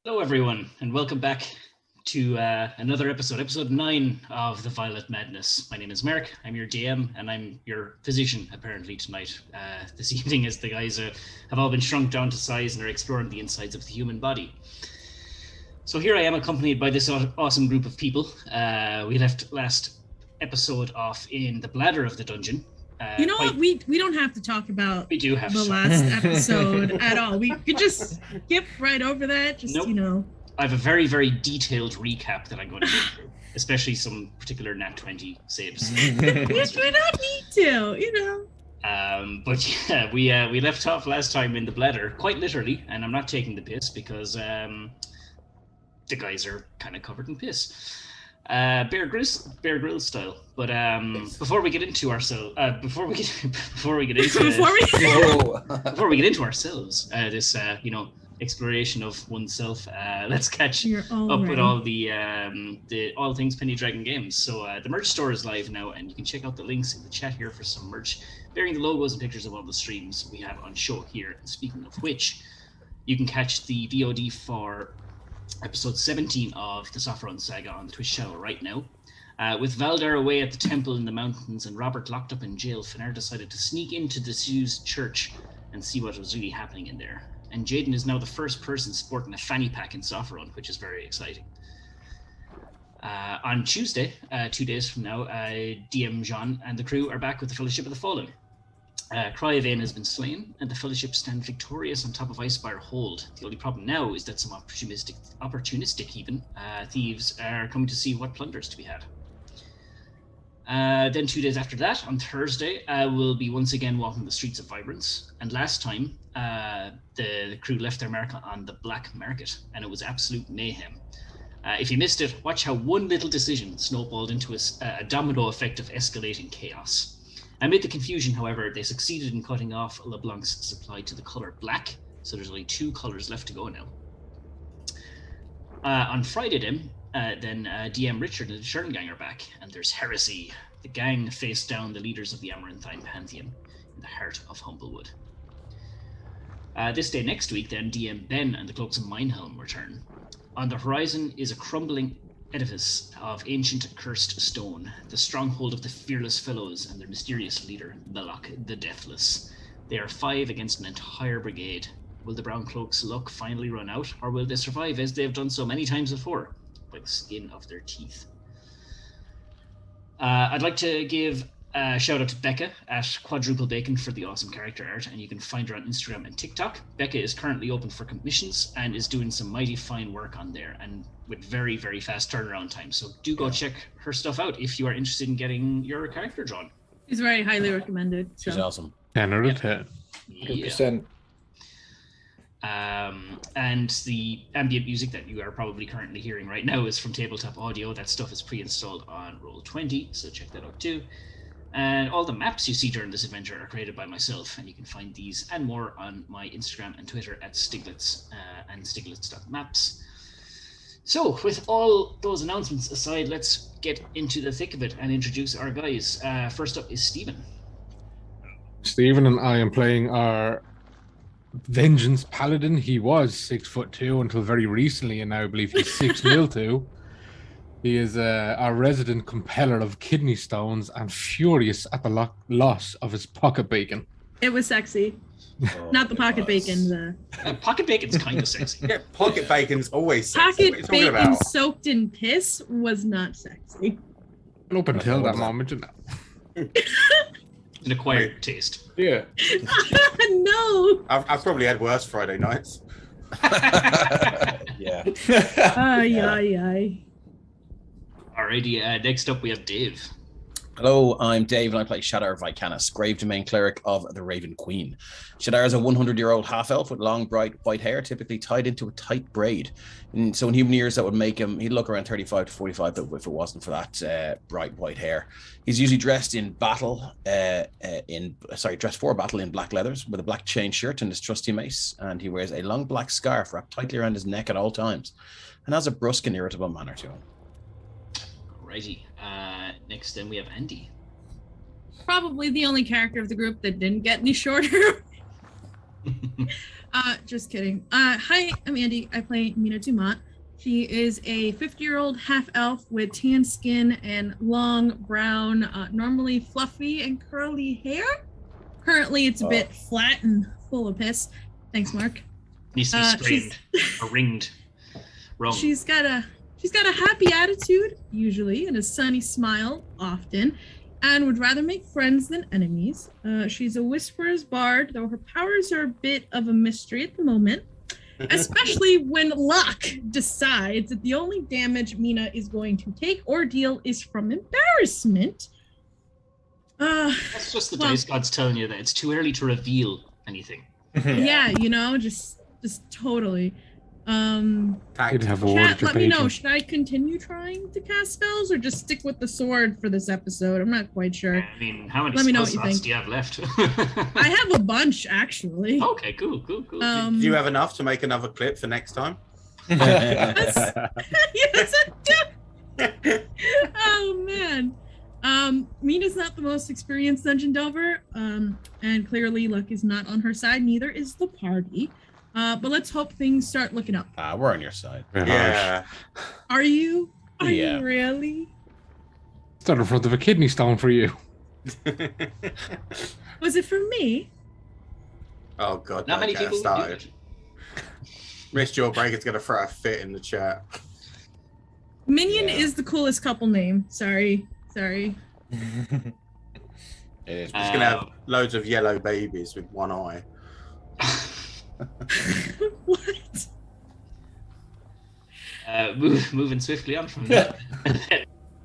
Hello, everyone, and welcome back to another episode 9 of The Violet Madness. My name is Mark, I'm your DM, and I'm your physician, apparently, tonight. This evening, as the guys have all been shrunk down to size and are exploring the insides of the human body. So here I am, accompanied by this awesome group of people. We left last episode off in the bladder of the dungeon. What? We don't have to talk about we do have the last episode at all. We could just skip right over that. Nope. I have a very, very detailed recap that I'm going to go through, especially some particular Nat 20 saves. We don't need to, But yeah, we left off last time in the bladder, quite literally, and I'm not taking the piss because the guys are kind of covered in piss. Bear Grylls style. But before we get into ourselves, before we get into ourselves, this exploration of oneself, let's catch up with all the all things Penny Dragon games. So the merch store is live now, and you can check out the links in the chat here for some merch bearing the logos and pictures of all the streams we have on show here. And speaking of which, you can catch the VOD for episode 17 of the Saffron Saga on the Twitch channel right now. With Valdar away at the temple in the mountains and Robert locked up in jail, Finnair decided to sneak into the disused church and see what was really happening in there. And Jaden is now the first person sporting a fanny pack in Saffron, which is very exciting. On Tuesday, 2 days from now, DM Jean and the crew are back with the Fellowship of the Fallen. Cryovane has been slain, and the Fellowship stand victorious on top of Icespire Hold. The only problem now is that some opportunistic thieves are coming to see what plunders to be had. Then 2 days after that, on Thursday, we'll be once again walking the streets of Vibrance. And last time, the crew left their mark on the Black Market, and it was absolute mayhem. If you missed it, watch how one little decision snowballed into a domino effect of escalating chaos. Amid the confusion, however, they succeeded in cutting off LeBlanc's supply to the color black, so there's only 2 colors left to go now. On Friday then, DM Richard and the Cherngang are back, and there's Heresy. The gang faced down the leaders of the Amaranthine Pantheon in the heart of Humblewood. This day next week, then, DM Ben and the Cloaks of Minehelm return. On the horizon is a crumbling edifice of ancient cursed stone, the stronghold of the Fearless Fellows and their mysterious leader, Belloc the Deathless. They are 5 against an entire brigade. Will the Brown Cloaks' luck finally run out, or will they survive as they have done so many times before, by the skin of their teeth? I'd like to give a shout out to Becca at Quadruple Bacon for the awesome character art, and you can find her on Instagram and TikTok. Becca is currently open for commissions and is doing some mighty fine work on there, and with very, very fast turnaround time. So do go check her stuff out if you are interested in getting your character drawn. She's very highly recommended. So. She's awesome. 10 out of 10. 100%. And the ambient music that you are probably currently hearing right now is from Tabletop Audio. That stuff is pre-installed on Roll20, so check that out too. And all the maps you see during this adventure are created by myself, and you can find these and more on my Instagram and Twitter at Stiglitz and Stiglitz.maps. So, with all those announcements aside, let's get into the thick of it and introduce our guys. First up is Stephen. Stephen and I am playing our Vengeance Paladin. He was 6'2" until very recently, and now I believe he's 6'2". He is our resident compeller of kidney stones and furious at the loss of his pocket bacon. It was sexy. Not the pocket bacon. Pocket bacon's kind of sexy. Yeah, pocket bacon's always sexy. Pocket bacon soaked in piss was not sexy. Up until that moment, you know. An acquired taste. Yeah. No. I've probably had worse Friday nights. Yeah. Aye. Alrighty, next up we have Dave. Hello, I'm Dave and I play Shadar Vicanus, Grave Domain Cleric of the Raven Queen. Shadar is a 100-year-old half-elf with long, bright white hair, typically tied into a tight braid. And so in human years, that would make him, he'd look around 35 to 45 if it wasn't for that bright white hair. He's usually dressed in battle, dressed for battle in black leathers with a black chain shirt and his trusty mace. And he wears a long black scarf wrapped tightly around his neck at all times and has a brusque and irritable manner to him. Alrighty. Next then we have Andy. Probably the only character of the group that didn't get any shorter. Just kidding. Hi, I'm Andy. I play Mina Dumont. She is a 50-year-old half-elf with tan skin and long brown, normally fluffy and curly hair. Currently, it's a bit flat and full of piss. Thanks, Mark. Needs to be strained or ringed. Wrong. She's got a happy attitude, usually, and a sunny smile, often, and would rather make friends than enemies. She's a whisperer's bard, though her powers are a bit of a mystery at the moment. Especially when luck decides that the only damage Mina is going to take or deal is from embarrassment. That's just the dice gods telling you that it's too early to reveal anything. Yeah, just totally. Chat, let me know. Should I continue trying to cast spells or just stick with the sword for this episode? I'm not quite sure. I mean, how many spell slots do you have left? I have a bunch, actually. Okay, cool. Do you have enough to make another clip for next time? Yes, I do. Oh man. Mina's not the most experienced dungeon delver, and clearly luck is not on her side. Neither is the party. But let's hope things start looking up. We're on your side. Yeah. Are you? Are you really? Start in front of a kidney stone for you. Was it for me? Oh God! Not many people started. Missed your break. It's gonna throw a fit in the chat. Minion is the coolest couple name. Sorry. It is. It's gonna have loads of yellow babies with one eye. What? Moving swiftly on from that.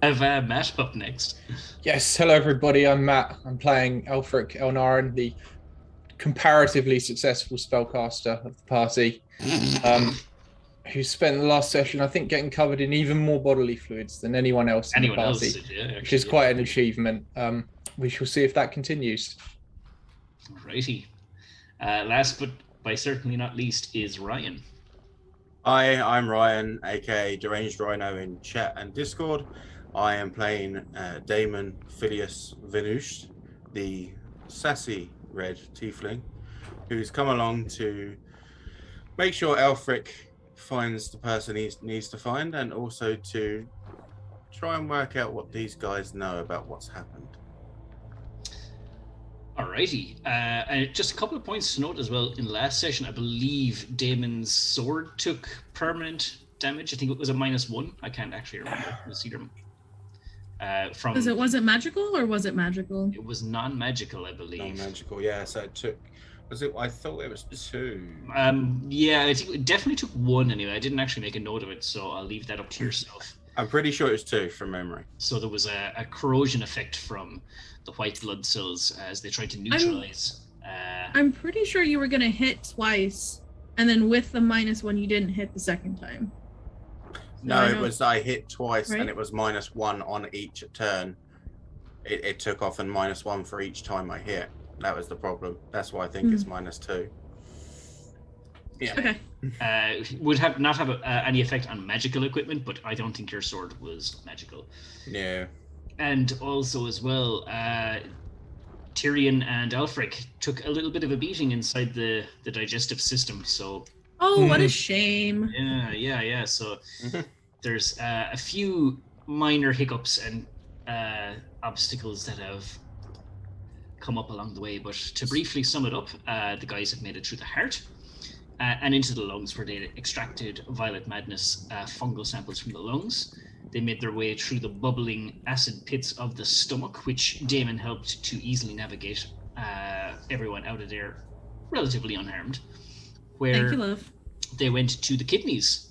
I have Matt up next. Yes, hello everybody. I'm Matt. I'm playing Elfric Elnarin, the comparatively successful spellcaster of the party, who spent the last session, I think, getting covered in even more bodily fluids than anyone else in the party, which is quite an achievement. We shall see if that continues. Alrighty. Last but by certainly not least is Ryan. Hi, I'm Ryan, aka Deranged Rhino in chat and Discord. I am playing Damon Phileas Venush, the sassy red tiefling, who's come along to make sure Elfric finds the person he needs to find, and also to try and work out what these guys know about what's happened. Alrighty, and just a couple of points to note as well. In the last session, I believe Damon's sword took permanent damage. I think it was a -1. I can't actually remember. Was it magical or was it magical? It was non-magical, I believe. Non-magical, yeah. So it took. Was it? I thought it was 2. Yeah, I think it definitely took 1 anyway. I didn't actually make a note of it, so I'll leave that up to yourself. I'm pretty sure it was 2 from memory. So there was a corrosion effect from the white blood cells as they tried to neutralize. I'm pretty sure you were going to hit twice, and then with the -1, you didn't hit the second time. No, it was I hit twice, right? And it was -1 on each turn. It took off and -1 for each time I hit. That was the problem. That's why I think it's -2. Yeah. Okay. Would not have any effect on magical equipment, but I don't think your sword was magical. Yeah. And also as well, Tyrion and Elfric took a little bit of a beating inside the digestive system. So. Oh, what a shame. Yeah. So there's a few minor hiccups and obstacles that have come up along the way. But to briefly sum it up, the guys have made it through the heart and into the lungs, where they extracted Violet Madness fungal samples from the lungs. They made their way through the bubbling acid pits of the stomach, which Damon helped to easily navigate everyone out of there relatively unharmed. Where Thank you, love. They went to the kidneys,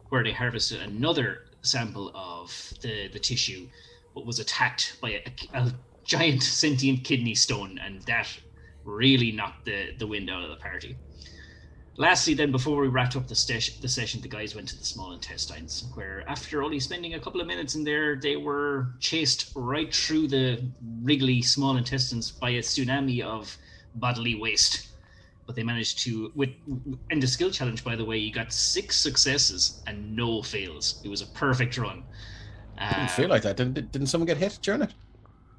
where they harvested another sample of the tissue, but was attacked by a giant sentient kidney stone, and that really knocked the wind out of the party. Lastly, then, before we wrapped up the session, the guys went to the small intestines, where after only spending a couple of minutes in there, they were chased right through the wriggly small intestines by a tsunami of bodily waste. But they managed to, in the skill challenge, by the way, you got 6 successes and no fails. It was a perfect run. Didn't feel like that. Didn't someone get hit during it?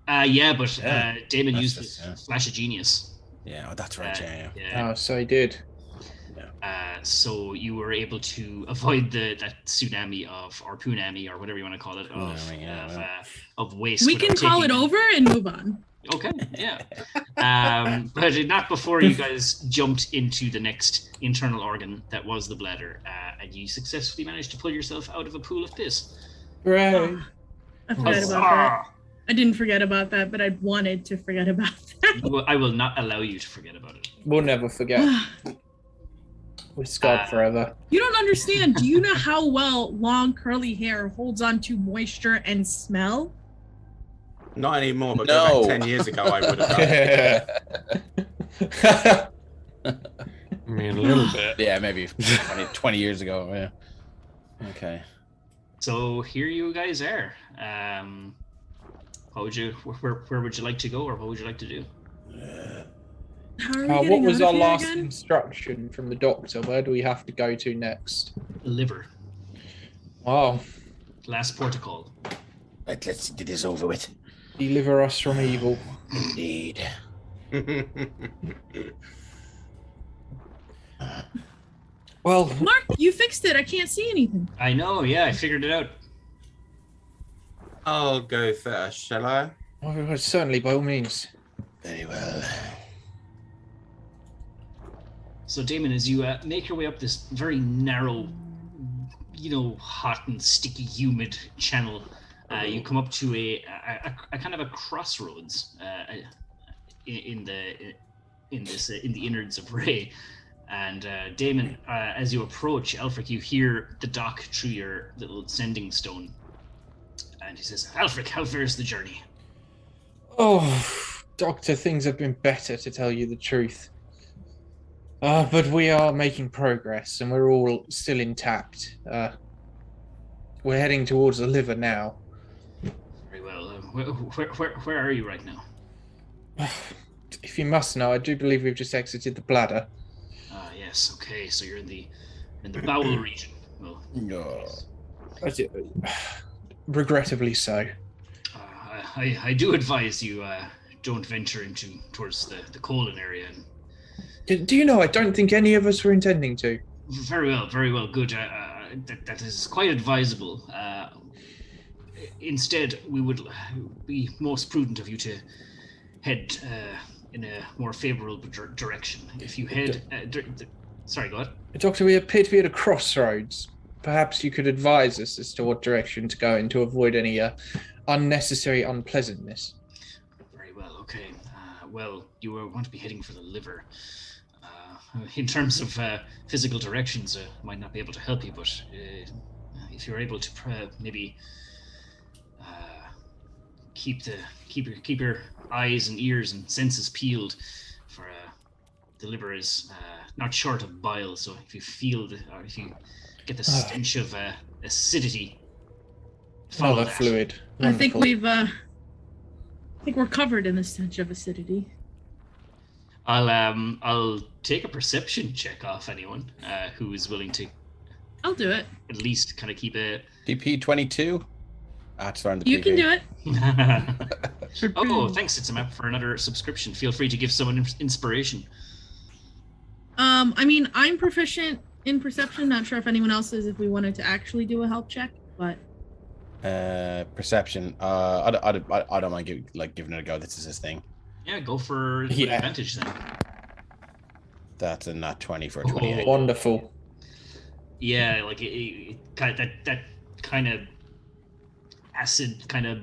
Yeah, but Damon used his Flash of Genius. Yeah, that's right. Yeah. Oh, so he did. So you were able to avoid that tsunami or punami or whatever you want to call it of waste. We can call it over and move on. Okay, yeah. But not before you guys jumped into the next internal organ that was the bladder, and you successfully managed to pull yourself out of a pool of piss. Right. I forgot about that. I didn't forget about that, but I wanted to forget about that. I will not allow you to forget about it. We'll never forget. We're scarred forever. You don't understand. Do you know how well long curly hair holds on to moisture and smell? Not anymore, but go back 10 years ago, I would have done. I mean, a little bit. Yeah, maybe 20 years ago. Yeah. Okay. So here you guys are. Where would you like to go, or what would you like to do? How are we what getting was out our of here last again? instruction from the doctor? Where do we have to go to next? Liver. Oh, Last protocol. Right, let's get this over with. deliver us from evil. Indeed. Well, Mark, you fixed it. I can't see anything. I know, yeah, I figured it out. I'll go first, shall I? well, certainly, by all means. Very well. So Damon, as you make your way up this very narrow, hot and sticky, humid channel, you come up to a kind of a crossroads in the innards of Ray. And Damon, as you approach Alfric, you hear the dock through your little sending stone. And he says, Alfric, how fares the journey? Oh, Doctor, things have been better, to tell you the truth. But we are making progress, and we're all still intact. We're heading towards the liver now. Very well. Where are you right now? If you must know, I do believe we've just exited the bladder. Yes. Okay. So you're in the bowel region. Well, No. Regrettably so. I do advise you don't venture towards the colon area. Do you know? I don't think any of us were intending to. Very well. Good. That is quite advisable. Instead, we would be most prudent of you to head in a more favorable direction. If you head, sorry, go ahead. Doctor, we appear to be at a crossroads. Perhaps you could advise us as to what direction to go in to avoid any unnecessary unpleasantness. Very well. Okay. Well, you want to be heading for the liver. In terms of physical directions, might not be able to help you, but if you're able to maybe keep your eyes and ears and senses peeled, for the liver is not short of bile. So if you feel if you get the stench of acidity, follow Another that. fluid. I think Wonderful. I think we're covered in the stench of acidity. I'll take a perception check off anyone who is willing to I'll do it. at least kind of keep a. PP22. That's around the You can do it. Oh, thanks, It's a Map, for another subscription. Feel free to give someone inspiration. I mean, I'm proficient in perception. Not sure if anyone else is. If we wanted to actually do a help check, but Perception. I don't mind giving it a go. This is his thing. Yeah, go for advantage then. That's a nat 20 for a 28. Wonderful. Yeah, like it kind of that kind of acid, kind of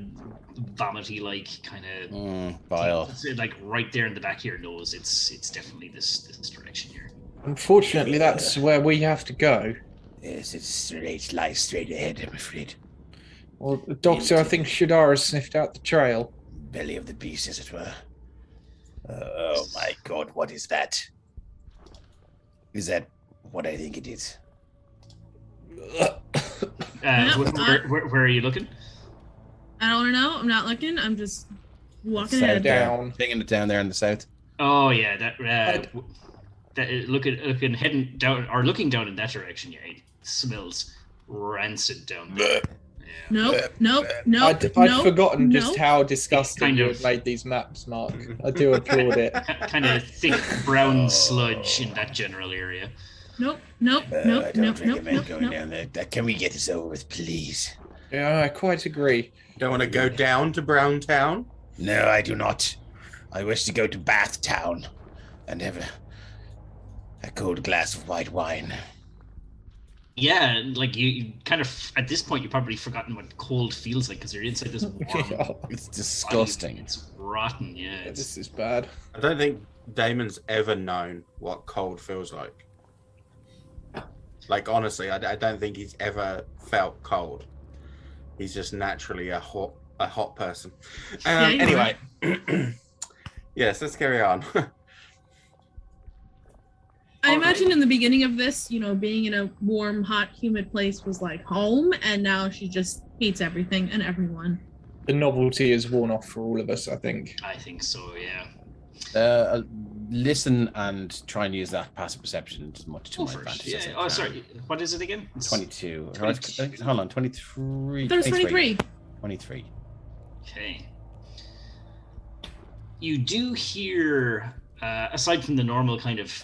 vomity, like kind of Bile. It's like right there in the back of your nose. It's definitely this direction here. Unfortunately, that's where we have to go. Yes, it lies straight ahead, I'm afraid. Well, Doctor, I think Shadara sniffed out the trail. Belly of the beast, as it were. Oh my god, what is that? Is that what I think it is? Where are you looking? I don't know. I'm not looking. I'm just walking South ahead. down. Taking it down there in the south. Oh yeah, looking heading down or looking down in that direction. Yeah, it smells rancid down there. Nope. I'd forgotten just how disgusting you had made these maps, Mark. I do applaud it. Kind of thick brown sludge in that general area. Nope. Going down there. Can we get this over with, please? Yeah, I quite agree. Don't want to go down to Brown Town? No, I do not. I wish to go to Bath Town and have a cold glass of white wine. Yeah, like you kind of, at this point, you've probably forgotten what cold feels like because you're inside this warm. It's disgusting. It's rotten, yeah. This is bad. I don't think Damon's ever known what cold feels like. Like, honestly, I don't think he's ever felt cold. He's just naturally a hot person. Anyway, yes, let's carry on. I imagine in the beginning of this, being in a warm, hot, humid place was like home, and now she just hates everything and everyone. The novelty is worn off for all of us, I think. I think so, yeah. Listen and try and use that passive perception as much to my advantage. Yeah. Oh, sorry. What is it again? 22. Hold on, 23. There's 23. 23. Okay. You do hear, aside from the normal kind of,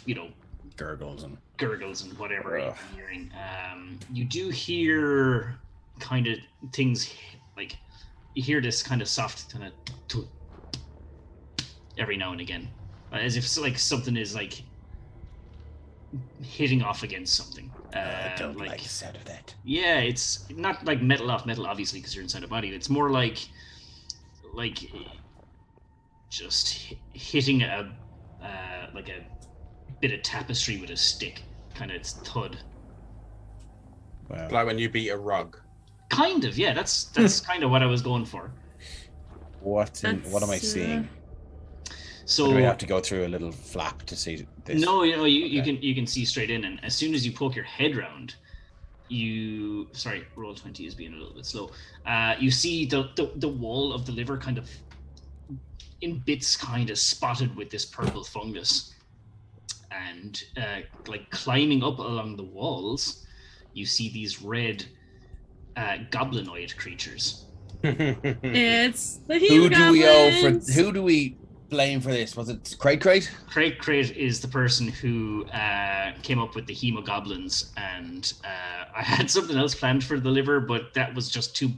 gurgles and whatever you're hearing, you do hear kind of things like you hear this kind of soft kind of every now and again, as if like something is like hitting off against something. I don't like the sound of that. Yeah, it's not like metal off metal, obviously, because you're inside a body. It's more like just hitting a bit of tapestry with a stick. Kind of, it's thud. Wow. Like when you beat a rug. Kind of, yeah. That's kind of what I was going for. What am I seeing? So do we have to go through a little flap to see this? No, you can see straight in, and as soon as you poke your head round, roll 20 is being a little bit slow. You see the wall of the liver kind of in bits, kind of spotted with this purple fungus, and like climbing up along the walls, you see these red goblinoid creatures. It's the Goblins. Who do we blame for this? Was it Crate? Crate is the person who came up with the hemogoblins, and I had something else planned for the liver, but that was just too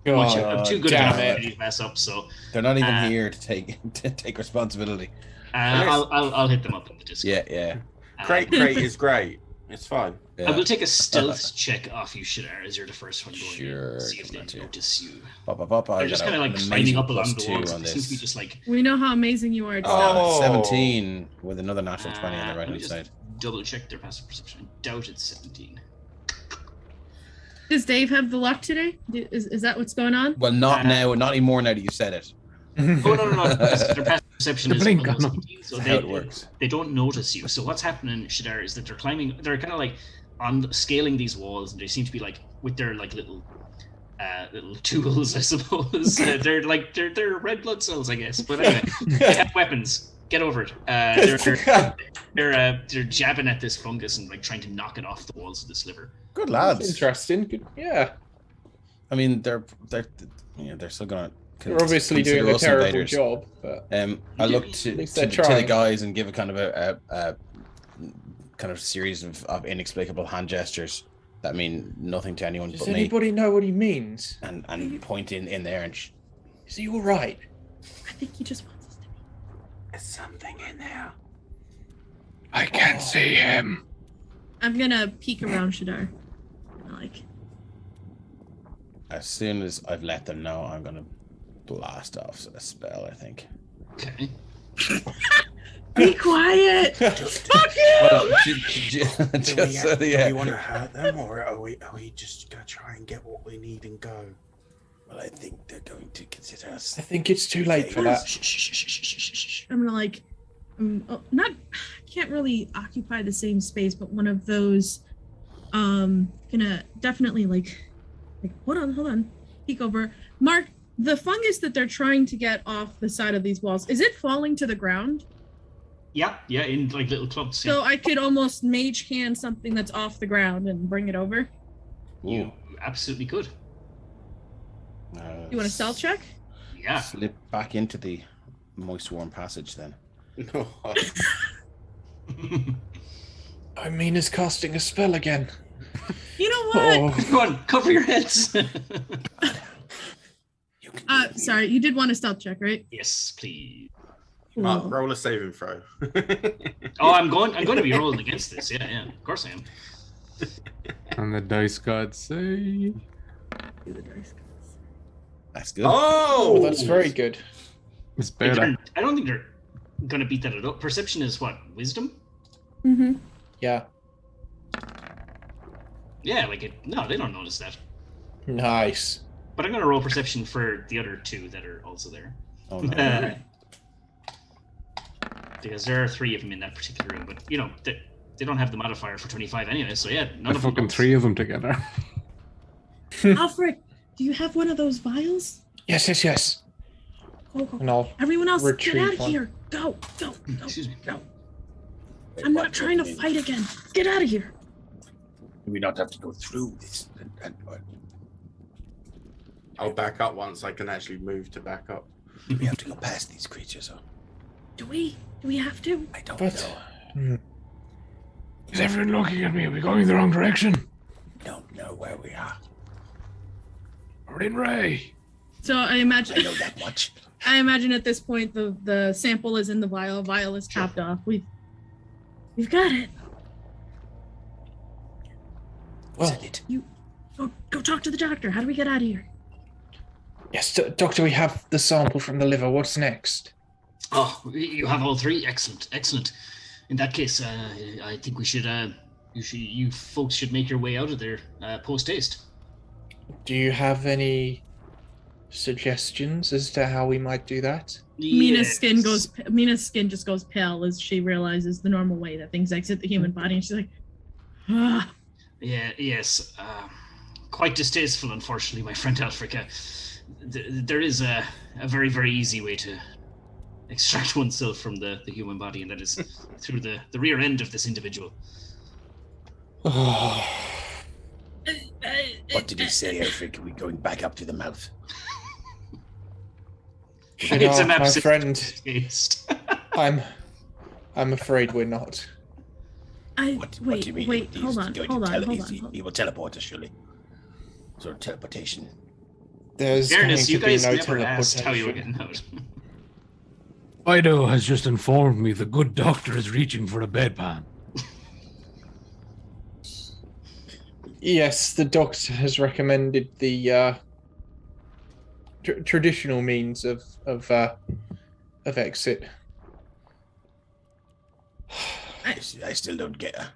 much of too good of an opportunity to mess up. So they're not even here to take responsibility. I'll hit them up in the Discord. Yeah. Crate is great. It's fine. Yeah. I will take a stealth check off you, Shadar, as you're the first one going sure, in. See if they notice you. They're just kind of like climbing up along the walls. It seems to be just like... We know how amazing you are. 17 with another natural 20 on the right hand side. Double check their passive perception. I doubt it's 17. Does Dave have the luck today? Is that what's going on? Well, not now. Not anymore now that you said it. Oh, no. Their passive perception is almost 18, so how it works. They don't notice you. So what's happening, Shadar, is that they're kind of like on scaling these walls, and they seem to be like with their like little tools, I suppose. They're red blood cells, I guess. But anyway, they have weapons. Get over it. They're jabbing at this fungus and like trying to knock it off the walls of this liver. Good lads. That's interesting. Good. Yeah. I mean, they're still gonna. They're obviously doing a terrible job. But I look to the guys and give a kind of a kind of series of inexplicable hand gestures that mean nothing to anyone but me. Does anybody know what he means? And point in there and. Is he all right? I think he just wants us to be. There's something in there. I can't see him. I'm gonna peek around Shadar. As soon as I've let them know, I'm gonna blast off a spell, I think. Okay. Be quiet! Fuck you! Do we want to hurt them, or are we just gonna try and get what we need and go? Well, I think they're going to consider us. I think it's too late for that. I'm gonna can't really occupy the same space, but one of those, gonna definitely like hold on, peek over. Mark, the fungus that they're trying to get off the side of these walls, is it falling to the ground? Yeah, in like little clumps. So I could almost mage hand something that's off the ground and bring it over? You absolutely could. You want a stealth check? Yeah. Slip back into the moist warm passage then. No. I mean, is casting a spell again. You know what? Go on, cover your heads. Sorry, you did want a stealth check, right? Yes, please. Mark, Cool. roll a saving throw. Oh, I'm going to be rolling against this. Yeah, of course I am. And the dice gods say. That's good. Oh, Oh, that's very good. It's Like, better. I don't think they're going to beat that at all. Perception is what? Wisdom? Mm-hmm. Yeah. Yeah, no, they don't notice that. Nice. But I'm going to roll perception for the other two that are also there. Oh, no. Because there are 3 of them in that particular room. But, they don't have the modifier for 25 anyway, so yeah, none The of them. fucking 3 of them together. Alfred, do you have one of those vials? Yes. Go. And I'll Everyone else, get retrieve out of one. here. Go. Excuse me. Go. I'm not trying to fight again. Get out of here. We not have to go through this. I'll back up once I can actually move to back up. We have to go past these creatures. Or... Do we have to? I don't But know. Is everyone looking at me? Are we going the wrong direction? We don't know where we are. We're in Ray. So I I imagine know that much. at this point the sample is in the vial. Vial is capped off. We've got it. well, Is it? Go talk to the doctor. How do we get out of here? yes, Doctor. We have the sample from the liver. What's next? Oh, you have all 3. Excellent. In that case, I think we should. You folks should make your way out of there post haste. Do you have any suggestions as to how we might do that? Mina's skin just goes pale as she realizes the normal way that things exit the human body, and she's like, ah. Yeah. Yes. Quite distasteful, unfortunately, my friend Alfrica. There is a very, very easy way to extract oneself from the human body, and that is through the rear end of this individual. What did he say, Alfred? Are we going back up to the mouth? It's an my absolute friend. taste. I'm afraid we're not. What do you mean? Wait, He's hold on. going to He will teleport us, surely. Sort of teleportation. There's Fairness, you going to guys be no never asked how you were teleportation. getting out. Fido has just informed me the good doctor is reaching for a bedpan. Yes, the doctor has recommended the traditional means of exit. I still don't get her.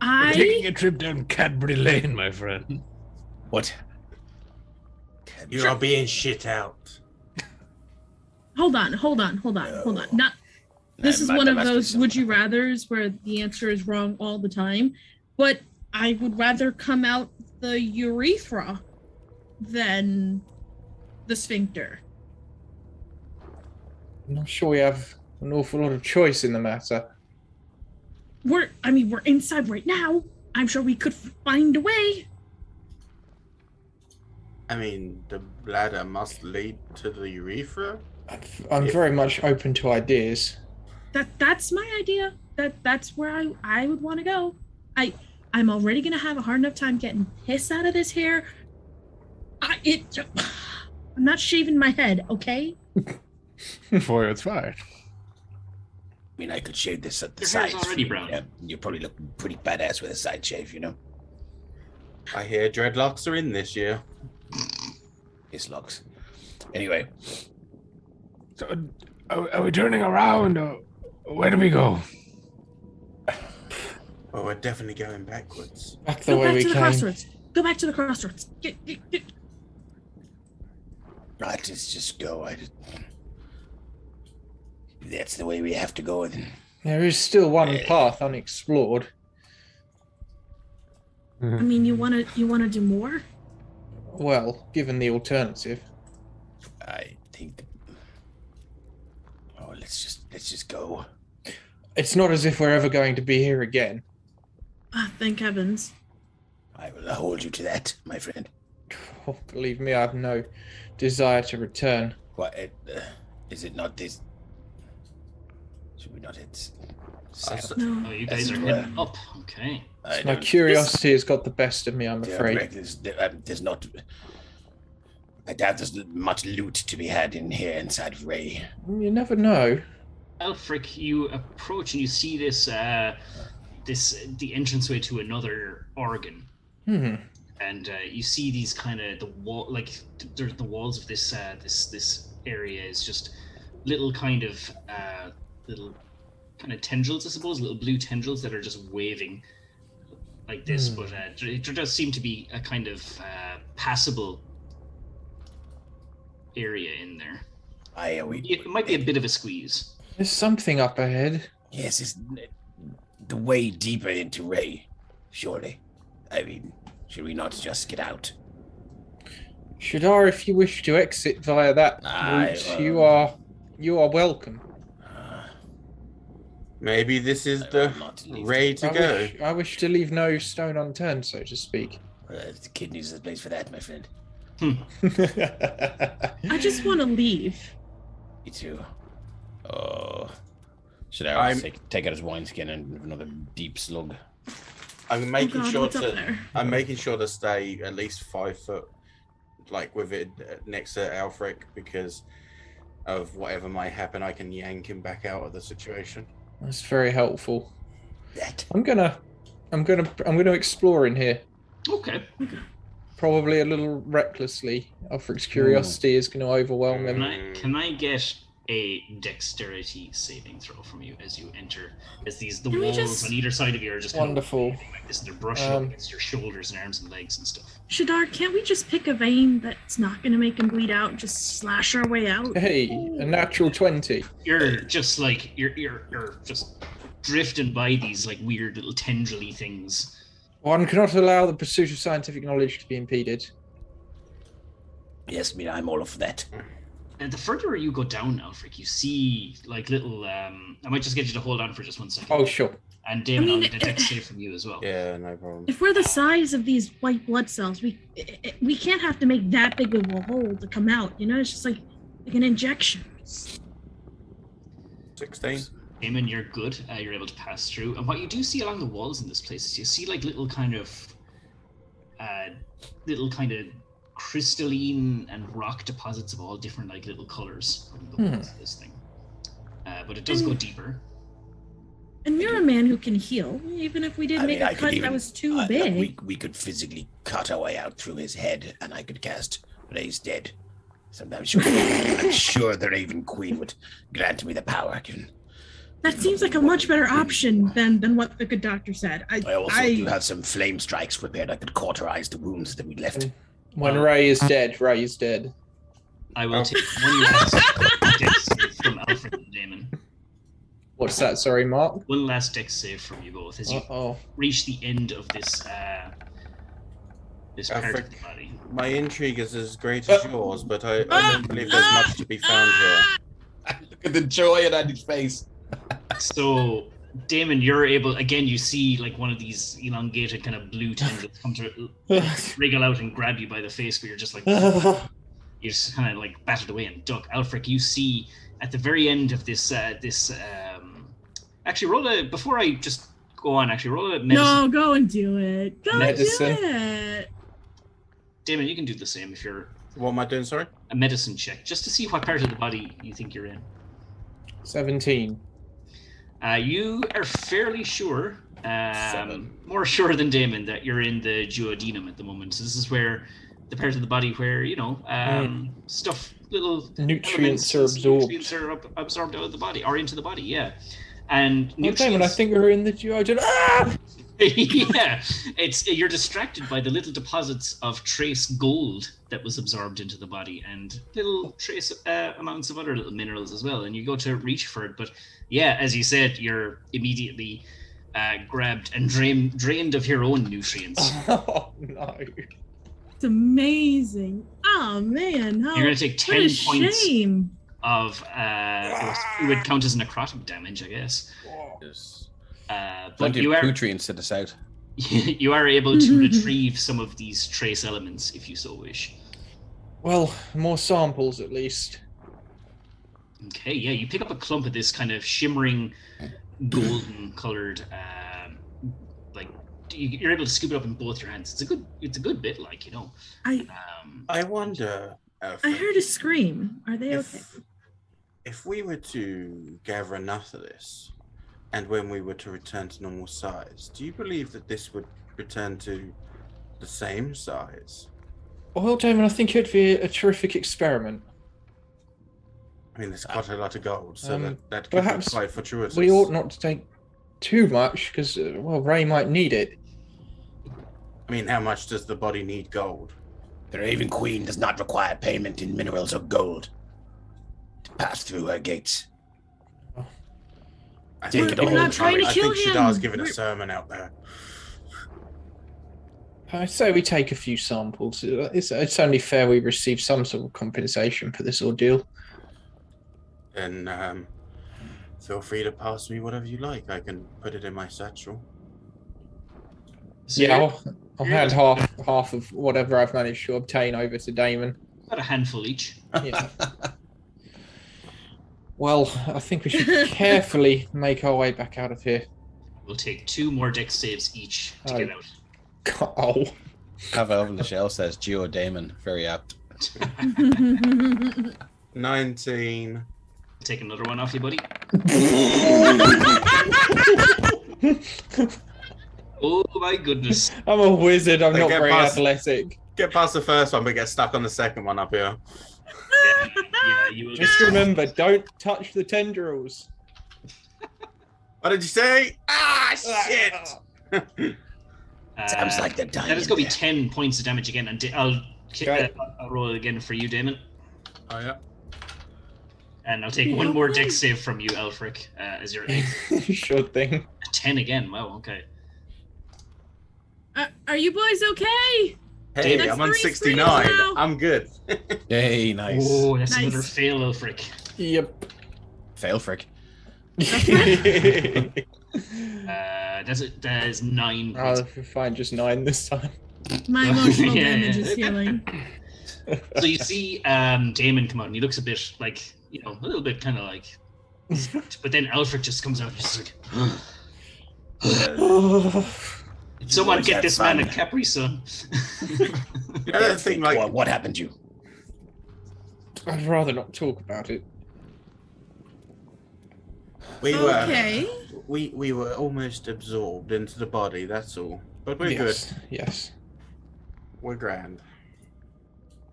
We're taking a trip down Cadbury Lane, my friend. What? You are being shit out. Hold on. Not. This is one of those would you rather's where the answer is wrong all the time, but I would rather come out the urethra than the sphincter. I'm not sure we have an awful lot of choice in the matter. We're inside right now. I'm sure we could find a way. I mean, the bladder must lead to the urethra. I'm very much open to ideas. That's my idea. That's where I would want to go. I'm already gonna have a hard enough time getting piss out of this hair. I'm not shaving my head, okay? Boy, it's fine. I mean, I could shave this at the Your hair's sides. already brown. Yeah, you probably look pretty badass with a side shave, you know? I hear dreadlocks are in this year. His locks. Anyway, So, are we turning around, or where do we go? Oh, we're definitely going backwards. Back the Go way back we to the came. crossroads. Go back to the crossroads. Get. right, let's just go. That's the way we have to go. Then. There is still one path unexplored. I mean, you wanna do more? Well, given the alternative. I think. Oh, let's just go. It's not as if we're ever going to be here again. Thank heavens. I will hold you to that, my friend. Oh, believe me, I have no desire to return. What? Is it not this? Should we not hit? No. Oh, you guys are heading up. Okay. My curiosity has got the best of me, I'm afraid. There's not. I doubt there's much loot to be had in here inside of Ray. You never know. Alfric, you approach and you see this, the entranceway to another organ. And you see these kind of the walls of this this area is just little kind of tendrils, I suppose, little blue tendrils that are just waving like this. But there does seem to be a kind of passable area in there. It might be a bit of a squeeze. There's something up ahead. Yes, it's the way deeper into Ray, surely. I mean, should we not just get out? Shadar, if you wish to exit via that route, you are welcome. Maybe this is the Ray to go. I wish to leave no stone unturned, so to speak. The kidneys is the place for that, my friend. I just want to leave. Me too. Oh, should I take out his wineskin and have another deep slug? I'm making sure to stay at least 5 foot, like with it next to Alfric, because of whatever might happen. I can yank him back out of the situation. That's very helpful. I'm gonna explore in here. Okay. Probably a little recklessly. Alfric's curiosity is going to overwhelm him. Can I get a dexterity saving throw from you as you enter? As the walls on either side of you are just wonderful. Kind of like this, and they're brushing up against your shoulders and arms and legs and stuff. Shadar, can't we just pick a vein that's not going to make him bleed out? Just slash our way out. Hey, a natural 20. You're just like you're just drifting by these like weird little tendrily things. One cannot allow the pursuit of scientific knowledge to be impeded. Yes, I mean, I'm all of that. And the further you go down, Alfric, you see like little. I might just get you to hold on for just 1 second. Oh, sure. And Damon, I'll need a dex save from you as well. Yeah, no problem. If we're the size of these white blood cells, we can't have to make that big of a hole to come out. You know, it's just like an injection. 16. Damon, you're good. You're able to pass through. And what you do see along the walls in this place is you see like little kind of crystalline and rock deposits of all different like little colors on the walls of this thing. But it does go deeper. And you're a man who can heal, even if we did make a cut that was too big. We could physically cut our way out through his head, and I could cast Raise Dead. Sometimes I'm sure the Raven Queen would grant me the power. That seems like a much better option than what the good doctor said. I also do have some flame strikes prepared. I could cauterize the wounds that we left. When Ray is dead, Ray is dead. I will take one last dex save from Alfred and Damon. What's that? Sorry, Mark? One last dex save from you both as you reach the end of this this part of the body. My intrigue is as great as yours, but I don't believe there's much to be found here. Look at the joy in Andy's face. So, Damon, you're able, again, you see like one of these elongated kind of blue tendrils come to wriggle out and grab you by the face, but you're just like, you're just kind of like batted away and duck. Alfric, you see at the very end of this, actually before I just go on, roll a medicine. No, go and do it. Go and do it. Damon, you can do the same if you're... What am I doing, sorry? A medicine check, just to see what part of the body you think you're in. 17. You are fairly sure, more sure than Damon, that you're in the duodenum at the moment. So this is where the part of the body where, stuff, little nutrients are absorbed. Nutrients are absorbed out of the body, or into the body, yeah. And nutrients... Damon, I think we're in the duodenum. Yeah, you're distracted by the little deposits of trace gold that was absorbed into the body, and little trace amounts of other little minerals as well. And you go to reach for it, but yeah, as you said, you're immediately grabbed and drained of your own nutrients. Oh no! It's amazing. Oh man, you're gonna take 10 points of it would count as necrotic damage, I guess. Yes. But you are nutrients to the south. You are able to retrieve some of these trace elements if you so wish. Well, more samples at least. Okay, yeah, you pick up a clump of this kind of shimmering, golden colored, like you're able to scoop it up in both your hands. It's a good bit, like, you know. I wonder. I heard a scream. Are they okay? If we were to gather enough of this, and when we were to return to normal size, do you believe that this would return to the same size? Well, Damon, I think it'd be a terrific experiment. I mean, there's quite a lot of gold, so that could perhaps be quite fortuitous. We ought not to take too much, because, well, Ray might need it. I mean, how much does the body need gold? The Raven Queen does not require payment in minerals or gold to pass through her gates. I think We're not trying to kill him. Shadar's giving a sermon out there. I say we take a few samples. It's only fair we receive some sort of compensation for this ordeal. Then feel free to pass me whatever you like. I can put it in my satchel. So Yeah, I'll hand half of whatever I've managed to obtain over to Damon. about a handful each. Yeah. Well, I think we should carefully make our way back out of here. We'll take 2 more dex saves each to get out. Oh. Have over the shell says Geo Damon, very apt. 19. Take another one off you, buddy. Oh my goodness. I'm a wizard, I'm not get very past- athletic. Get past the first one, but get stuck on the second one up here. Yeah, you will Just remember, don't touch the tendrils. What did you say? Ah, shit! Sounds like they're dying. That is going to be there. 10 points of damage again, and I'll roll it again for you, Damon. Oh, yeah. And I'll take one more dex save from you, Elfric, as your 8th. Sure thing. 10 again. Wow, okay. Are you boys okay? Hey, That's I'm on 3 69. now. I'm good. Yay, nice. Oh, that's Nice. another fail, Elfric. Yep. Fail frick. That is 9 I'll points. find just 9 this time. My emotional Yeah, damage yeah. is healing. So you see Damon come out, and he looks a bit like, you know, a little bit kind of like... But then Elfric just comes out and just like... Someone get this man a Capri Sun. The other thing, like, what happened to you? I'd rather not talk about it. we were Okay. we were almost absorbed into the body, that's all. But we're Yes, good. yes. We're grand.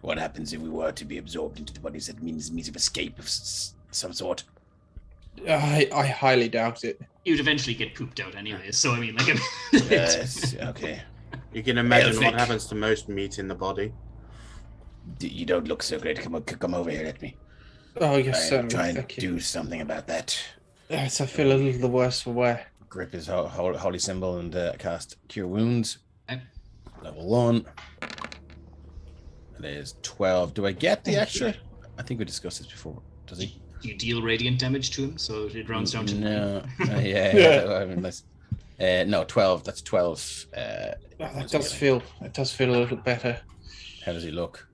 What happens if we were to be absorbed into the bodies? That means of escape of some sort. I highly doubt it. You'd eventually get pooped out anyway, so I mean, like... Yes, okay. You can imagine what Elfic. happens to most meat in the body. You don't look so great. Come over here, let me. Oh, yes, I'm certainly. trying to Thank you. do something about that. Yes, I feel a little the worse for wear. Grip his holy symbol and cast Cure Wounds. Okay. Level 1. It is 12. Do I get the extra? I think we discussed this before. Does he? You deal radiant damage to him, so it rounds down to... No. Yeah. I mean, no, 12. That's 12. That does feel a little better. How does he look?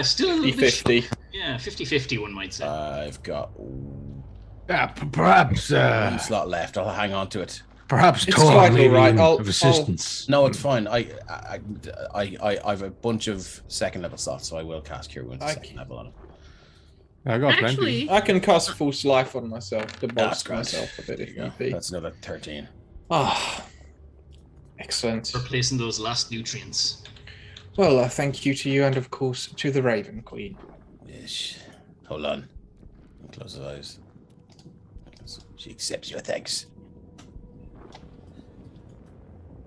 Still a little bit... 50. Yeah, 50-50, one might say. I've got Perhaps, one slot left. I'll hang on to it. perhaps It's Tor quite may all right. be I'll- of assistance. No, it's fine. I've a bunch of second level slots, so I will cast Cure Wounds second level on it. I got plenty. Actually, I can cast false life on myself to That's bolster grand. myself a bit if There you need go. be. That's another 13. Ah, excellent. Replacing those last nutrients. Well, thank you to you and, of course, to the Raven Queen. Yes. Hold on. Close his eyes. She accepts your thanks.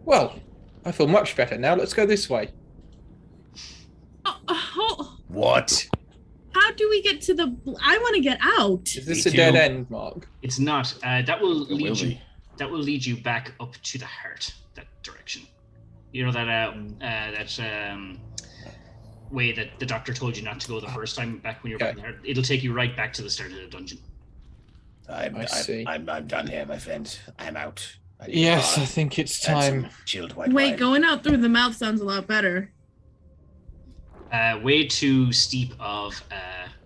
Well, I feel much better now. Let's go this way. What? how do we get to the? I want to get out. Is this Me a dead too. end, Mark? It's not. That will It will lead you. be. That will lead you back up to the heart. That direction. You know that way that the doctor told you not to go the first time back when you were back in the heart. It'll take you right back to the start of the dungeon. I see. I'm done here, my friend. I'm out. Yes, I think it's time. Chilled white Wait, wine. going out through the mouth sounds a lot better. Way too steep of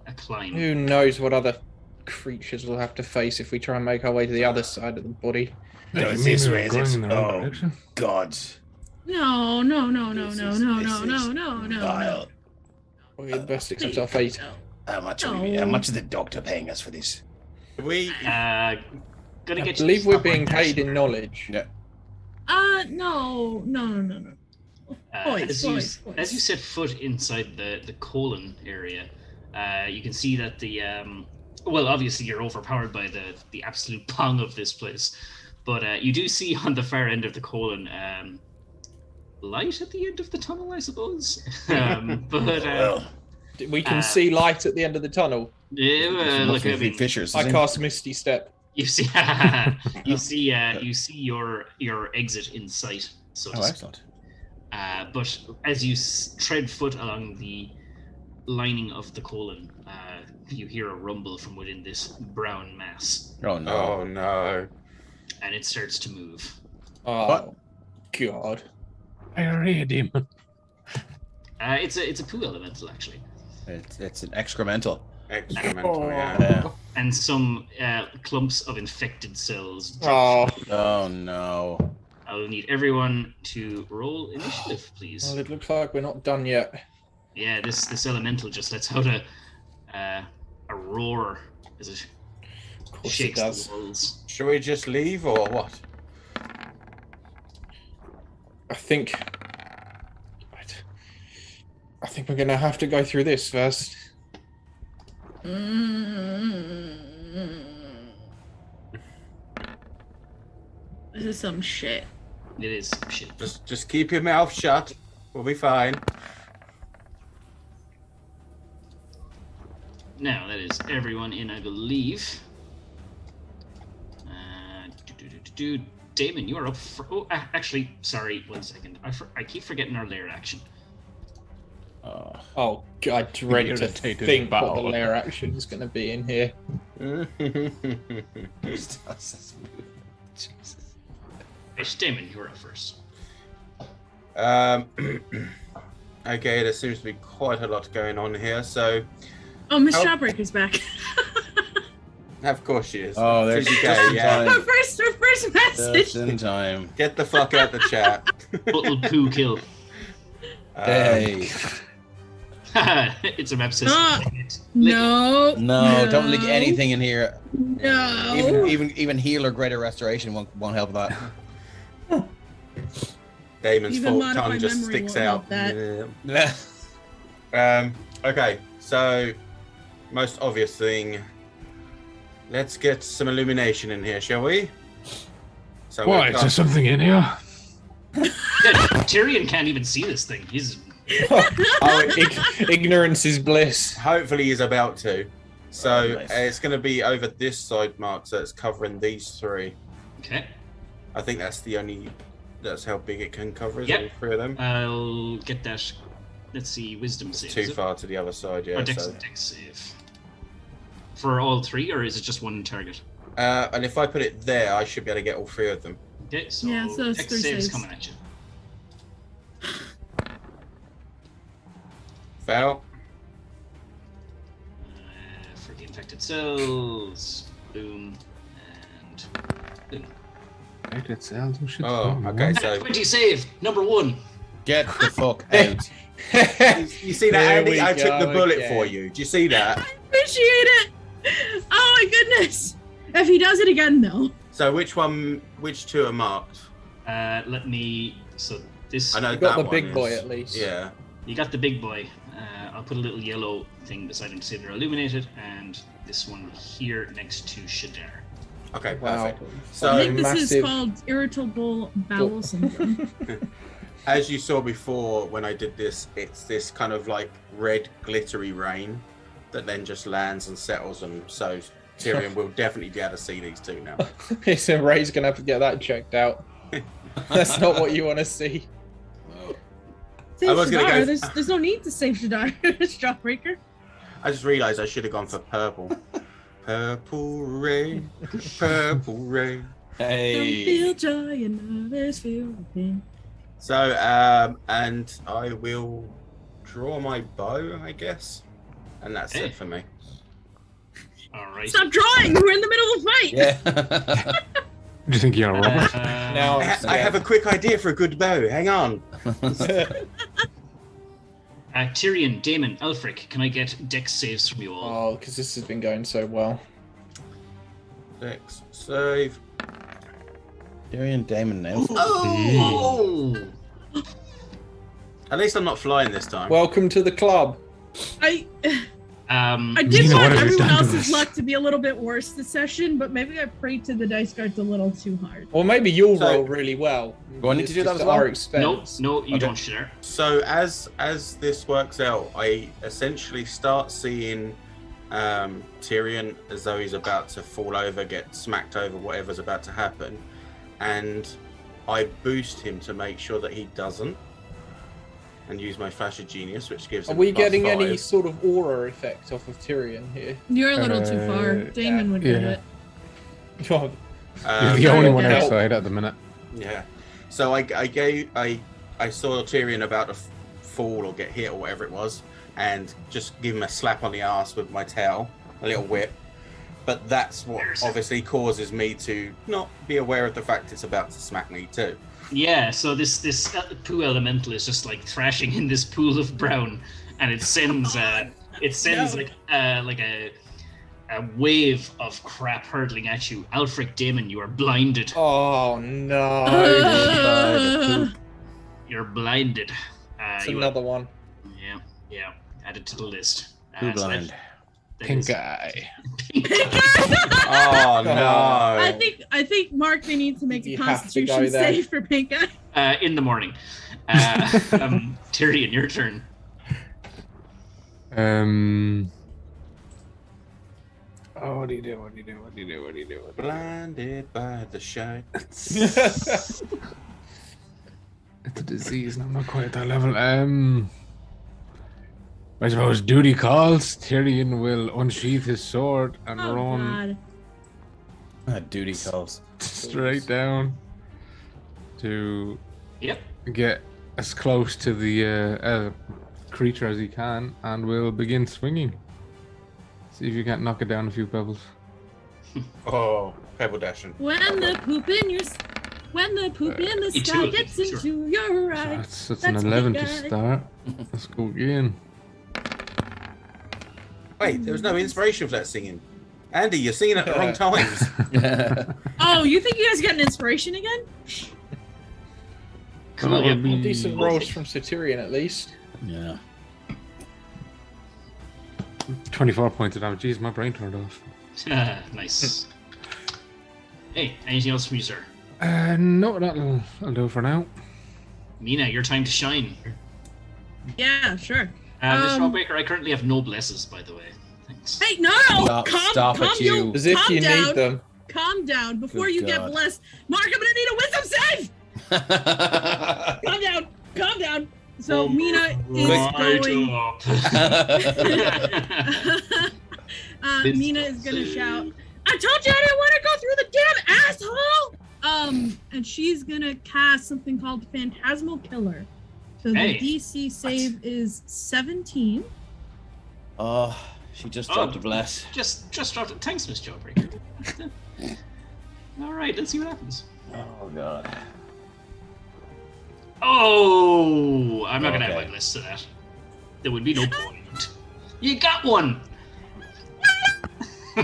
a climb. Who knows what other creatures we'll have to face if we try and make our way to the other side of the body. Yeah, It's you mean this we were way, is going it? in the wrong Oh, direction? God. No. This is No. vile. We best accept our fate. How much is the doctor paying us for this? We Gonna I get believe you we're to being stop paid in knowledge. Yeah. No. As Boys. you set foot inside the colon area, you can see that the well, obviously you're overpowered by the absolute pong of this place, but you do see on the far end of the colon light at the end of the tunnel, I suppose. We can see light at the end of the tunnel. Yeah, look, I mean, fissures. I cast Misty Step. you see, you see your exit in sight. So to speak. Excellent. But as you tread foot along the lining of the colon, you hear a rumble from within this brown mass, Oh no. Oh no. and it starts to move. Oh, What? God. Diarrhea demon. It's a poo elemental, actually, It's an excremental. Excremental, yeah. Yeah. and some clumps of infected cells. drop. Oh, Oh no. I'll need everyone to roll initiative, please. well, it looks like we're not done yet. Yeah, this elemental just lets out a roar as it Of course it shakes does. the walls. Should we just leave or what? I think we're gonna have to go through this first. This is some shit. It is shit. Just keep your mouth shut. We'll be fine. Now that is everyone in, I believe. Damon, you are up for. Oh, actually, sorry. 1 second. I keep forgetting our lair action. Oh, God, I dread to Irritated think what the battle. lair action is going to be in here. Jesus. Yes, Damon, you are up first. Okay, there seems to be quite a lot going on here, so Oh, Miss Oh. Jawbreaker's back. of course she is. Oh, there's Susie just Gay, in yeah. time. Her first message. Just in time. Get the fuck out the chat. Buttle poo kill. Hey. It's a map system. No. No, don't lick anything in here. No. Even heal or greater restoration won't help that. Damon's Even forked modified tongue just memory sticks won't out. help that. Yeah. Okay, so most obvious thing. Let's get some illumination in here, shall we? So Why? we've Is there got- something in here? Yeah, Tyrion can't even see this thing. He's Ignorance is bliss. hopefully he's about to. So Oh, nice. it's going to be over this side, Mark. So it's covering these three. okay. I think that's the only. That's how big it can cover. Is Yep. all three of them? I'll get that. Let's see, wisdom save. Too is it? far to the other side, yeah. Or dex, So. dex save. For all three, or is it just one target? And if I put it there, I should be able to get all three of them. Okay, so, Yeah, so it's dex 3 save's saves. coming at you. Fail. For the infected cells, boom, and boom. Infected cells and shit. Oh, okay. So 20 save, number 1. Get the fuck out. you see that, There Andy? we I took the go bullet again. for you. Do you see that? Appreciate it. Oh my goodness. If he does it again, though. So which two are marked? Let me. So this. I know You got that the big one boy is- at least. Yeah. You got the big boy. I'll put a little yellow thing beside him to say they're illuminated, and this one here next to Shadar. Okay, Wow. perfect. I So think this is massive- called irritable bowel syndrome. as you saw before when I did this, it's this kind of like red glittery rain that then just lands and settles them. So Tyrion will definitely be able to see these two now. So Ray's going to have to get that checked out. That's not what you want to see. Save I was gonna Shadar. go- There's no need to save Shadar. It's Jawbreaker. I just realised I should have gone for purple. Purple rain, purple rain. Hey. feel joy and others feel pain. So, and I will draw my bow, I guess. And that's Hey. it for me. All right. Stop drawing! We're in the middle of a fight! Yeah. Do you think you're a Robert? Now I have a quick idea for a good bow. Hang on. Tyrion, Damon, Elfric, can I get dex saves from you all? Oh, because this has been going so well. Dex save. Tyrion, Damon, now. Oh! At least I'm not flying this time. Welcome to the club. I I did Nina, what want have you everyone done to else's us? luck to be a little bit worse this session, but maybe I prayed to the dice cards a little too hard. Or maybe you'll So- roll really well. Do I need It's to do that just as at well? our No, expense. no, you Okay. don't share. So as this works out, I essentially start seeing Tyrion as though he's about to fall over, get smacked over, whatever's about to happen, and I boost him to make sure that he doesn't, and use my Flash of Genius, which gives Are him we +5. getting any sort of aura effect off of Tyrion here? You're a little too far. Damon would get yeah. it. God. You're the Um, only one okay. outside at the minute. Yeah. So I saw Tyrion about to fall or get hit or whatever it was, and just give him a slap on the ass with my tail, a little whip. But that's what obviously causes me to not be aware of the fact it's about to smack me too. Yeah, so this poo elemental is just like thrashing in this pool of brown, and it sends like a wave of crap hurtling at you. Alfric, Damon, you are blinded. Oh no. You're blinded. It's You- another one. Yeah. Added to the list. Who so blind? that Pink is- eye. Oh no! I think Mark may need to make a You have to go Constitution there. save for Pink Eye. In the morning. Tyrion, your turn. Oh, what do you do? What do you do? What do you do? What do you do? Blinded by the shine. It's a disease, and I'm not quite at that level. I suppose duty calls. Tyrion will unsheath his sword and Oh run God. Duty calls. straight down to Yep. get as close to the creature as he can, and will begin swinging. See if you can't knock it down a few pebbles. Oh, pebble dashing. When the poop in the You sky too, gets sure. into your So eyes. that's an That's 11 Pink to Eye. start. Let's go again. Wait, there was no inspiration for that singing. Andy, you're singing at the wrong times. Oh, you think you guys got an inspiration again? Cool. That Yeah. would be Decent rolls from Satyrion at least. Yeah. 24 points of damage. Jeez, my brain turned off. Nice. Hey, anything else from you, sir? No, that'll do for now. Mina, your time to shine. Yeah, sure. This Rawbreaker, I currently have no blesses, by the way. Thanks. Hey, no! Stop calm it, you. As if Calm you down. need them. Calm down before Good you God. get blessed. Mark, I'm gonna need a wisdom save! Calm down. So Mina is going. Mina is gonna shout, I told you I didn't want to go through the damn asshole! And she's gonna cast something called Phantasmal Killer. So Hey. the DC save is 17. Oh, she just dropped a bless. Just dropped it. Thanks, Miss Jawbreaker. All right, let's see what happens. Oh god. Oh, I'm not gonna add Okay. my list to that. There would be no point. You got one.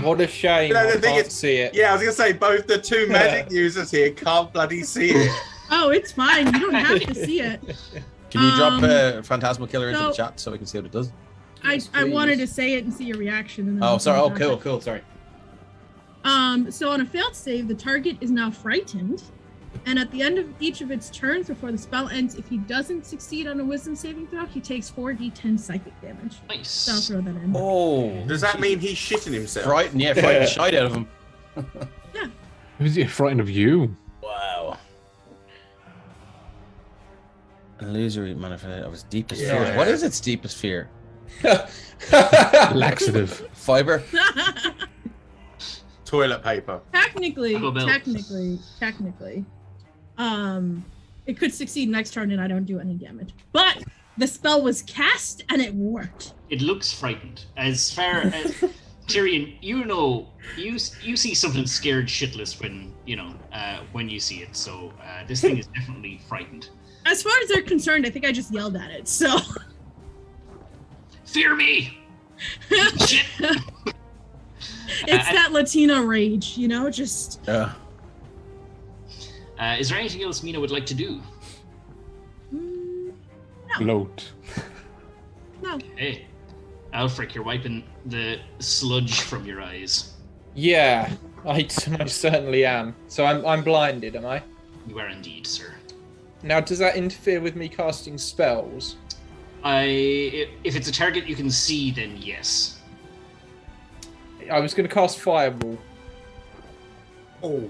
What a shame. No, the I thing can't is- see it. Yeah, I was gonna say both the two magic users here can't bloody see it. Oh, it's fine. You don't have to see it. Can you drop Um, Phantasmal Killer into the so- chat so we can see what it does? Yes, I wanted please. to say it and see your reaction. And then Oh, we sorry. can Oh, talk cool, about it. cool. Sorry. So on a failed save, the target is now frightened, and at the end of each of its turns before the spell ends, if he doesn't succeed on a wisdom saving throw, he takes 4d10 psychic damage. So I'll Nice. throw that in. Oh. Does that mean he's shitting himself? Frightened the shite out of him. Who's he frightened of you? Wow. Illusory manifest of its deepest Yeah. fears. What is its deepest fear? Laxative. Fiber? Toilet paper. Technically, Taco Bell. it could succeed next turn and I don't do any damage. But the spell was cast and it worked. It looks frightened. As far as Tyrion, you see something scared shitless when you see it. So this thing is definitely frightened. As far as they're concerned, I think I just yelled at it. So fear me. Shit. It's that Latina rage, just. Yeah. Is there anything else Mina would like to do? No. Float. No. Hey, Alfric, you're wiping the sludge from your eyes. Yeah, I certainly am. So I'm blinded, am I? You are indeed, sir. Now, does that interfere with me casting spells? If it's a target you can see, then yes. I was going to cast Fireball. Oh.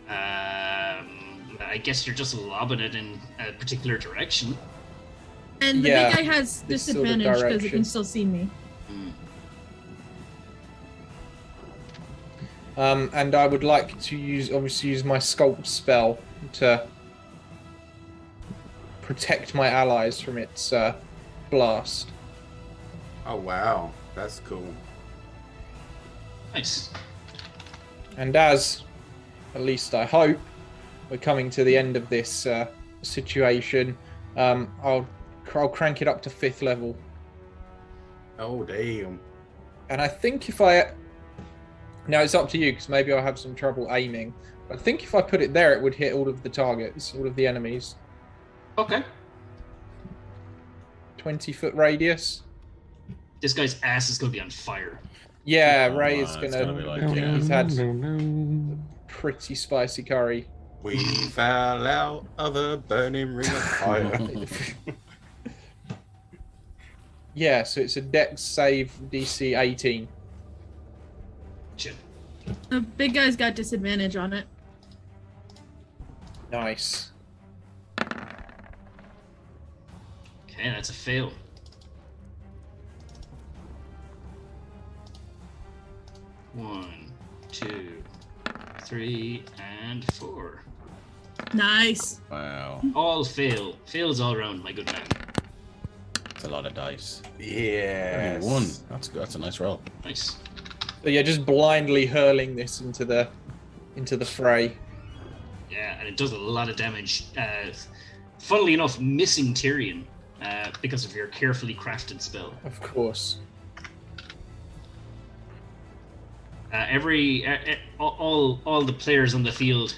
I guess you're just lobbing it in a particular direction. And the big guy has this sort of disadvantage because he direction. can still see me. And I would like to use my Sculpt spell to protect my allies from its blast. Oh wow, that's cool. Nice. And as, at least I hope, we're coming to the end of this situation, I'll crank it up to 5th level. Oh damn. And I think now it's up to you, because maybe I'll have some trouble aiming. But I think if I put it there, it would hit all of the targets, all of the enemies. Okay. 20-foot radius. This guy's ass is going to be on fire. Yeah, Oh, Ray is it's gonna. gonna be like, I think yeah. he's had pretty spicy curry. We fell out of a burning ring of fire. Yeah, so it's a Dex save DC 18. Shit. The big guy's got disadvantage on it. Nice. Okay, that's a fail. One, 2, 3, and 4. Nice. Wow. All fail. Fails all around, my good man. That's a lot of dice. Yeah. 1. That's a nice roll. Nice. So yeah, just blindly hurling this into the fray. Yeah, and it does a lot of damage. Funnily enough, missing Tyrion because of your carefully crafted spell. Of course. All the players on the field,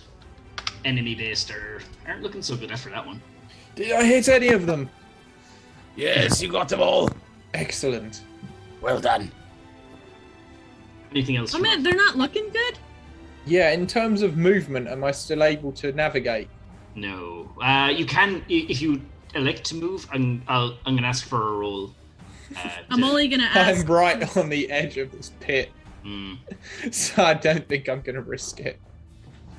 enemy based, aren't looking so good after that one. Did I hit any of them? Yes, you got them all. Excellent. Well done. Anything else? Oh from- man, they're not looking good? Yeah, in terms of movement, am I still able to navigate? No. You can if you elect to move. I'm gonna ask for a roll. I'm only gonna ask. I'm right on the edge of this pit, so I don't think I'm gonna risk it.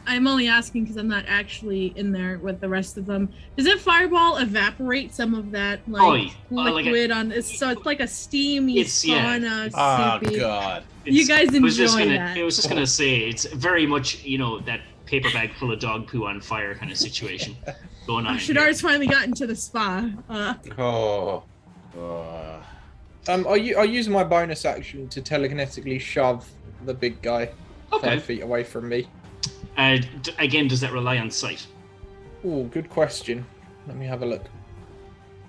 I'm only asking because I'm not actually in there with the rest of them. Does it fireball evaporate some of that liquid on? So it's like a steamy sauna. Oh soupy. god. You guys I was just enjoy gonna, that. I was just gonna say it's very much that paper bag full of dog poo on fire kind of situation going on. Shadar's finally got into the spa. Oh. I'll use my bonus action to telekinetically shove the big guy 5 feet away from me. Again, does that rely on sight? Oh, good question. Let me have a look.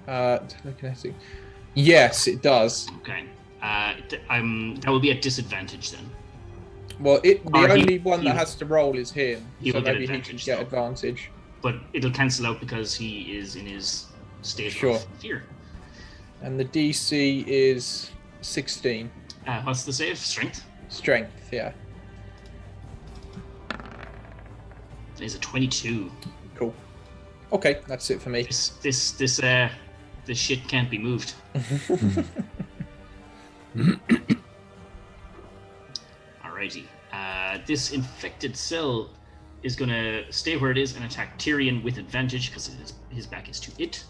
Telekinetic. Yes, it does. Okay. That will be at disadvantage then. Well, the Or only one that has to roll is him, he so will get maybe he advantage, can get though. advantage. But it'll cancel out because he is in his state Sure. of fear. And the DC is 16. What's the save? Strength? Strength, yeah. Is a 22. Cool. Okay, that's it for me. This shit can't be moved. Alrighty. This infected cell is gonna stay where it is and attack Tyrion with advantage because his back is to it,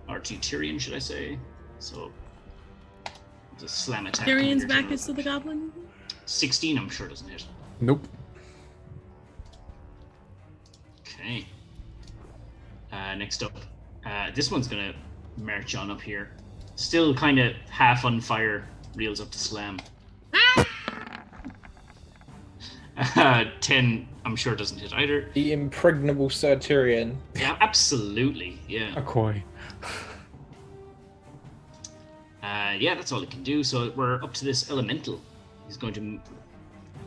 or to Tyrion, should I say? So, it's a slam attack. Tyrion's back is to the goblin. 16, I'm sure, doesn't hit. Nope. Okay. Next up, this one's gonna march on up here. Still kind of half on fire, reels up to slam. 10, I'm sure, doesn't hit either. The impregnable Centurion. Yeah, absolutely. Yeah. Akoi. Yeah, that's all it can do. So we're up to this elemental. He's going to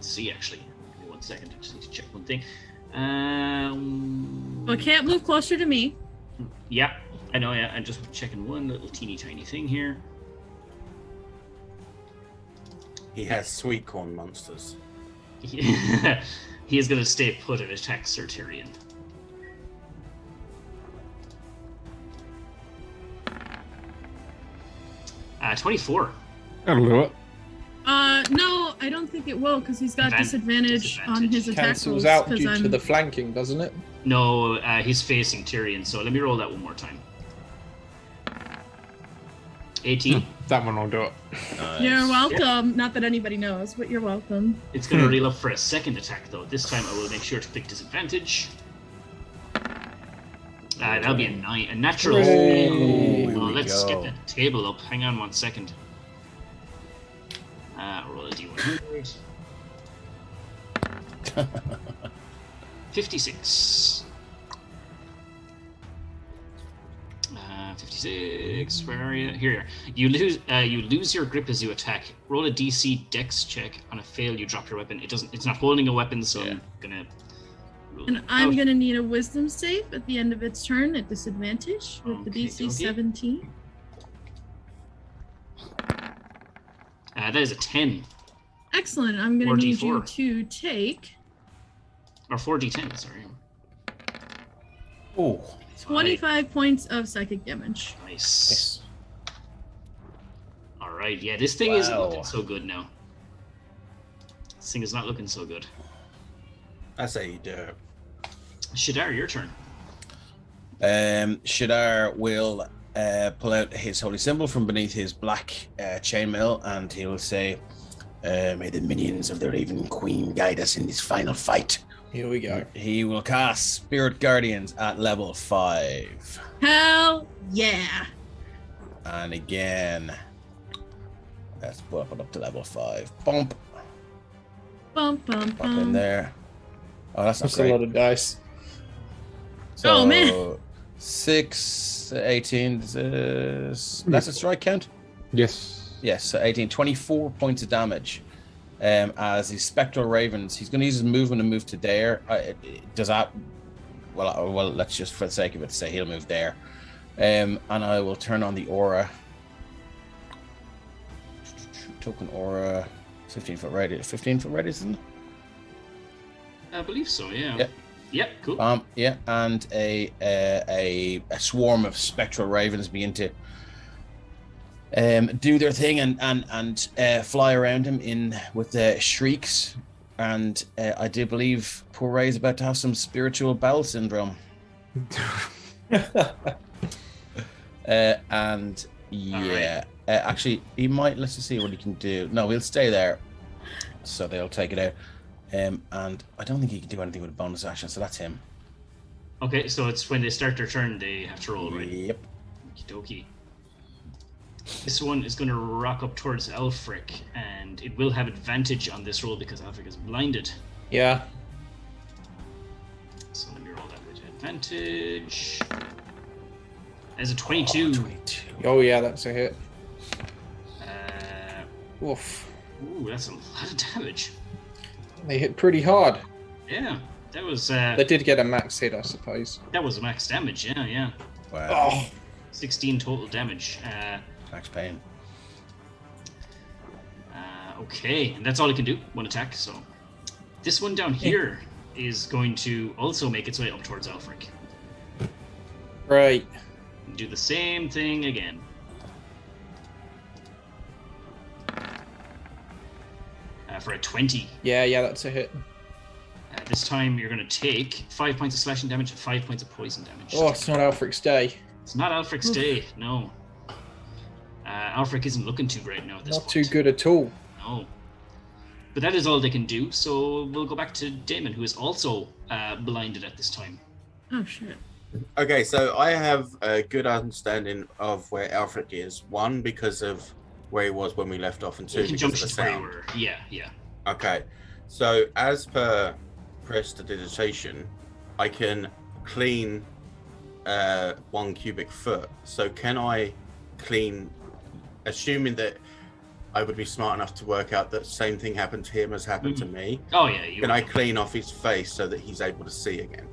see, actually. Give me 1 second. I just need to check one thing. Well, it can't move closer to me. Yeah, I know. Yeah, I'm just checking one little teeny tiny thing here. He has sweet corn monsters. He is going to stay put and attack Certerian. Uh, 24. That'll do it. No, I don't think it will because he's got disadvantage on his attack rolls. Cancels out due to the flanking, doesn't it? No, he's facing Tyrion, so let me roll that one more time. 18. That one will do it. Nice. You're welcome. Not that anybody knows, but you're welcome. It's going to reel up for a second attack, though. This time I will make sure to click disadvantage. That'll be a 9. A natural. Ooh, let's get the table up. Hang on 1 second. Roll a d100. 56. 56. Where are you? Here you are. You lose your grip as you attack. Roll a DC Dex check. On a fail, you drop your weapon. It's not holding a weapon, so I'm gonna. And I'm gonna need a Wisdom save at the end of its turn at disadvantage with the DC 17. That is a 10. Excellent. I'm gonna need 4d4. you to take Or 4d10. Sorry. Oh, 25 points of psychic damage. Nice. All right. Yeah, this thing isn't looking so good now. This thing is not looking so good. That's how you do it. Shadar, your turn. Shadar will pull out his holy symbol from beneath his black chainmail, and he will say, "May the minions of the Raven Queen guide us in this final fight." Here we go. He will cast Spirit Guardians at level 5. Hell yeah. And again, let's bump it up to level 5. Bump. Bump, bump, Bump in bump. there. Oh, that's not That's a great. lot of dice. So, Oh, man. 6, 18. That's a strike count? Yes. Yes, so 18. 24 points of damage. As these spectral ravens, he's going to use his movement and move to there. Does that? Well, let's just, for the sake of it, say he'll move there. And I will turn on the aura. Token aura. 15-foot radius. 15-foot radius, isn't it? I believe so. Yeah. Yep. Yep. Cool. Yeah, and a swarm of spectral ravens begin to do their thing and fly around him in with shrieks, and I do believe poor Ray's about to have some spiritual bowel syndrome. And yeah, actually, he might. Let's just see what he can do. No, he'll stay there, so they'll take it out. And I don't think he can do anything with a bonus action, so that's him. Okay, so it's when they start their turn, they have to roll, right? Yep. Okie dokie. This one is going to rock up towards Elfric, and it will have advantage on this roll because Elfric is blinded. Yeah. So let me roll that with advantage. As a 22. 22. Oh yeah, that's a hit. Oof. Ooh, that's a lot of damage. They hit pretty hard. Yeah, that was They did get a max hit, I suppose. that was max damage. Yeah. Wow. Oh, 16 total damage. Max pain. Okay, and that's all it can do. One attack. So this one down here is going to also make its way up towards Elfric. right. Do the same thing again. For a 20. Yeah, that's a hit. This time you're going to take 5 points of slashing damage and 5 points of poison damage. Oh, it's not Alfric's day. It's not Alfric's day, no. Alfric isn't looking too great now at this Not point. too good at all. No. But that is all they can do, so we'll go back to Damon, who is also blinded at this time. Oh, shit. Okay, so I have a good understanding of where Alfred is. One, because of where he was when we left off, and two, because of the sound. Yeah. Okay, so as per prestidigitation, I can clean 1 cubic foot. So can I clean, assuming that I would be smart enough to work out that same thing happened to him as happened to me? Oh, yeah. Can I clean off his face so that he's able to see again?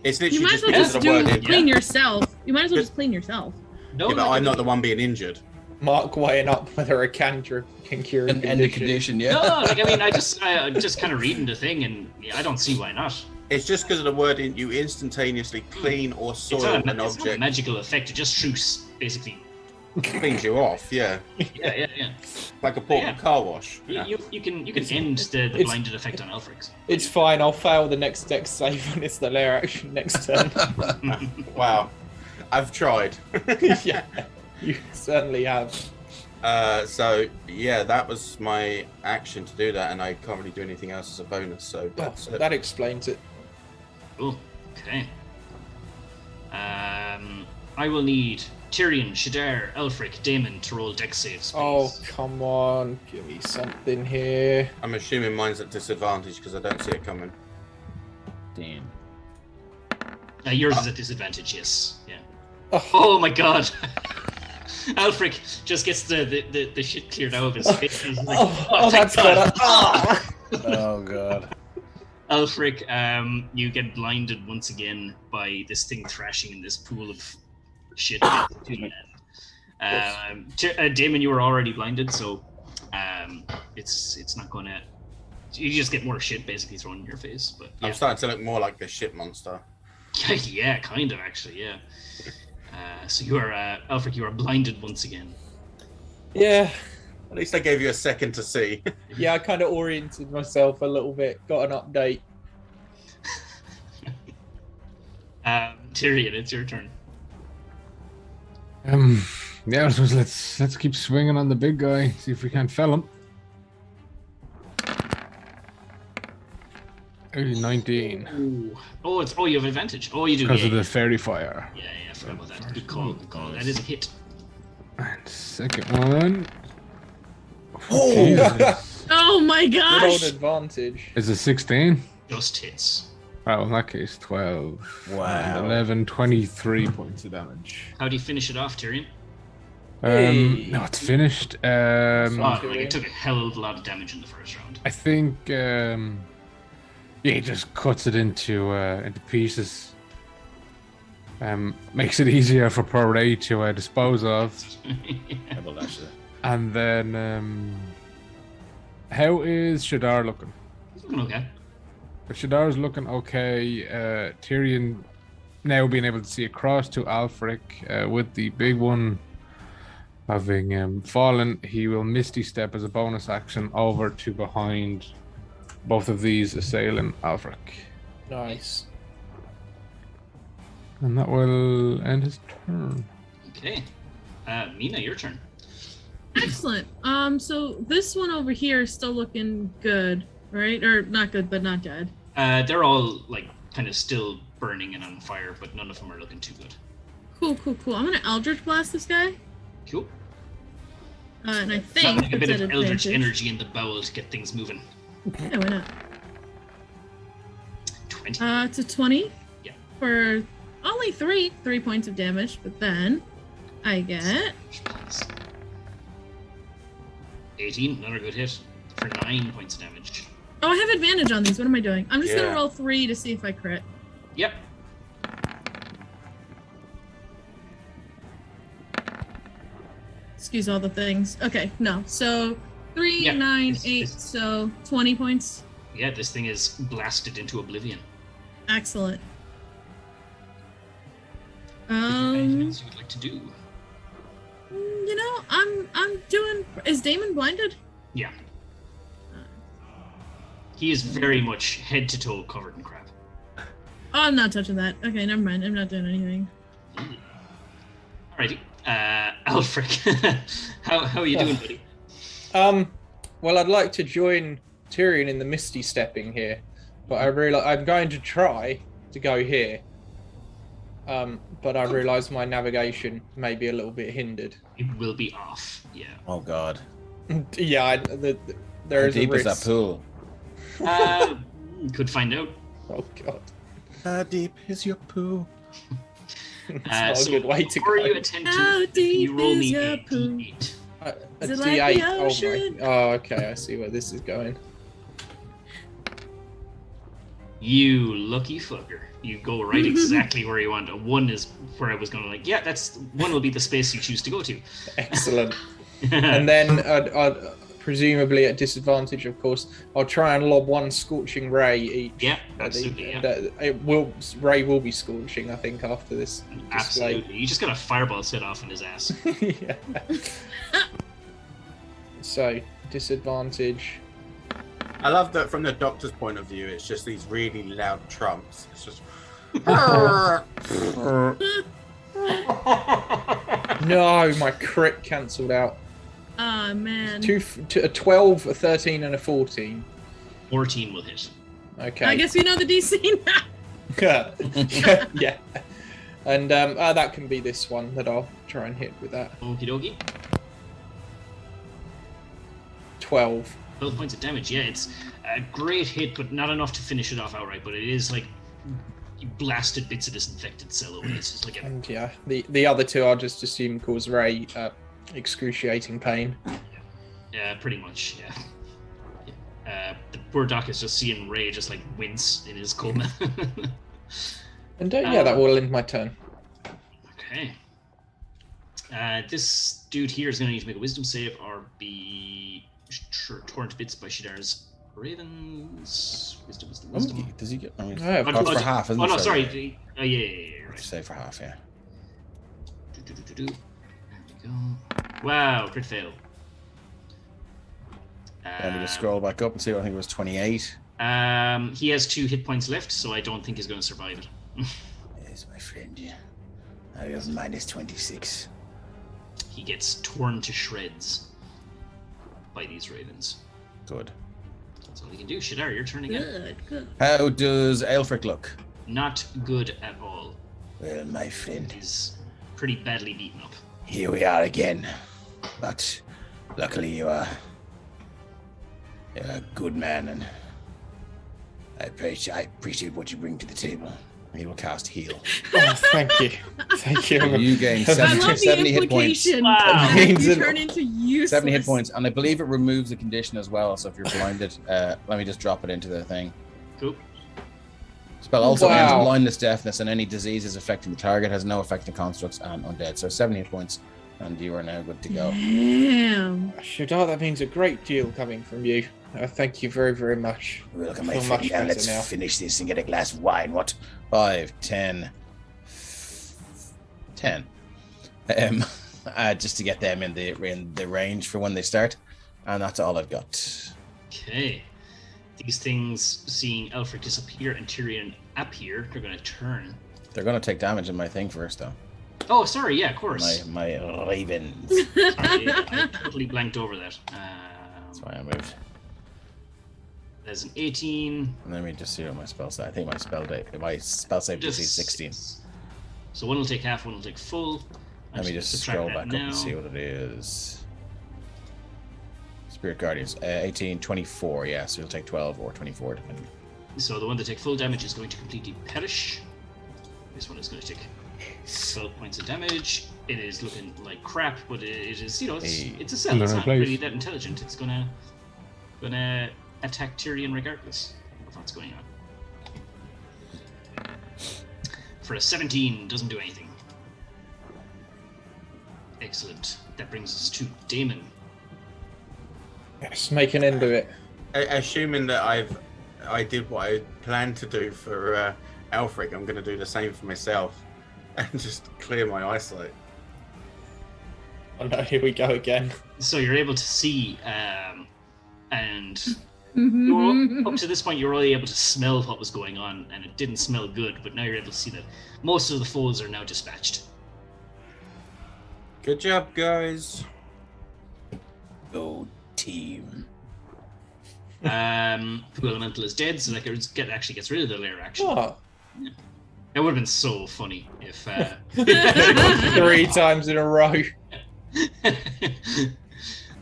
It's literally You might as well because just of the word clean yourself. You might as well just clean yourself. No, yeah, but I'm not the one being injured. Mark weighing up whether a cantrip can cure And end the condition, yeah. No, like, I mean, I just kind of reading the thing, and I don't see why not. It's just because of the word you instantaneously clean or soil an It's not a object. magical effect. It just shoots, basically. Cleans you off, yeah. Yeah. Like a portable car wash. You can end the blinded effect on Elfric. It's fine. I'll fail the next dex save and it's the lair action next turn. Wow. I've tried. Yeah, you certainly have. So yeah, that was my action to do that, and I can't really do anything else as a bonus. So that's it. That explains it. Oh, okay. I will need Tyrion, Shadar, Elfric, Damon to roll dex saves. Oh, please. come on. Give me something here. I'm assuming mine's at disadvantage because I don't see it coming. Damn. Yours is at disadvantage, yes. Yeah. Oh, Oh my god. Alfric just gets the shit cleared out of his face. He's like, thank that's God. better. Oh god. Alfric, you get blinded once again by this thing thrashing in this pool of shit. Damon, you were already blinded, so it's not gonna. You just get more shit basically thrown in your face. But yeah. I'm starting to look more like the shit monster. Yeah, kind of actually, yeah. So you are, Alfric, you are blinded once again. Yeah. At least I gave you a second to see. Yeah, I kind of oriented myself a little bit. Got an update. Tyrion, it's your turn. Yeah, I suppose let's keep swinging on the big guy. See if we can't fell him. Early 19. Ooh. Oh, you have advantage. Oh, you do. Because of the fairy fire. Yeah, I forgot about that. Good call. That is a hit. And second one. Oh! Jesus. Oh my Good old gosh! advantage. Is it 16? Just hits. Right, well, in that case, 12. Wow. And 11, 23 points of damage. How do you finish it off, Tyrion? Hey. No, it's finished. It took a hell of a lot of damage in the first round. I think, he just cuts it into pieces. Makes it easier for poor Ray to dispose of. I will actually. And then, how is Shadar looking? He's looking okay. But Shadar's looking okay. Tyrion now being able to see across to Alfric with the big one having fallen. He will Misty Step as a bonus action over to behind both of these assailing Alfric. Nice. And that will end his turn. Okay. Mina, your turn. Excellent. So this one over here is still looking good, right? Or not good, but not dead. They're all like kind of still burning and on fire, but none of them are looking too good. Cool. I'm gonna Eldritch Blast this guy. Cool. And I Sounds think like a bit it's of at eldritch advantage. energy in the bowel to get things moving. Yeah, why not? 20. It's a 20. Yeah. For only three points of damage, but then I get 18, another good hit for 9 points of damage. Oh, I have advantage on these. What am I doing? I'm just Yeah. gonna roll 3 to see if I crit. Yep. Excuse all the things. Okay, no. So 3, Yeah, 9, it's- 8, it's- so 20 points. Yeah, this thing is blasted into oblivion. Excellent. Anything else you would like to do? You know, I'm doing. Is Damon blinded? Yeah. He is very much head to toe covered in crap. Oh, I'm not touching that. Okay, never mind. I'm not doing anything. Alrighty. Alfric, how are you doing, buddy? Well, I'd like to join Tyrion in the misty stepping here, but I realize I'm going to try to go here. But I realise my navigation may be a little bit hindered. It will be off. Yeah. Oh God. Yeah, there is a How deep is risk. that pool? Could find out. Oh God. How deep is your pool? It's not a So good way to before go. you attempt How to, deep you roll is me your a poo? D8. A Is it D8. like the Oh ocean? my. Oh, okay. I see where this is going. You lucky fucker. You go right exactly where you want. A 1 is where I was going to like, yeah, that's 1 will be the space you choose to go to. Excellent. And then I'd presumably at disadvantage, of course, I'll try and lob one scorching ray each. Yeah, absolutely. Yeah. Ray will be scorching, I think, after this display. Absolutely. You just got a fireball set off in his ass. Yeah. So disadvantage. I love that from the doctor's point of view, it's just these really loud trumps. It's just. No, my crit cancelled out. Oh man. A 12, a 13, and a 14. 14 will hit. Okay. I guess we know the DC now. Yeah. And that can be this one that I'll try and hit with that. Okie dokie. 12. 12 points of damage. Yeah, it's a great hit, but not enough to finish it off outright. But it is like you blasted bits of this infected cell away. It's just like a... And yeah, the other two I'll just assume cause Ray excruciating pain. Yeah, pretty much. Yeah. The poor doc is just seeing Ray just like wince in his coma. And yeah, that will end my turn. Okay. This dude here is going to need to make a wisdom save or be torn to bits by Shidar's ravens. Wisdom. Does he get? I mean, Yeah, of costs course. for half, isn't Oh it? no, sorry. Yeah. Right. Save for half, yeah. There we go. Wow, crit fail. Let me just scroll back up and see. I think it was 28. He has 2 hit points left, so I don't think he's going to survive it. Yes, my friend. I have minus 26. He gets torn to shreds by these ravens. Good. That's all he can do. Shadar, your turn again. Good. How does Aelfric look? Not good at all. Well, my friend, He's pretty badly beaten up. here we are again. But luckily you're a good man, and I appreciate what you bring to the table. He will cast heal. Oh, thank you. Thank you. You gain I 70, love the 70 hit points. implication. Wow. That Means you it- turn into useless. 70 hit points, and I believe it removes the condition as well. So if you're blinded, let me just drop it into the thing. Cool. Spell also ends Wow. blindness, deafness, and any diseases affecting the target has no effect on constructs and undead. So 70 hit points, and you are now good to go. Damn. Shadar, that means a great deal coming from you. Thank you very, very much. Welcome, my Feel friend. much Now better let's now. finish this and get a glass of wine. What? 5, 10, 10. Just to get them in the range for when they start, and that's all I've got. Okay. These things, seeing Alfred disappear and Tyrion appear, they're going to turn. They're gonna take damage in my thing first, though. Oh, sorry. Yeah, of course. My ravens. Sorry, I totally blanked over that. That's why I moved. There's an 18. And let me just see what my spell save. I think my spell save DC is 16. So one will take half, one will take full. Let me just subtract scroll that back up now. and see what it is. Spirit Guardians, 18, 24. Yeah, so you'll take 12 or 24, depending. So the one that take full damage is going to completely perish. This one is going to take 12 points of damage. It is looking like crap, but it is, you know, it's a cell. It's not really that intelligent. It's gonna attack Tyrion regardless of what's going on. For a 17, doesn't do anything. Excellent. That brings us to Damon. Yes, make an end of it. Assuming that I did what I planned to do for Alfric, I'm going to do the same for myself and just clear my eyesight. Oh no, here we go again. So you're able to see, and you're, up to this point, you're only able to smell what was going on, and it didn't smell good. But now you're able to see that most of the foes are now dispatched. Good job, guys. Go team. Poo Elemental is dead, so that actually gets rid of the lair action. Oh, That would have been so funny if 3 times in a row.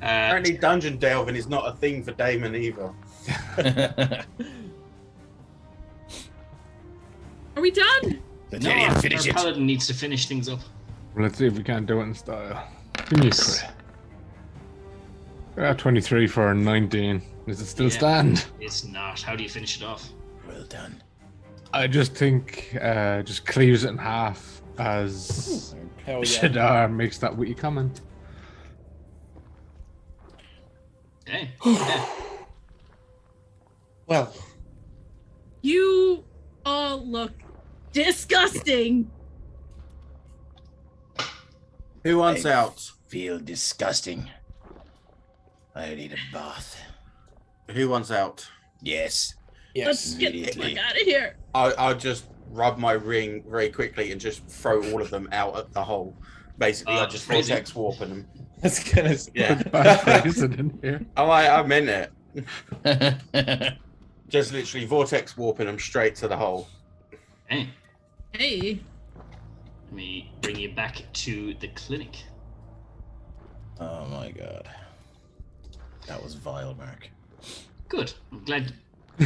Apparently, dungeon delving is not a thing for Damon either. Are we done? No, our finish it. paladin needs to finish things up. Well, let's see if we can do it in style. Give me a crit. 23 for a 19. Does it still stand? It's not. How do you finish it off? Well done. I just think just cleaves it in half as Hell yeah. Shadar makes that witty comment. Okay. Yeah. Well, You all look disgusting. Who wants out? Feel disgusting. I need a bath. Who wants out? Yes. Let's yes. get the Immediately. fuck out of here. I'll just rub my ring very quickly and just throw all of them out at the hole. Basically, I just crazy. vortex warping them. That's gonna. Yeah. Bad phrasing in here. I meant it. Just literally vortex warping them straight to the hole. Hey, Hey. let me bring you back to the clinic. Oh my god. That was vile, Mark. Good. I'm glad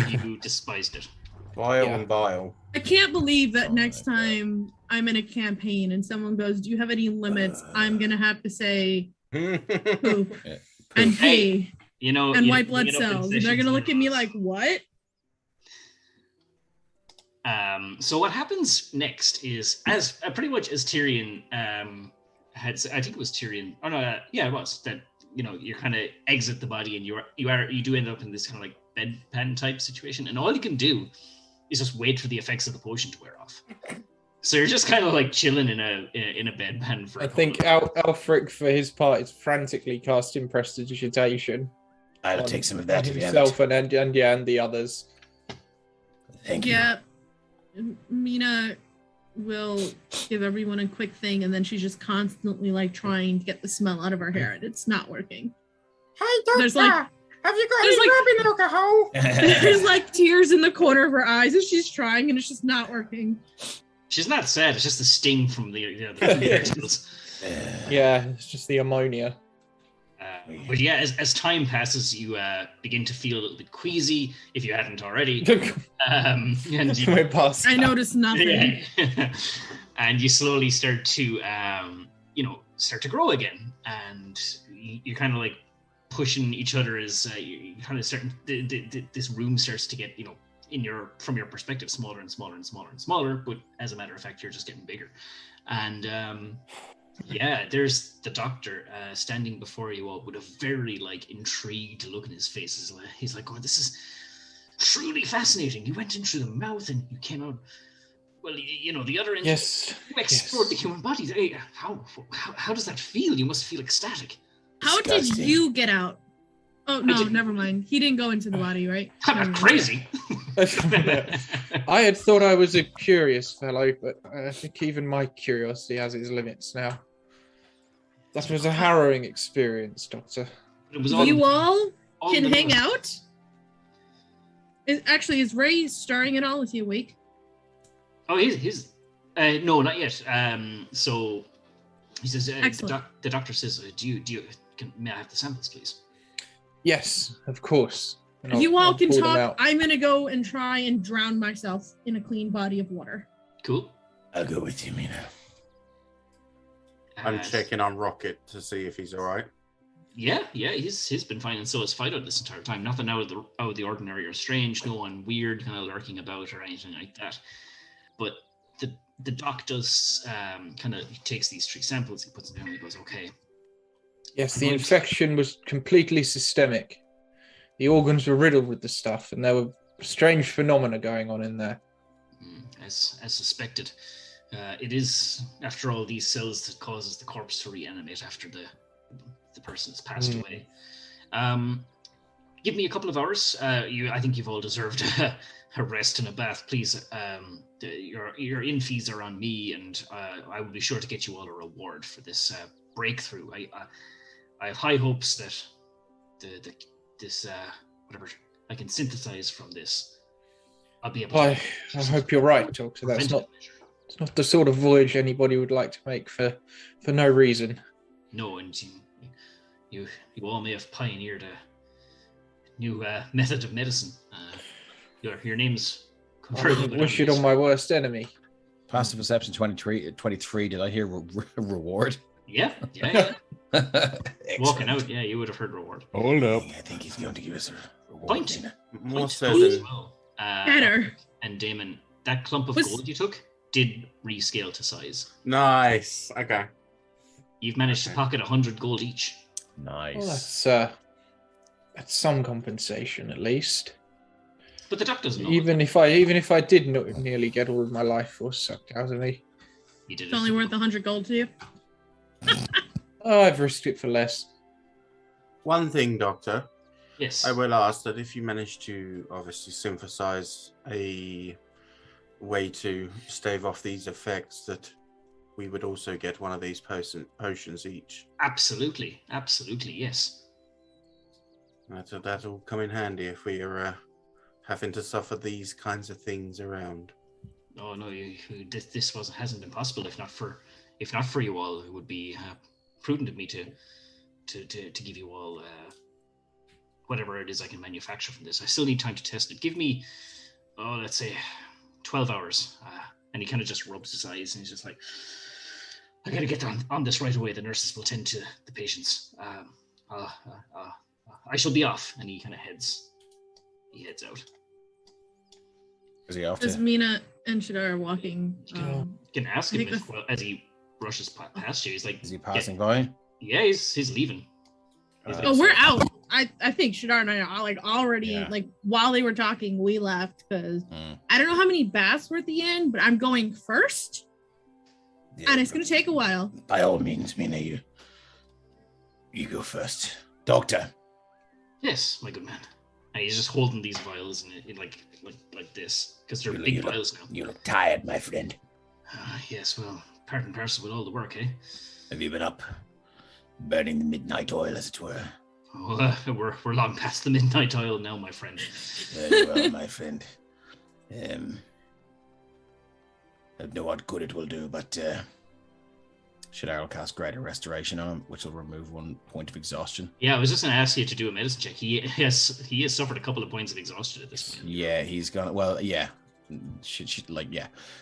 you despised it. Vile Yeah. and vile. I can't believe that Oh next my God. time I'm in a campaign and someone goes, "Do you have any limits?" I'm gonna have to say poop Yeah. and Hey. pee You know, and you- white blood you get up in cells, and they're sessions gonna in look at me house. like, "What?" So what happens next is, as pretty much as Tyrion had, I think it was Tyrion. Oh no, yeah, it was that. You know, you kind of exit the body, and you do end up in this kind of like bedpan type situation, and all you can do is just wait for the effects of the potion to wear off. So you're just kind of like chilling in a bedpan for. I think Alfric, for his part, is frantically casting prestidigitation. I'll on take some of that if you have himself it. and the others. Thank you. Yeah. Mina will give everyone a quick thing, and then she's just constantly like trying to get the smell out of her hair, and it's not working. Hey, There's like have you got there's any like- rubbing alcohol? there's like tears in the corner of her eyes as she's trying, and it's just not working. She's not sad. It's just the sting from the particles. Yeah, it's just the ammonia. But yeah, as time passes, you begin to feel a little bit queasy if you hadn't already. And you, We're past I that. noticed nothing. yeah. And you slowly start to, start to grow again, and you're kind of like pushing each other as you kind of starting. This room starts to get, from your perspective, smaller and smaller and smaller and smaller. But as a matter of fact, you're just getting bigger, and yeah, there's the doctor standing before you all with a very intrigued look in his face. He's like, "Oh, this is truly fascinating. You went in through the mouth and you came out. Well, the other end. Yes. You explored the human body. Hey, how does that feel? You must feel ecstatic." How did Disgusting. you get out? Oh no, didn't. never mind. He didn't go into the body, right? I'm Never not mind. crazy. I had thought I was a curious fellow, but I think even my curiosity has its limits now. That was a harrowing experience, Doctor. It was You all all can the hang noise. out. Is Ray starring at all? Is he awake? Oh, he's no, not yet. So he says, Excellent. the doctor says, may I have the samples, please? Yes, of course. And I'll- You all I'll can pull them talk. out. I'm gonna go and try and drown myself in a clean body of water. Cool. I'll go with you, Mina. I'm checking on Rocket to see if he's all right. Yeah, he's been fine, and so has Fido this entire time. Nothing out of the ordinary or strange. No one weird kind of lurking about or anything like that. But the doc does he takes these 3 samples, he puts them down, and he goes, "Okay." Yes, the Right. infection was completely systemic. The organs were riddled with the stuff, and there were strange phenomena going on in there. As suspected, it is, after all, these cells that causes the corpse to reanimate after the person has passed away. Give me a couple of hours. I think you've all deserved a rest and a bath. Please, your in fees are on me, and I will be sure to get you all a reward for this breakthrough. I have high hopes that this whatever I can synthesize from this, I'll be able to. I hope you're right, Doctor. It's not the sort of voyage anybody would like to make for no reason. No, and you all may have pioneered a new method of medicine. Your name's. I wouldn't wish it on my worst enemy. Passive perception 23. Did I hear reward? Yeah. Walking out, yeah, you would have heard reward. Hold up. I think he's going to give us a reward. Point. More so than... Better. And Damon, that clump of gold you took did rescale to size. Nice. Okay. You've managed to pocket 100 gold each. Nice. Well, that's some compensation at least. But the duck doesn't know. Even if I did nearly get all of my life force sucked out of me, You did It's only worth 100 gold to you. I've risked it for less. One thing, Doctor, Yes. I will ask that if you manage to obviously synthesize a way to stave off these effects, that we would also get one of these potions each. Absolutely, yes. That'll come in handy if we are having to suffer these kinds of things around. Oh no, this hasn't been possible if not for you all. It would be prudent of me to give you all whatever it is I can manufacture from this. I still need time to test it. Give me, let's say, 12 hours. And he kind of just rubs his eyes and he's just like, I gotta get on this right away. The nurses will tend to the patients. I shall be off. And he kind of heads out. Is he off As to? Mina and Shadar are walking, You can ask him as he rushes past you. He's like, Is he passing by? Yeah, he's leaving. we're out. I think Shadar and I are like already like while they were talking, we left because I don't know how many baths were at the end, but I'm going first, and it's gonna take a while. By all means, Mina, you go first, Doctor. Yes, my good man. And he's just holding these vials in like this because they're big vials now. You look tired, my friend. Yes, well, part and parcel with all the work, eh? Have you been up, burning the midnight oil, as it were? Oh, we're long past the midnight oil now, my friend. Very well, my friend. I don't know what good it will do, but Shadar will cast Greater Restoration on him, which will remove 1 point of exhaustion. Yeah, I was just going to ask you to do a medicine check. He has suffered a couple of points of exhaustion at this point. Yeah, he's gonna. Well, yeah.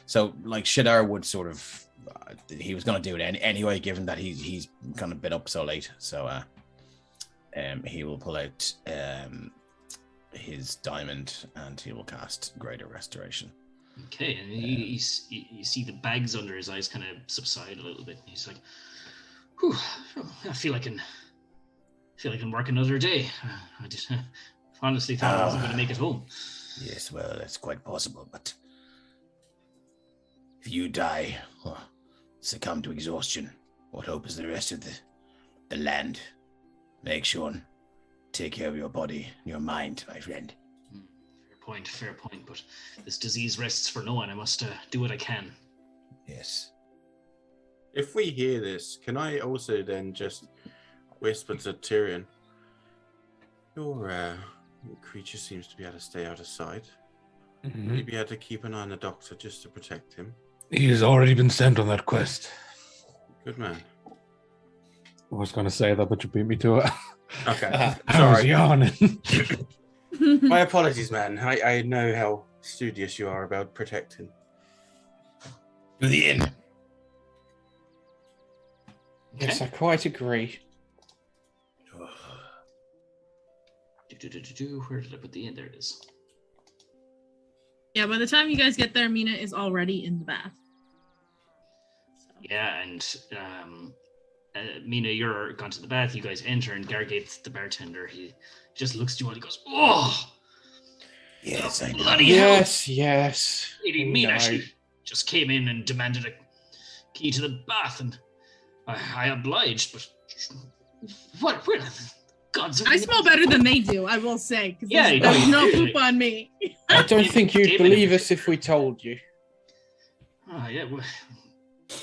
So Shadar would sort of. He was gonna do it anyway, given that he's kind of been up so late. So, he will pull out his diamond and he will cast Greater Restoration. Okay, and you see the bags under his eyes kind of subside a little bit. He's like, "Whew, I feel like I can work another day. I just honestly thought I wasn't going to make it home." Yes, well, that's quite possible, but if you die or succumb to exhaustion, what hope is the rest of the land? Make sure and take care of your body and your mind, my friend. Fair point, but this disease rests for no one. I must do what I can. Yes. If we hear this, can I also then just whisper to Tyrion, your creature seems to be able to stay out of sight. Mm-hmm. Maybe able to keep an eye on the doctor just to protect him. He has already been sent on that quest. Good man. I was going to say that, but you beat me to it. Okay. I was yawning. My apologies, man. I know how studious you are about protecting. To the inn. Yes, I quite agree. Where did I put the inn? There it is. Yeah, by the time you guys get there, Mina is already in the bath. Yeah, and Mina, you're gone to the bath. You guys enter, and Gargate, the bartender, he just looks at you and he goes, "Oh, Yes, I know. bloody hell!" Yes. Lady Mina, she just came in and demanded a key to the bath, and I obliged. But what? Where the gods? I smell better than they do, I will say. Because Yeah, there's no poop on me. I don't think you'd believe us if we told you. Oh yeah. Well,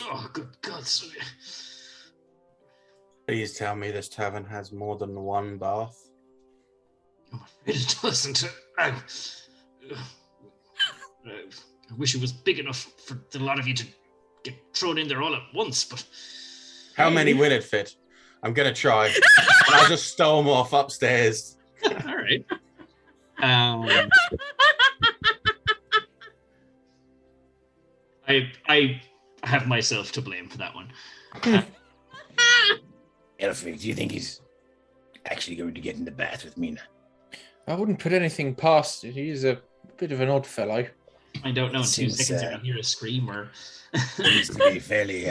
oh good God! Please tell me this tavern has more than one bath. It doesn't. I wish it was big enough for the lot of you to get thrown in there all at once, but... How many will it fit? I'm going to try. And I just storm off upstairs. All right. I have myself to blame for that one. Elfric, do you think he's actually going to get in the bath with me now? I wouldn't put anything past it. He's a bit of an odd fellow. I don't know. In 2 Seems, seconds, I hear a scream or... Seems to be fairly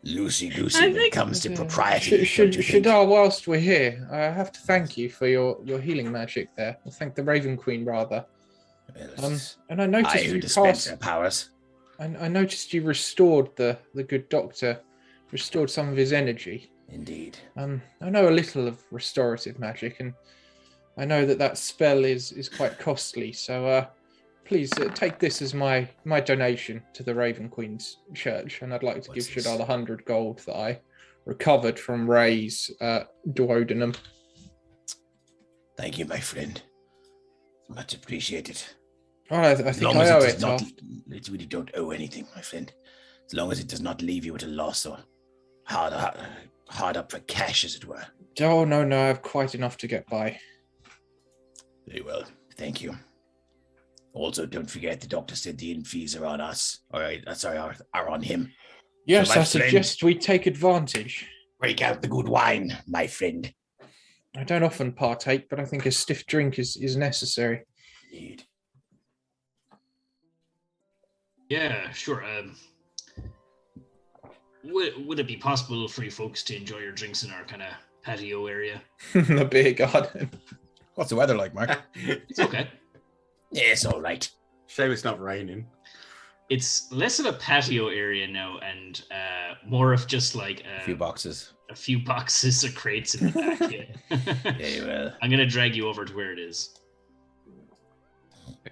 loosey-goosey when it comes to propriety. Shadar, whilst we're here, I have to thank you for your healing magic there. I'll thank the Raven Queen, rather. Well, and I noticed who you dispense her powers. I noticed you restored the good doctor, restored some of his energy. Indeed. I know a little of restorative magic, and I know that spell is quite costly. So please take this as my donation to the Raven Queen's church, and I'd like to give Shadar the 100 gold that I recovered from Ray's duodenum. Thank you, my friend. Much appreciated. Well, I think I owe it. It really don't owe anything, my friend. As long as it does not leave you at a loss or hard up for cash, as it were. Oh, no, I have quite enough to get by. Very well, thank you. Also, don't forget the doctor said the inn fees are on us. Are on him. Yes, so I suggest we take advantage. Break out the good wine, my friend. I don't often partake, but I think a stiff drink is necessary. Indeed. Yeah, sure. Would it be possible for you folks to enjoy your drinks in our kind of patio area? The beer garden. What's the weather like, Mark? It's okay. Yeah, it's all right. Shame it's not raining. It's less of a patio area now and more of just like A few boxes or crates in the back. Yeah. Yeah, well. I'm gonna drag you over to where it is.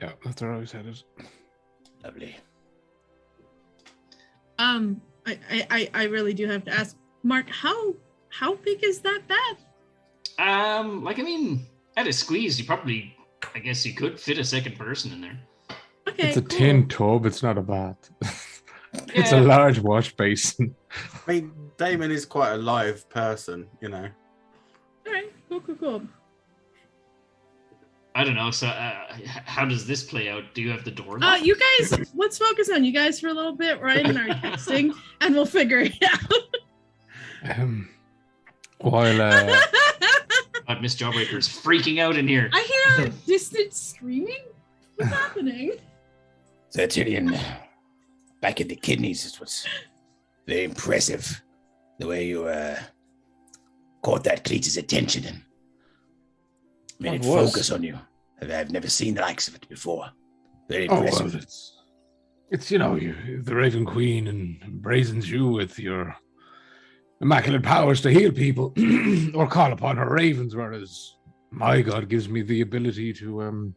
Yeah, that's where I was headed. Lovely. I really do have to ask, Mark, how big is that bath? At a squeeze, I guess you could fit a second person in there. Okay, it's a cool. tin tub. It's not a bath. It's a large wash basin. I mean, Damon is quite a live person, you know. All right, cool. I don't know. So, how does this play out? Do you have the door locked? You guys, let's focus on you guys for a little bit, right, in our texting, and we'll figure it out. While Miss Jawbreaker's freaking out in here. I hear distant screaming. What's happening? So Tyrion, back at the kidneys, it was very impressive the way you caught that Cletus' attention and made it focus on you. I've never seen the likes of it before. Very impressive. Well, it's the Raven Queen and brazens you with your immaculate powers to heal people or call upon her ravens, whereas my god gives me the ability to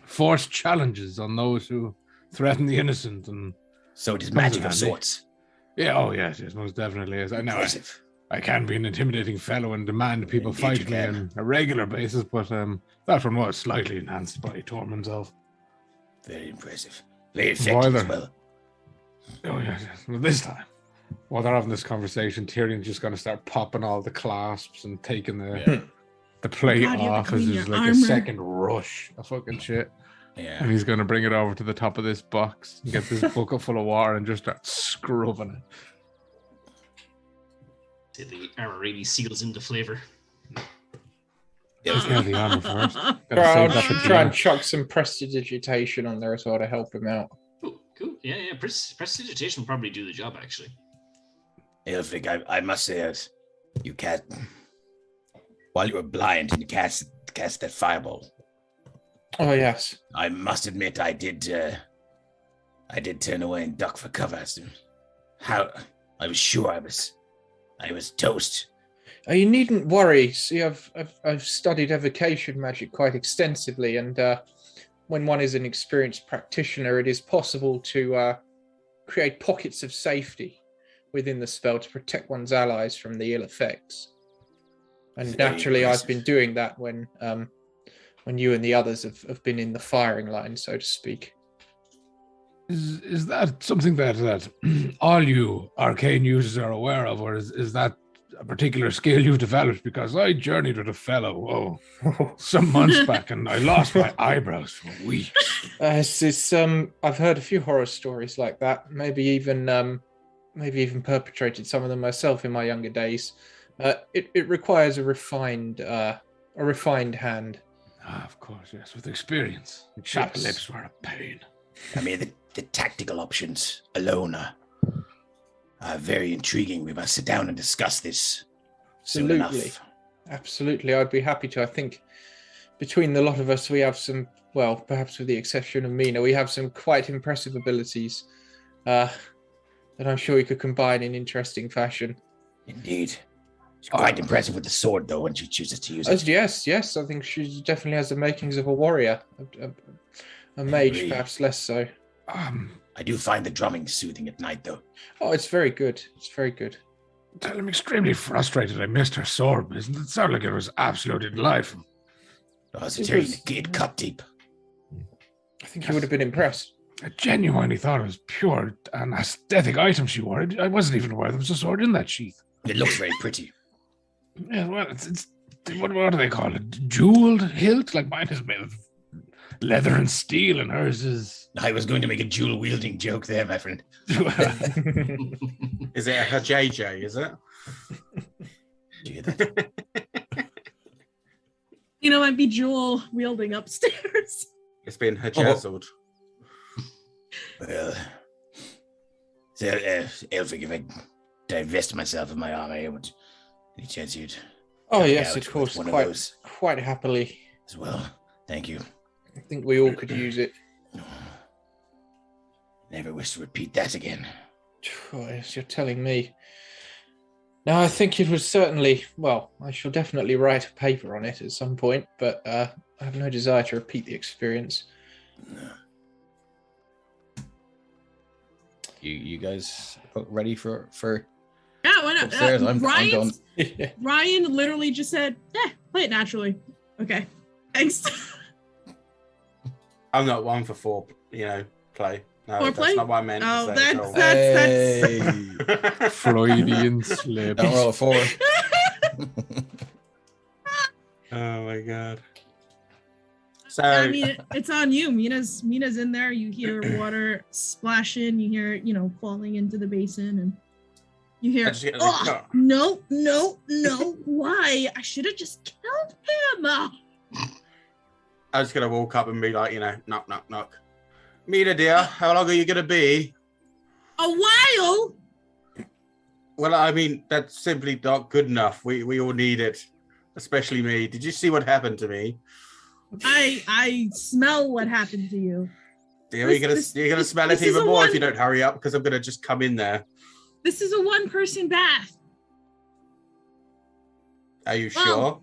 force challenges on those who threaten the innocent. And so it is magic of sorts. Yeah, oh yes, most definitely is. I know I can be an intimidating fellow and demand people fight me on a regular basis, but that one was slightly enhanced by Tormund's elf. Very impressive. Very effective as well. Oh yes. Well, this time, while they're having this conversation, Tyrion's just going to start popping all the clasps and taking the plate off as there's like a second rush of fucking shit. Yeah. And he's going to bring it over to the top of this box and get this bucket full of water and just start scrubbing it. The armor really seals into flavor. Yeah, the armor first. I'll try and chuck some prestidigitation on there as well to help him out. Cool. Yeah. Prestidigitation will probably do the job, actually. Elfric, I must say that you cast, while you were blind and you cast that fireball. Oh yes. I must admit, I did turn away and duck for cover. How I was sure I was toast. You needn't worry. See, I've studied evocation magic quite extensively, and when one is an experienced practitioner, it is possible to create pockets of safety within the spell to protect one's allies from the ill effects. And Very naturally, impressive. I've been doing that when you and the others have been in the firing line, so to speak. Is that something that all you arcane users are aware of, or is that a particular skill you've developed? Because I journeyed with a fellow some months back, and I lost my eyebrows for weeks. I've heard a few horror stories like that. Maybe even perpetrated some of them myself in my younger days. It requires a refined hand. Ah, of course, yes, with experience. Chapped lips were a pain. I mean, the tactical options alone are very intriguing. We must sit down and discuss this soon enough. Absolutely. I'd be happy to. I think between the lot of us, we have some, well, perhaps with the exception of Mina, we have some quite impressive abilities that I'm sure we could combine in interesting fashion. Indeed. She's quite impressive with the sword, though, when she chooses to use it. Yes. I think she definitely has the makings of a warrior. A mage, perhaps less so. I do find the drumming soothing at night, though. Oh, it's very good. It's very good. I'm extremely frustrated I missed her sword business. It sounded like it was absolutely delightful. Oh, it cut deep. I think you would have been impressed. I genuinely thought it was pure an aesthetic item she wore. I wasn't even aware there was a sword in that sheath. It looks very pretty. Yeah, well, it's what do they call it? Jeweled hilt? Like mine is made of leather and steel, and hers is... I was going to make a dual-wielding joke there, my friend. Is it a JJ, is it? Might be Jewel wielding upstairs. It's been hajazzled. Well, so, Elphick, if I divest myself of my armor, any chance you'd... Oh, yes, of course, quite happily. As well, thank you. I think we all could use it. Never wish to repeat that again. Oh, yes, you're telling me. No, I think it was certainly, well, I shall definitely write a paper on it at some point, but I have no desire to repeat the experience. No. You guys ready for Yeah, why not? upstairs? I'm done. Ryan literally just said, "Yeah, play it naturally." Okay, thanks. I'm not one for play. No, Foreplay? that's not what I meant. Oh, to say at all. that's Freudian slip. Don't roll a 4. Oh my god. So I mean, it's on you. Mina's in there. You hear water splashing. You hear, falling into the basin, and you hear, no, why? I should have just killed him. I was gonna walk up and be like, knock, knock, knock. Mina, dear, how long are you gonna be? A while. Well, I mean, that's simply not good enough. We all need it, especially me. Did you see what happened to me? I smell what happened to you. Dear, you're gonna smell it even more if you don't hurry up, because I'm gonna just come in there. This is a one-person bath. Are you sure?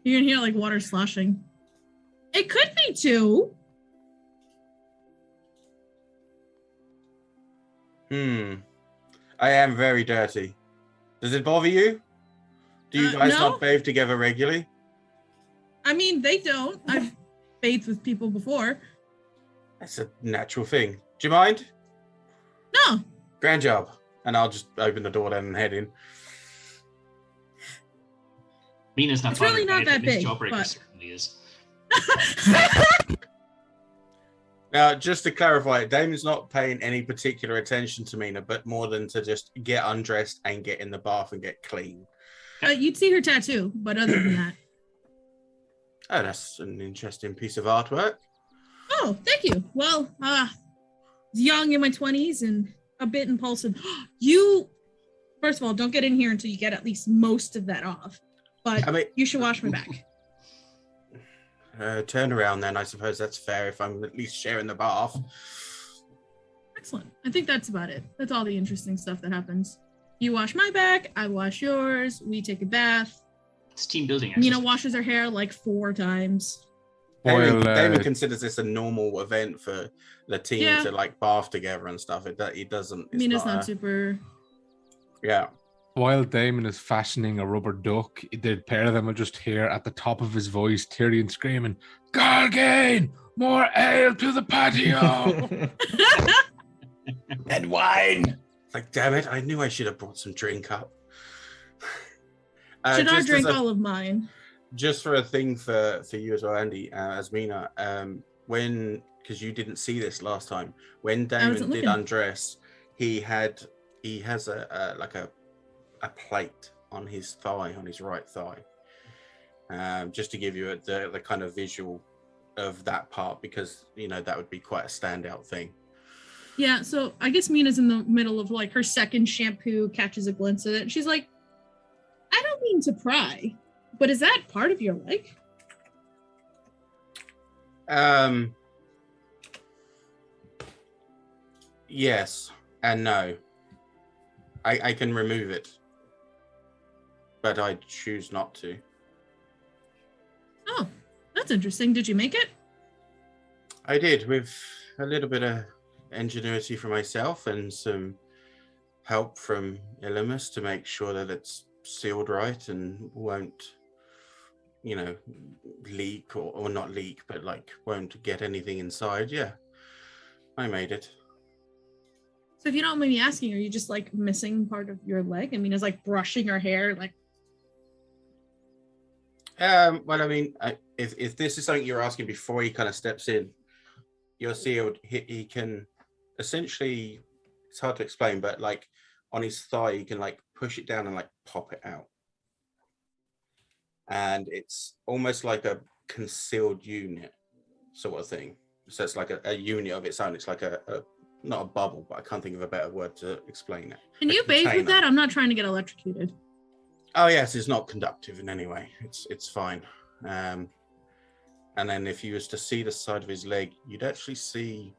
You're gonna hear like water sloshing. It could be 2. I am very dirty. Does it bother you? Do you guys no. not bathe together regularly? I mean, they don't. I've bathed with people before. That's a natural thing. Do you mind? No. Grand job. And I'll just open the door then and head in. Mina's not It's really not that big, Jawbreaker but... certainly is. Now, just to clarify, Damon's not paying any particular attention to Mina, but more than to just get undressed and get in the bath and get clean. You'd see her tattoo, but other than that. Oh, that's an interesting piece of artwork. Oh, thank you. Well, young in my 20s and a bit impulsive. First of all, don't get in here until you get at least most of that off. But you should wash my back. Turn around then. I suppose that's fair if I'm at least sharing the bath. Excellent. I think that's about it. That's all the interesting stuff that happens. You wash my back, I wash yours, we take a bath. It's team building. Mina washes her hair like 4 times. Damon considers this a normal event for the team to like bath together and stuff. It doesn't. I mean, it's not super. Yeah. While Damon is fashioning a rubber duck, the pair of them will just hear at the top of his voice Tyrion screaming, "Gargain! More ale to the patio!" And wine! Like, damn it, I knew I should have brought some drink up. Should I drink all of mine? Just for a thing for you as well, Andy, Asmina, because you didn't see this last time, when Damon did undress, he has a plate on his thigh, on his right thigh, just to give you the kind of visual of that part, because that would be quite a standout thing. Yeah, so I guess Mina's in the middle of like her second shampoo, catches a glimpse of it, and she's like, I don't mean to pry, but is that part of your leg? Yes and no. I can remove it, but I choose not to. Oh, that's interesting. Did you make it? I did, with a little bit of ingenuity from myself and some help from Illimus to make sure that it's sealed right and won't, leak or not leak, but like won't get anything inside. Yeah, I made it. So if you don't mind me asking, are you just like missing part of your leg? I mean, it's like brushing her hair, like. Well, I mean, if this is something you're asking before he kind of steps in, you're sealed. He can essentially, it's hard to explain, but like on his thigh, you can like push it down and like pop it out. And it's almost like a concealed unit sort of thing. So it's like a unit of its own. It's like a not a bubble, but I can't think of a better word to explain it. Can you bathe with that? I'm not trying to get electrocuted. Oh yes, it's not conductive in any way. It's fine. And then if you was to see the side of his leg, you'd actually see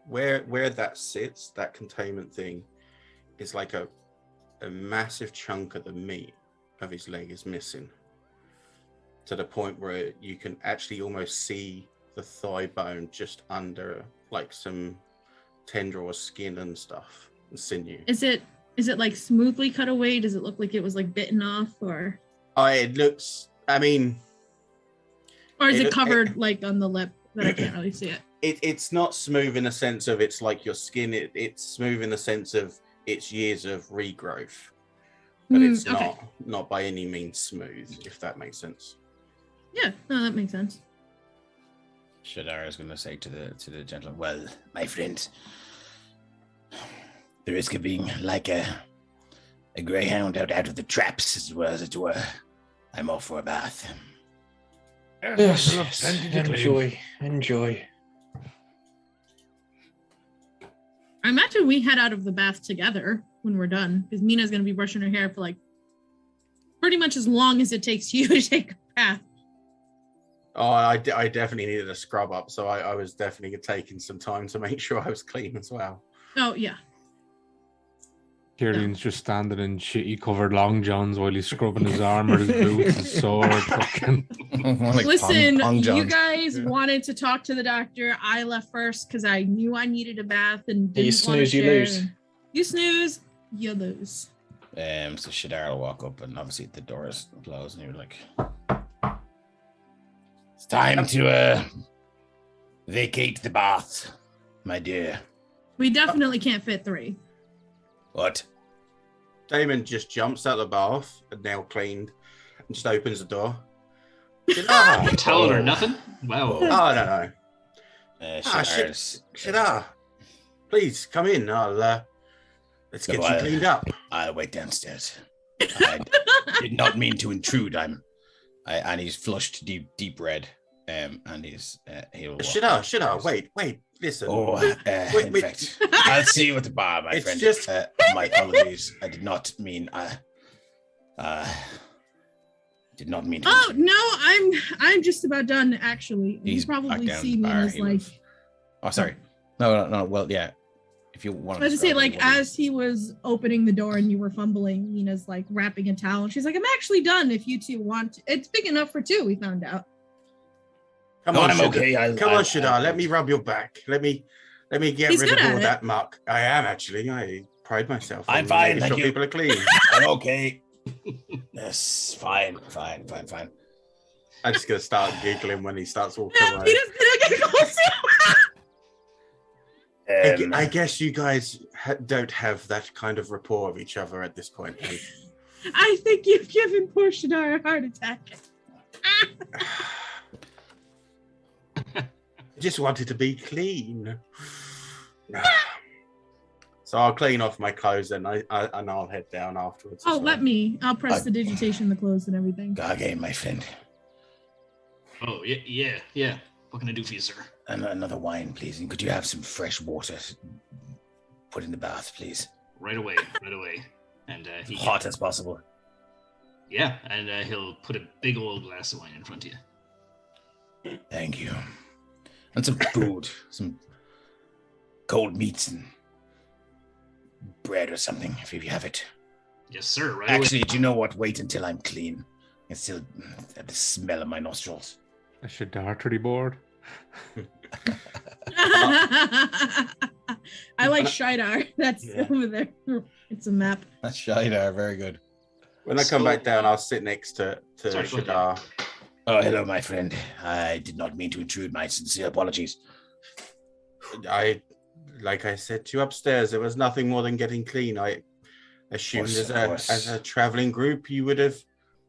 where that sits, that containment thing, is like a massive chunk of the meat of his leg is missing, to the point where you can actually almost see the thigh bone just under like some tendril or skin and stuff and sinew. Is it like smoothly cut away? Does it look like it was like bitten off, or? It looks, I mean. Or is it covered like on the lip that I can't really see it? It's not smooth in the sense of it's like your skin. It's smooth in the sense of it's years of regrowth, but it's not by any means smooth, if that makes sense. Yeah, no, that makes sense. Shadar is going to say to the gentleman, "Well, my friend, the risk of being like a greyhound out of the traps, as well as it were, I'm off for a bath." Yes. Enjoy. I imagine we head out of the bath together when we're done, because Mina's going to be brushing her hair for like pretty much as long as it takes you to take a bath. Oh, I definitely needed a scrub up, so I was definitely taking some time to make sure I was clean as well. Oh, yeah. Kieran's just standing in shitty covered long johns while he's scrubbing his armor, his boots, his sword. Fucking. Like Listen, pong you guys wanted to talk to the doctor. I left first because I knew I needed a bath and didn't you snooze, you lose. You snooze, you lose. So Shadar will walk up, and obviously the door is closed, and you're like, "It's time to vacate the bath, my dear." We definitely can't fit 3. What? Damon just jumps out of the bath, and now cleaned, and just opens the door. No towel or nothing? Wow. Oh, no. Shadar, please come in. Let's get you cleaned up. I'll wait downstairs. I did not mean to intrude. And he's flushed deep red. And he'll. Shadar, wait. Listen. Oh, in fact, I'll see you at the bar, my friend. Just... my apologies. I did not mean. Did not mean to. Oh no, I'm just about done. Actually, he's you probably see me bar. as like. Oh, sorry. No. Well, yeah. If you want to say, like, as he was opening the door and you were fumbling, Nina's like wrapping a towel. And she's like, "I'm actually done. If you two want, it's big enough for 2." We found out. Come No, on, I'm Shadar. okay. Come on, Shadar. Let me rub your back. Let me get He's rid good of at all it. that muck. I am actually. I pride myself I'm on fine, making thank sure you. people are clean. I'm okay. Yes, fine. I'm just gonna start giggling when he starts walking Yeah, away. Peter's gonna get close to I guess you guys don't have that kind of rapport of each other at this point. Then. I think you've given poor Shadar a heart attack. I just wanted to be clean. So I'll clean off my clothes and I'll head down afterwards. Oh, as well. let me. I'll press the digitation, the clothes, and everything. Gargame, my friend. Oh, yeah. What can I do for you, sir? Another wine, please. And could you have some fresh water put in the bath, please? Right away. And he Hot as possible. Yeah, and he'll put a big old glass of wine in front of you. Thank you. And some food, some cold meats and bread or something, if you have it. Yes, sir. Right Actually, away. do you know what? Wait until I'm clean. I still have the smell in my nostrils. I should dartry board. I like Shidar. That's Yeah. over there. It's a map. That's Shidar, very good. When I come back down, I'll sit next to Sorry, go ahead. Shadar. Oh, hello, my friend. I did not mean to intrude. My sincere apologies. Like I said to you upstairs, there was nothing more than getting clean. I assumed Of as course. a traveling group, you would have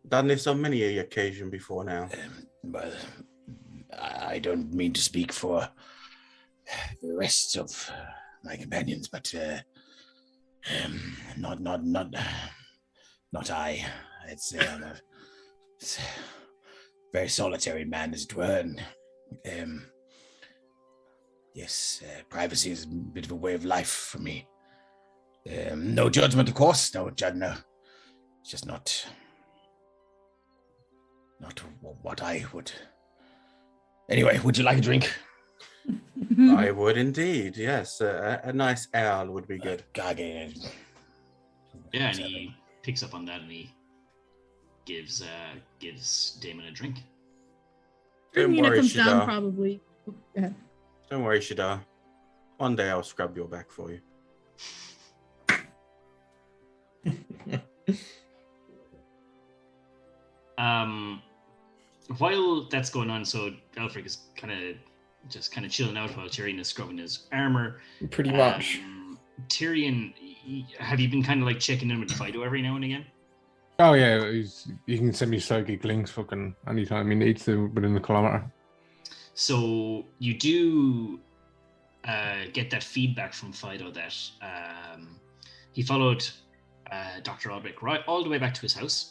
done this on many an occasion before now. Well, I don't mean to speak for the rest of my companions, but not I. It's a very solitary man, as it were, and yes, privacy is a bit of a way of life for me. No judgment, of course. No. It's just not what I would. Anyway, would you like a drink? I would indeed, yes. A nice ale would be good. Gage. Yeah, and he picks up on that and he gives Damon a drink. Don't Nina worry, comes down Shadar. probably. Go ahead. Don't worry, Shadar. One day I'll scrub your back for you. While that's going on, so Elfric is kind of chilling out while Tyrion is scrubbing his armor. Pretty much. Tyrion, have you been kind of like checking in with Fido every now and again? Oh yeah, he can send me psychic links fucking anytime he needs to within the kilometer. So you do get that feedback from Fido that he followed Dr. Albrecht right all the way back to his house.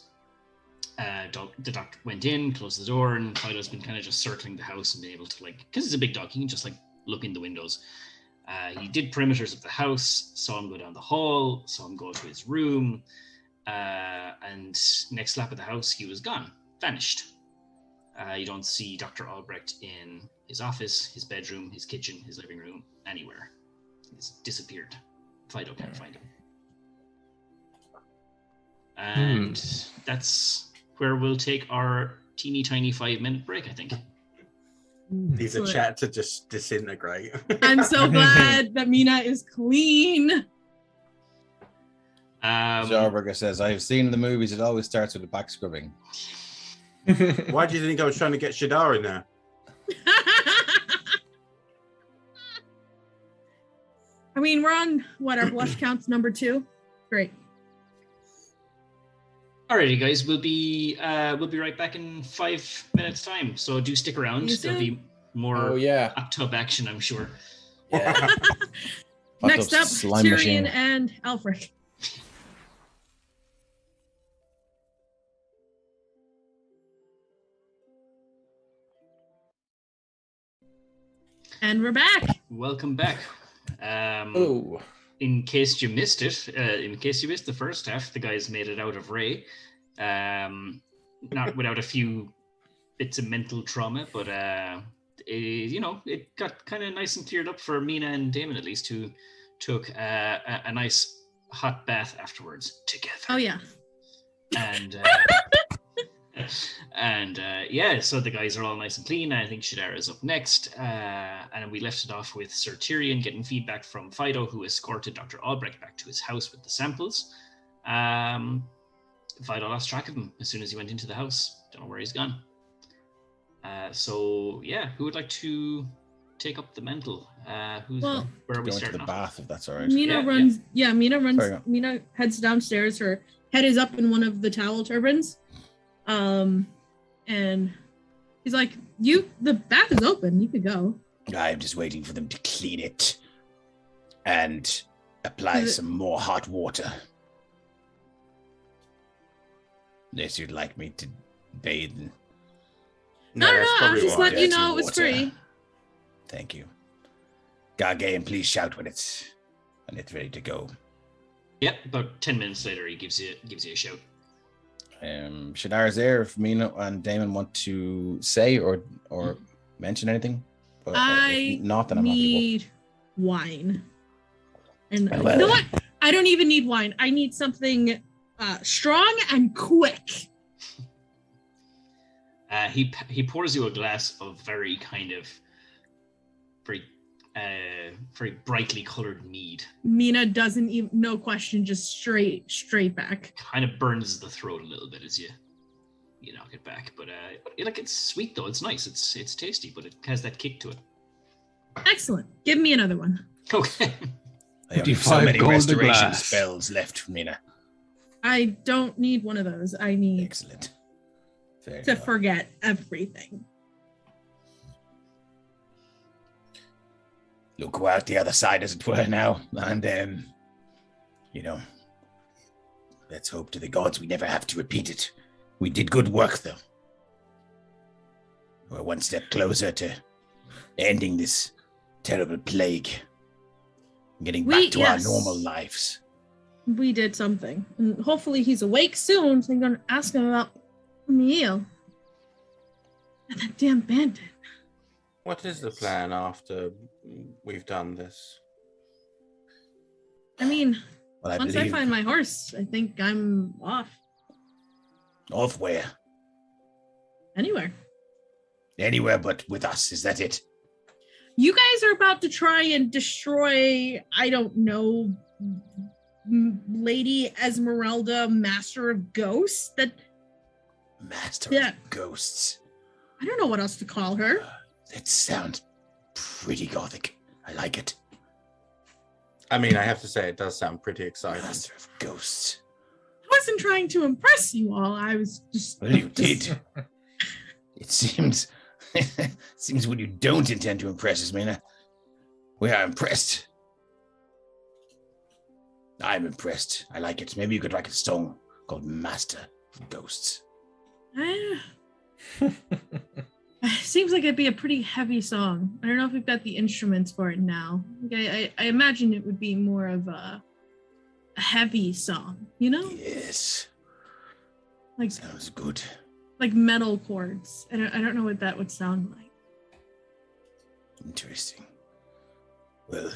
The doctor went in, closed the door, and Fido's been kind of just circling the house and being able to, like, because he's a big dog, he can just like look in the windows. He did perimeters of the house, saw him go down the hall, saw him go to his room, and next lap of the house, he was gone, vanished. You don't see Dr. Albrecht in his office, his bedroom, his kitchen, his living room, anywhere. He's disappeared. Fido can't find him. And that's where we'll take our teeny tiny 5-minute break, I think. Leave the chat to just disintegrate. I'm so glad that Mina is clean. Jarberger says, I have seen in the movies it always starts with a back scrubbing. Why do you think I was trying to get Shadar in there? I mean, we're on our blush counts number 2. Great. Alrighty, guys, we'll be right back in 5 minutes' time. So do stick around. There'll be more hot tub action, I'm sure. Yeah. Next up, slime Tyrion machine. and Alfred. And we're back. Welcome back. In case you missed it, in case you missed the first half, the guys made it out of Ray. Not without a few bits of mental trauma, but it got kind of nice and cleared up for Mina and Damon, at least, who took a nice hot bath afterwards together. Oh yeah. And And so the guys are all nice and clean. I think Shadara is up next. And we left it off with Sir Tyrion getting feedback from Fido, who escorted Dr. Albrecht back to his house with the samples. Fido lost track of him as soon as he went into the house. Don't know where he's gone. Who would like to take up the mental? Where are we starting to the bath, if that's all right. Mina runs. Yeah, Mina runs. Mina heads downstairs. Her head is up in one of the towel turbans. And he's like, the bath is open. You could go. I'm just waiting for them to clean it and apply some more hot water. Unless you'd like me to bathe in... No, I'll just let you know it was free. Thank you. Gargame, please shout when it's ready to go. Yep, about 10 minutes later he gives you a shout. Shadara's there if Mina and Damon want to say or mention anything. But I not that I'm need wine. And you know what? I don't even need wine. I need something strong and quick. He pours you a glass of very brightly colored mead. Mina doesn't even, no question, just straight back. Kind of burns the throat a little bit as you knock it back, but it's sweet though. It's nice. It's tasty, but it has that kick to it. Excellent. Give me another one. Okay. I have so many restoration spells left, Mina. I don't need one of those. I need excellent. To forget everything. Look, we're out the other side, as it were, now, and let's hope to the gods we never have to repeat it. We did good work, though. We're one step closer to ending this terrible plague, and getting back to our normal lives. We did something, and hopefully he's awake soon, so I'm going to ask him about meal. And that damn bandit. What is the plan after we've done this? I mean, once I find my horse, I think I'm off. Off where? Anywhere. Anywhere but with us, is that it? You guys are about to try and destroy, I don't know, Lady Esmeralda, Master of Ghosts? Master of Ghosts. I don't know what else to call her. That sounds pretty gothic. I like it. I mean, I have to say, it does sound pretty exciting. Master of Ghosts. I wasn't trying to impress you all. I was just... Well, you did. It seems when you don't intend to impress us, Mina. We are impressed. I'm impressed. I like it. Maybe you could write a song called Master of Ghosts. Seems like it'd be a pretty heavy song. I don't know if we've got the instruments for it now. I imagine it would be more of a heavy song, you know? Yes. Sounds good. Like metal chords. I don't know what that would sound like. Interesting. Well,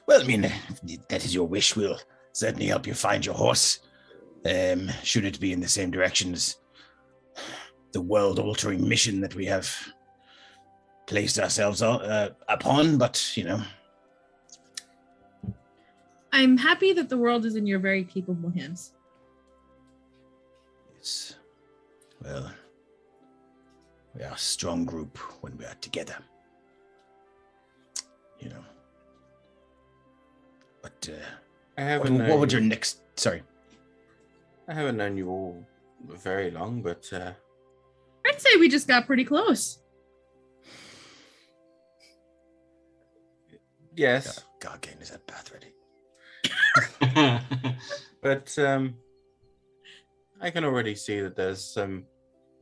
I mean, if that is your wish, we'll certainly help you find your horse. Should it be in the same direction as the world-altering mission that we have placed ourselves upon, but, I'm happy that the world is in your very capable hands. Yes. Well, we are a strong group when we are together. But what would your next... Sorry. I haven't known you all very long, but... I'd say we just got pretty close. Yes. God, is that bath ready? But I can already see that there's some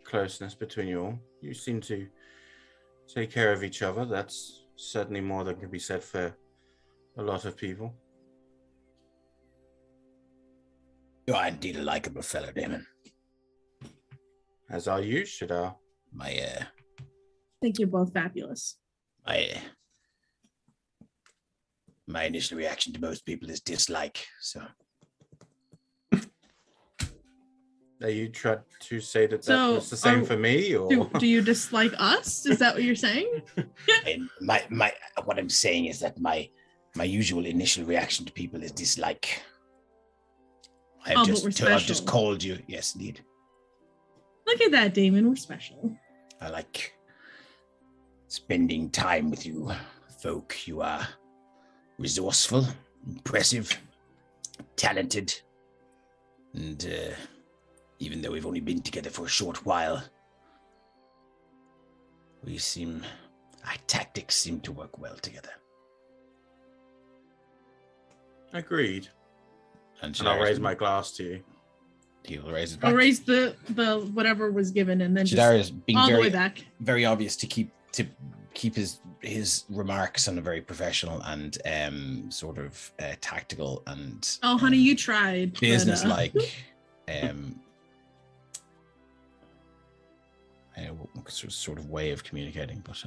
closeness between you all. You seem to take care of each other. That's certainly more than can be said for a lot of people. You are indeed a likable fellow, Damon. As are you, Shadar. I think you're both fabulous. My initial reaction to most people is dislike, so... Are you trying to say that So, was the same for me, or Do you dislike us? Is that what you're saying? And my what I'm saying is that my usual initial reaction to people is dislike. But we're I've special. just called you. Yes, indeed. Look at that, Damon. We're special. I like spending time with you folk. You are resourceful, impressive, talented, and even though we've only been together for a short while, our tactics seem to work well together. agreed? And And I'll raise my glass to you. He will raise it I'll back. raise the whatever was given and then Shadar just is being all the way very, back. very obvious to keep his remarks on a very professional and sort of tactical and Oh, honey, you tried. but, business-like sort of way of communicating, but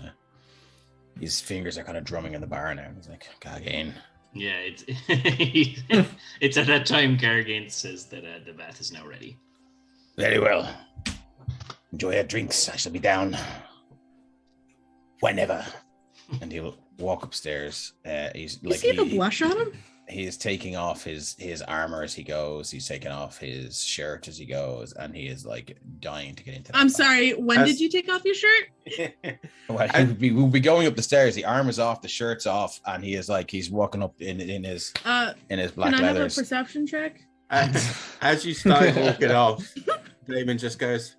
his fingers are kind of drumming in the bar now. He's like, again. Yeah, it's it's at that time Gargant says that the bath is now ready. Very well. Enjoy your drinks. I shall be down whenever. And he'll walk upstairs. He's You like see the blush on him? He's taking off his armor as he goes. He's taking off his shirt as he goes, and he is like dying to get into that I'm bath. sorry. When did you take off your shirt? Well, we'll be going up the stairs. The armor's off, the shirt's off, and he is like he's walking up in his black Can I have a leathers. perception check? As you start walking off, Damon just goes,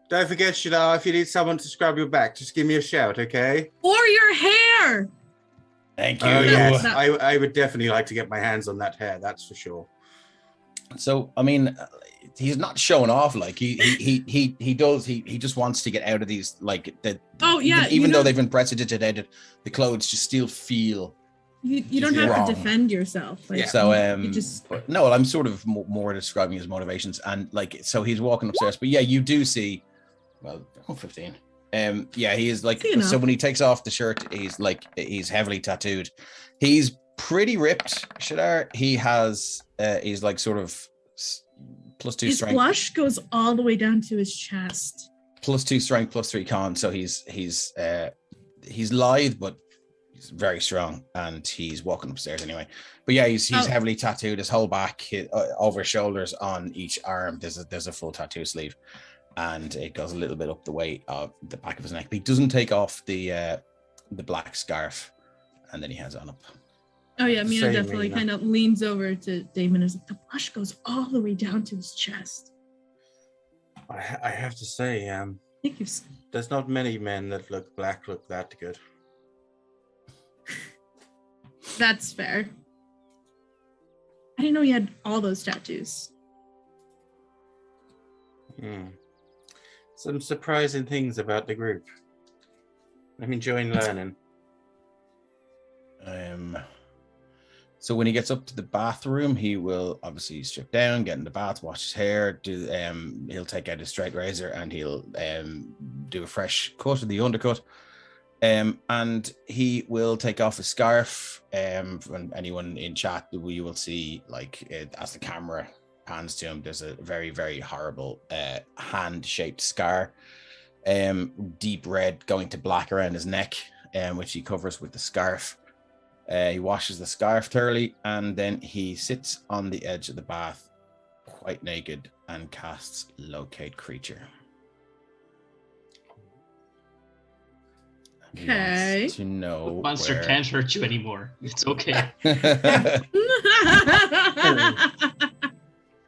"Don't forget, Shadar, if you need someone to scrub your back, just give me a shout, okay?" Or your hair. Thank you. Oh, yes. No. I would definitely like to get my hands on that hair, that's for sure. So I mean, he's not showing off. Like he does. He just wants to get out of these. Like the. Oh, yeah, Even you though know- they've been precedentated, the clothes just still feel. You don't have wrong. to defend yourself. Like, Yeah. So you just but no, I'm sort of more describing his motivations, and like so he's walking upstairs. But yeah, you do see. Well, 15. Yeah, he is like See enough. so when he takes off the shirt, he's heavily tattooed. He's pretty ripped, Shadar. He has he's like sort of +2 his strength, blush goes all the way down to his chest. +2 strength, +3 con. So he's lithe, but he's very strong, and he's walking upstairs anyway. But yeah, he's Oh. heavily tattooed. His whole back, over his shoulders, on each arm. There's a full tattoo sleeve. And it goes a little bit up the way of the back of his neck. But he doesn't take off the black scarf, and then he has it on up. Oh yeah, Mina Same, definitely Mina. kind of leans over to Damon and is like, the blush goes all the way down to his chest. I have to say, Thank you. there's not many men that look that good. That's fair. I didn't know he had all those tattoos. Some surprising things about the group. I'm enjoying learning. So when he gets up to the bathroom, he will obviously strip down, get in the bath, wash his hair. He'll take out his straight razor and he'll do a fresh cut of the undercut. And he will take off his scarf. When anyone in chat, you will see like as the camera pans to him, there's a very, very horrible hand-shaped scar, deep red going to black around his neck, which he covers with the scarf. He washes the scarf thoroughly, and then he sits on the edge of the bath, quite naked, and casts Locate Creature. He Okay. wants to know Monster where- can't hurt you anymore. It's okay.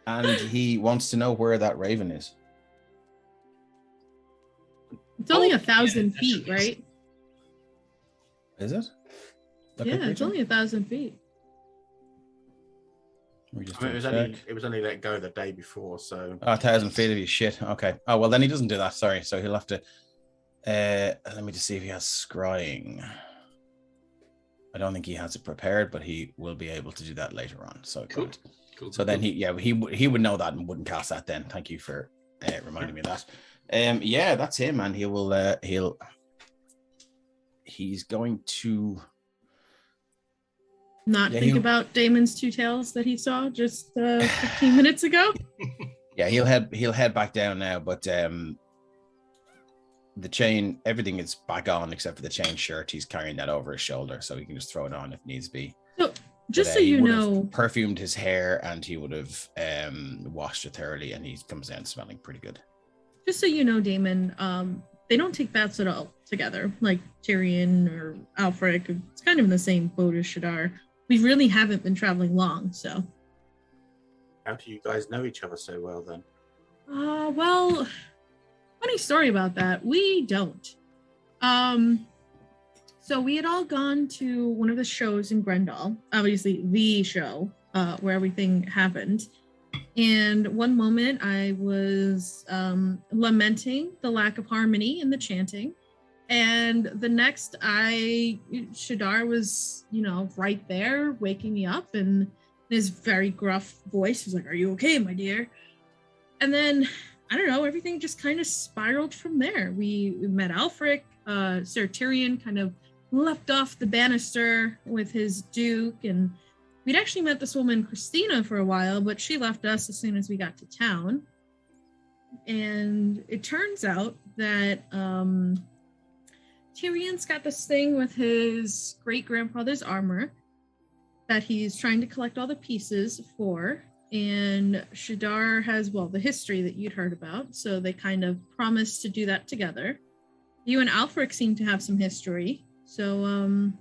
And he wants to know where that raven is. It's only Oh, 1,000 yeah, feet, that's- right? Is it? Locate Yeah, it's Creature? only 1,000 feet. We just I mean, double check. it was only let go the day before, so 1,000 feet of his shit. Okay. Oh, well, then he doesn't do that. Sorry. So he'll have to. Let me just see if he has scrying. I don't think he has it prepared, but he will be able to do that later on. So Cool. good. Cool. So then he would know that and wouldn't cast that then. Thank you for reminding me of that. Yeah, that's him, and he will. He's going to. Not Yeah, think he- about Damon's two tails that he saw just 15 minutes ago. Yeah, he'll head back down now, but the chain, everything is back on except for the chain shirt. He's carrying that over his shoulder, so he can just throw it on if needs be. So, just so he you would know, have perfumed his hair and he would have washed it thoroughly, and he comes down smelling pretty good. Just so you know, Damon, they don't take baths at all together, like Tyrion or Alfric. It's kind of in the same boat as Shadar. We really haven't been traveling long, so. How do you guys know each other so well then? Well, funny story about that. We don't. So we had all gone to one of the shows in Grendel, obviously the show where everything happened. And one moment I was lamenting the lack of harmony in the chanting. And the next Shadar was, right there waking me up, and his very gruff voice was like, "Are you okay, my dear?" And then, I don't know, everything just kind of spiraled from there. We met Alfric, Sir Tyrion kind of leapt off the banister with his duke, and we'd actually met this woman, Christina, for a while, but she left us as soon as we got to town. And it turns out that Tyrion's got this thing with his great-grandfather's armor that he's trying to collect all the pieces for. And Shadar has, the history that you'd heard about. So they kind of promised to do that together. You and Alfric seem to have some history. So,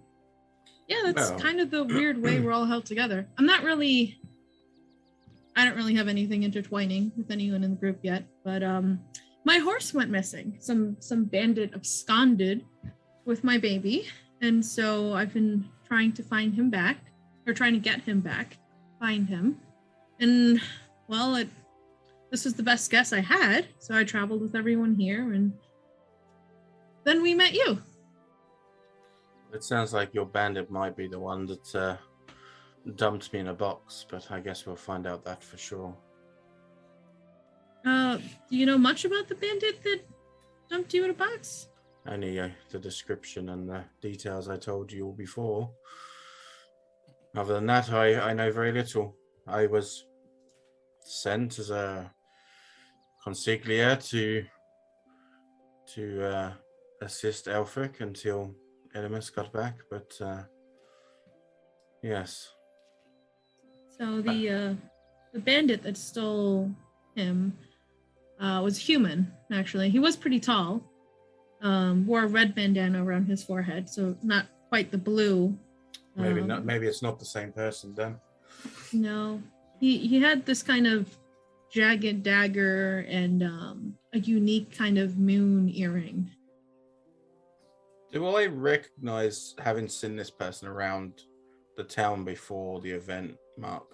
that's kind of the weird way we're all held together. I don't really have anything intertwining with anyone in the group yet, but my horse went missing. Some bandit absconded with my baby, and so I've been trying to find him back, or trying to get him back, find him. And, this was the best guess I had, so I traveled with everyone here, and then we met you. It sounds like your bandit might be the one that dumped me in a box, but I guess we'll find out that for sure. Do you know much about the bandit that dumped you in a box? Only the description and the details I told you all before. Other than that, I know very little. I was sent as a consigliere to assist Elfric until Elemis got back, but yes. So the bandit that stole him was human, actually. He was pretty tall. Wore a red bandana around his forehead, so not quite the blue. Maybe not. Maybe it's not the same person then. No, he had this kind of jagged dagger and a unique kind of moon earring. Do I recognize having seen this person around the town before the event, Mark?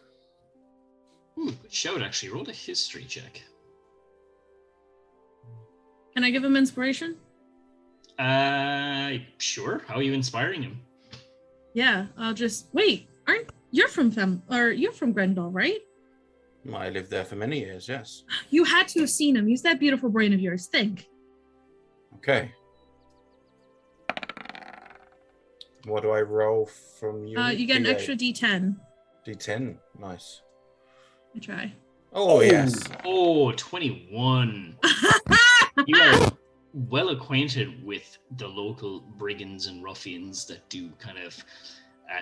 Good shout, actually. Roll a history check. Can I give him inspiration? Sure. How are you inspiring him? Yeah, I'll just wait. You're from Grendel, right? I lived there for many years, yes. You had to have seen him. Use that beautiful brain of yours. Think. Okay. What do I roll from you? You get an D8. extra D10. D10, nice. I try. Oh, yes. Oh, 21. You are well acquainted with the local brigands and ruffians that do kind of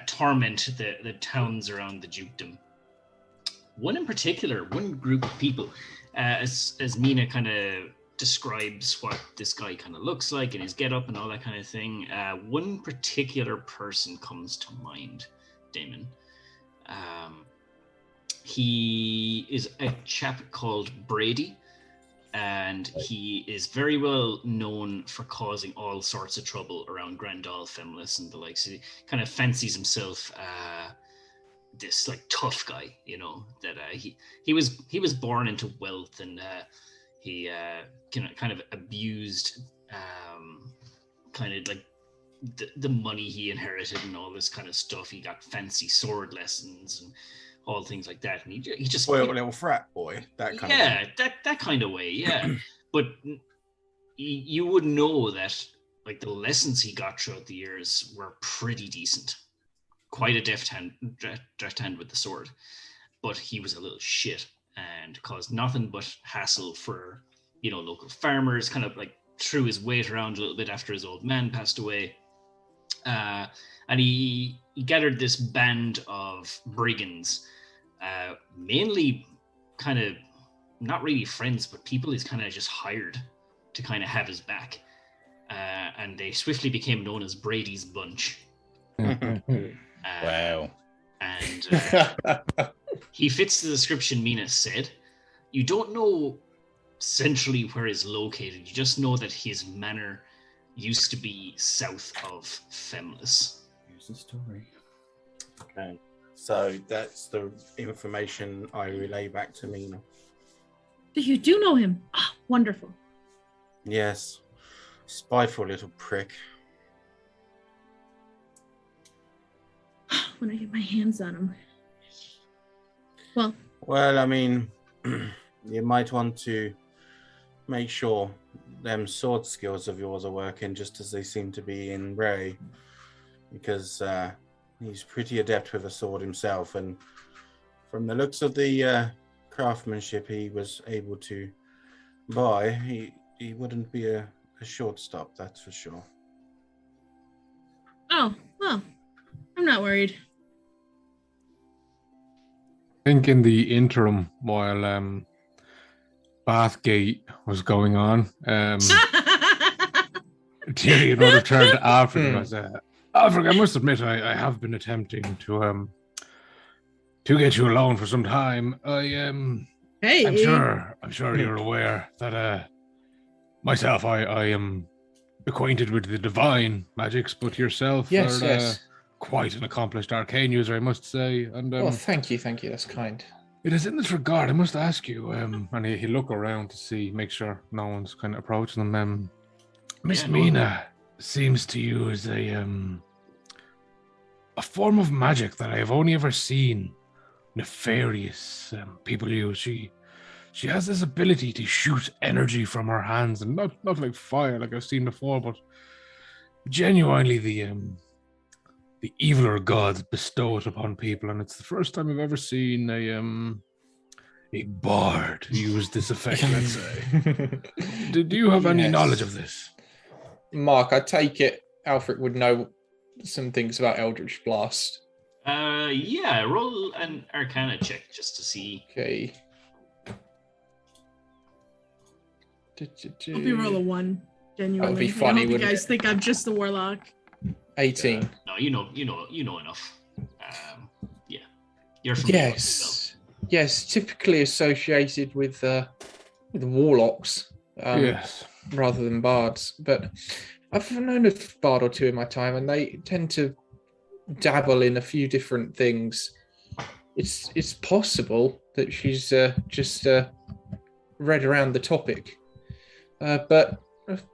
torment the towns around the dukedom. One in particular, one group of people, as Mina kind of describes what this guy kind of looks like and his get-up and all that kind of thing, one particular person comes to mind, Damon. He is a chap called Brady, and he is very well known for causing all sorts of trouble around Grendel, Femlis, and the likes. He kind of fancies himself this like tough guy, that he was born into wealth, and he kind of abused kind of like the money he inherited and all this kind of stuff. He got fancy sword lessons and all things like that, and he just spoiled little frat boy, that kind of way. that kind of way, yeah. But you would know that like the lessons he got throughout the years were pretty decent. Quite a deft hand with the sword, but he was a little shit. and caused nothing but hassle for, local farmers, kind of like threw his weight around a little bit after his old man passed away. And he gathered this band of brigands, mainly kind of not really friends, but people he's kind of just hired to kind of have his back. And they swiftly became known as Brady's Bunch. Wow. And he fits the description Mina said. You don't know centrally where he's located. You just know that his manor used to be south of Femless. Here's the story. Okay. So that's the information I relay back to Mina. You do know him. Ah, wonderful. Yes. Spiteful little prick. When I get my hands on him. Well, I mean, you might want to make sure them sword skills of yours are working just as they seem to be in Ray, because he's pretty adept with a sword himself, and from the looks of the craftsmanship he was able to buy, he wouldn't be a shortstop, that's for sure. Oh, well, I'm not worried. I think in the interim, while Bathgate was going on, Tyrion would have turned to Alfred and was, Alfred, I must admit, I have been attempting to get you alone for some time. Hey, I'm sure you're aware that myself, I am acquainted with the divine magics, but yourself are quite an accomplished arcane user, I must say. And thank you, that's kind. it is in this regard, I must ask you, and he look around to make sure no one's kind of approaching them. Miss Mina seems to use a form of magic that I have only ever seen nefarious people use. She has this ability to shoot energy from her hands, and not like fire like I've seen before, but genuinely the eviler gods bestow it upon people, and it's the first time I've ever seen a bard use this effect, let's say. Do you have any knowledge of this? Mark, I take it Alfred would know some things about Eldritch Blast. Yeah, roll an Arcana check just to see. Okay. Hope you roll a 1. Genuinely. That would be funny. I hope you guys think I'm just the warlock. 18. No, you know enough. Yeah, you're familiar with the Yes, typically associated with warlocks. Yes. Rather than bards, but I've known a bard or two in my time, and they tend to dabble in a few different things. It's possible that she's just read around the topic, but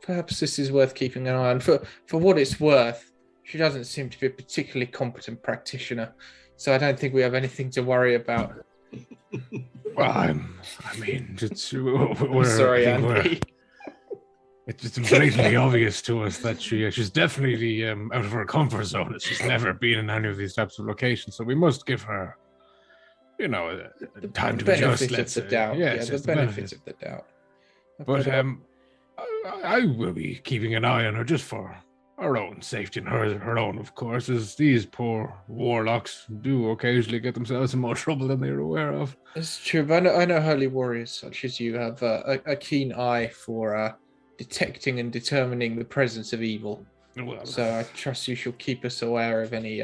perhaps this is worth keeping an eye on. For what it's worth, she doesn't seem to be a particularly competent practitioner, so I don't think we have anything to worry about. Well, we're Sorry, Andy. It's blatantly obvious to us that she's definitely out of her comfort zone. She's never been in any of these types of locations, so we must give her, time to adjust. Let's say. Doubt. Yes, the benefit of the doubt. But I will be keeping an eye on her just for her own safety and her own, of course, as these poor warlocks do occasionally get themselves in more trouble than they're aware of. It's true, but I know holy warriors such as you have a keen eye for detecting and determining the presence of evil. Well, so I trust you shall keep us aware of any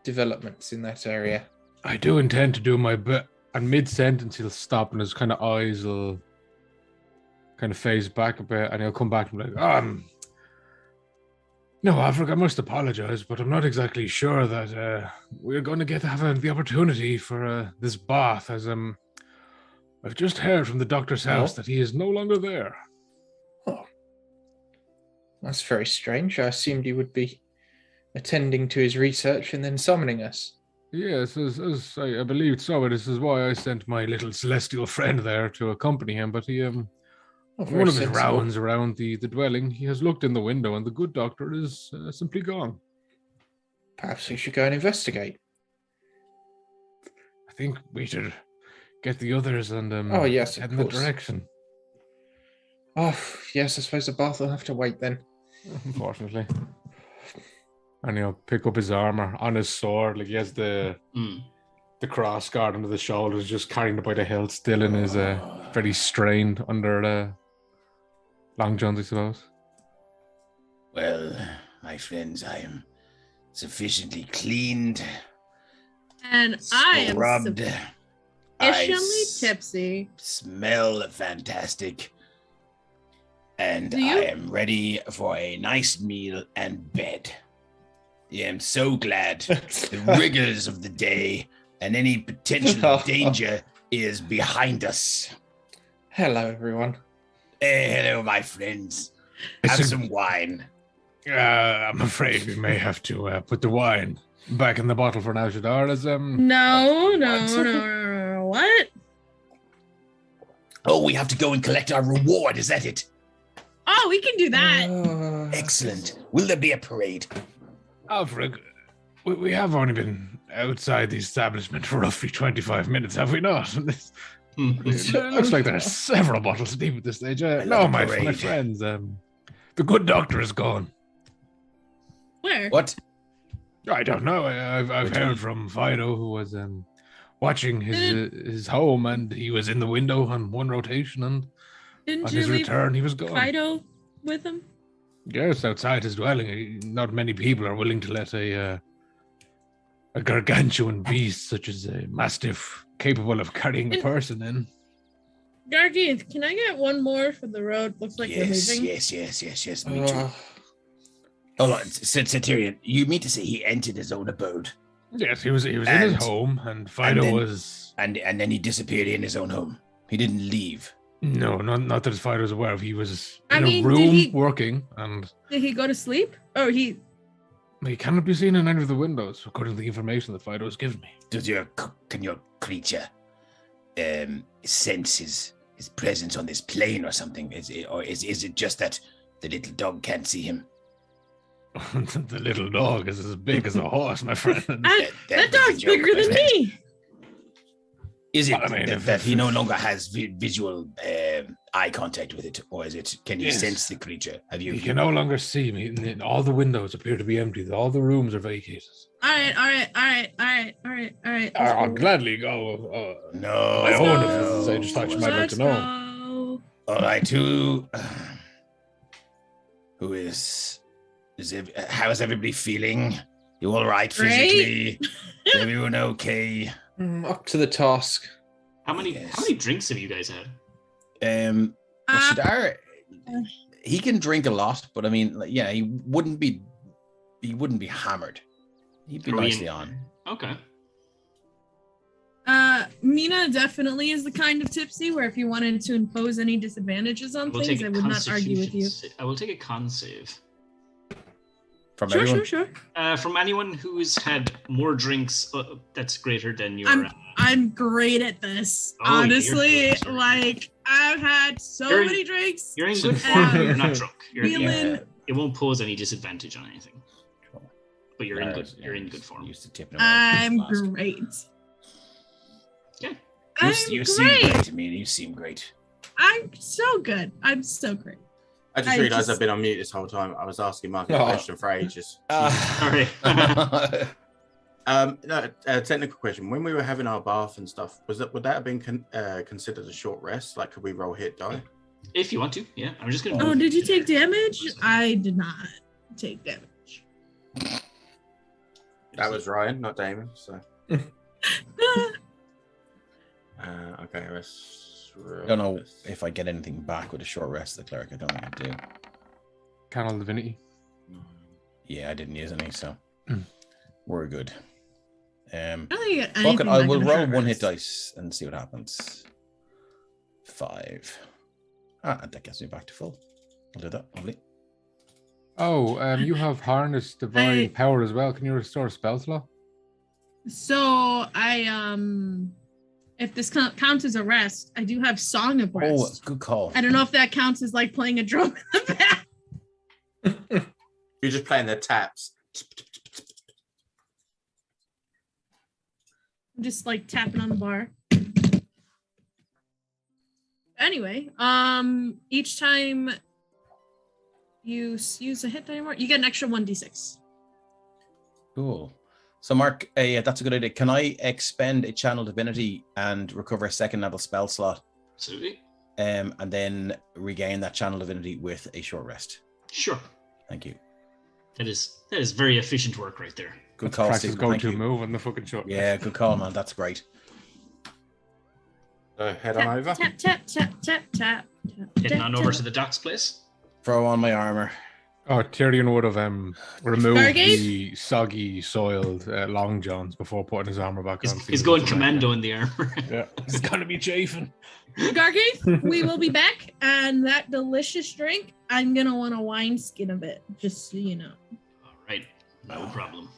developments in that area. I do intend to do my bit. And mid-sentence, he'll stop and his kind of eyes will kind of phase back a bit, and he'll come back and be like, no, Alfred, I must apologize, but I'm not exactly sure that we're going to have the opportunity for this bath, as I've just heard from the doctor's house that he is no longer there. Oh, that's very strange. I assumed he would be attending to his research and then summoning us. Yes, as I believed so. This is why I sent my little celestial friend there to accompany him, but he one of his rounds around the dwelling, he has looked in the window and the good doctor is simply gone. Perhaps we should go and investigate. I think we should get the others and Oh, yes, of head in the course. direction. Oh, yes, I suppose the bath will have to wait then. Unfortunately. And he'll pick up his armor on his sword. Like he has the cross guard under the shoulders, just carrying it by the hilt, still in his very strained under the long johns, I suppose. Well, my friends, I am sufficiently cleaned. And I am scrubbed. sufficiently tipsy. Smell fantastic. And Do you? I am ready for a nice meal and bed. I am so glad the rigors of the day and any potential danger is behind us. Hello, everyone. Hello, my friends. Have some wine. I'm afraid we may have to put the wine back in the bottle for now, Shadar. As No. What? Oh, we have to go and collect our reward. Is that it? Oh, we can do that. Excellent. Will there be a parade? Alfred, we have only been outside the establishment for roughly 25 minutes, have we not? It looks like there are several bottles deep at this stage. No, my friends, the good doctor is gone. Where? What? I don't know. I've heard from Fido, who was watching his home, and he was in the window on one rotation, and Didn't on you his leave return, he was gone. Fido with him? Yes, outside his dwelling. Not many people are willing to let a gargantuan beast such as a mastiff capable of carrying a person in. Gargith, can I get one more for the road? Looks like you're leaving. Yes. Me too. Hold on, Centurion. You mean to say he entered his own abode? Yes, he was in his home, and Fido was... And then he disappeared in his own home. He didn't leave. No, not that Fido was aware of. He was in a room working, and... Did he go to sleep? Or he cannot be seen in any of the windows, according to the information that Fido has given me. Can your creature sense his presence on this plane or something? Is it just that the little dog can't see him? The little dog is as big as a horse, my friend. That dog's bigger than me. Is it that he no longer has visual eye contact with it, or is it? Can you sense the creature? You can no longer see me. All the windows appear to be empty. All the rooms are vacated. All right. I'll gladly go. No, my own. If I just thought you might like to know. All right, who is? How's everybody feeling? You all right physically? Is everyone okay? Up to the task. How many drinks have you guys had? Shadar, he can drink a lot, but I mean, he wouldn't be hammered. He'd be nicely on. Okay. Mina definitely is the kind of tipsy where if you wanted to impose any disadvantages on things, I would not argue with you. I will take a con save. From everyone? Sure. From anyone who's had more drinks that's greater than your... I'm great at this. Honestly, I've had so many drinks. You're in good form, but you're not drunk. It won't pose any disadvantage on anything. Cool. But you're in good form. Used to tipping I'm great. Yeah. You seem great to me. You seem great. I'm so good. I'm so great. I just realised I've been on mute this whole time. I was asking Mark a question for ages. Sorry. Technical question. When we were having our bath and stuff, would that have been considered a short rest? Like, could we roll hit die? If you want to, yeah. I'm just gonna. Oh, did you take damage? I did not take damage. That was Ryan, not Damon. So. Okay, rest. I don't know if I get anything back with a short rest of the cleric. I don't think I do. Canal Divinity. Yeah, I didn't use any, so we're good. I will roll one hit dice and see what happens. 5. That gets me back to full. I'll do that. Lovely. Oh, you have harness divine power as well. Can you restore spell slot? So if this counts as a rest, I do have Song of Rest. Oh, good call. I don't know if that counts as like playing a drum in the back. You're just playing the taps. I'm just like tapping on the bar. anyway, each time you use a hit anymore, you get an extra 1d6. Cool. So, Mark, yeah, that's a good idea. Can I expend a channel divinity and recover a second level spell slot? Absolutely. And then regain that channel divinity with a short rest. Sure. Thank you. That is very efficient work right there. Good call, Practice Stephen. go Thank to you. move on the fucking shot. Yeah, good call, man. That's great. So head on over. Tap, tap, tap, tap, tap. Heading on over to the doc's place. Throw on my armor. Oh, Tyrion would have removed Stargate? the soggy, soiled long johns before putting his armor back on. He's going commando in the armor. Yeah, it's gonna be chafing. Gargaith, we will be back, and that delicious drink, I'm gonna want a wineskin of it, just so you know. All right, no problem.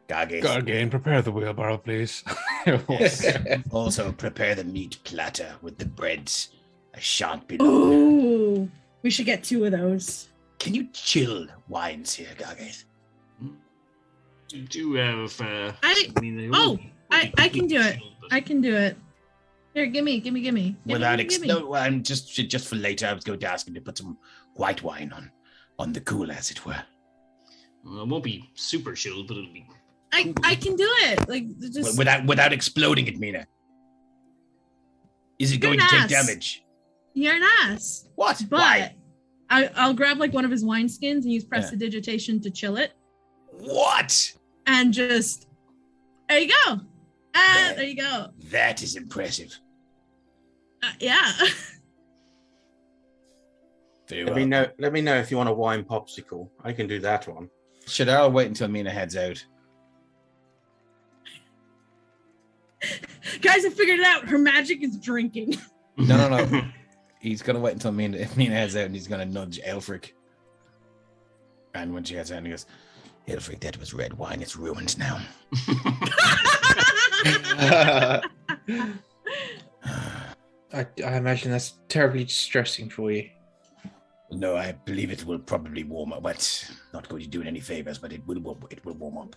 Gargain, prepare the wheelbarrow, please. Also, prepare the meat platter with the breads. I shan't be. Ooh, we should get 2 of those. Can you chill wines here, Gargaith? You do have. I can do it. I can do it. Here, gimme. No, I'm just for later. I was going to ask him to put some white wine on the cool, as it were. Well, it won't be super chilled, but it'll be. I can do it. Like just Without exploding it, Mina. Is it going to take damage? You're an ass. What? But Why? I'll grab like one of his wineskins and use prestidigitation to chill it. What? And just there you go. There you go. That is impressive. Yeah. Very Let well. me know if you want a wine popsicle. I can do that one. Shadar, wait until Mina heads out. Guys, I figured it out. Her magic is drinking. No. He's gonna wait until Mina heads out, and he's gonna nudge Elfric. And when she heads out, he goes, Elfric, that was red wine. It's ruined now. I imagine that's terribly distressing for you. No, I believe it will probably warm up. But not going to do it any favors, but it will warm up.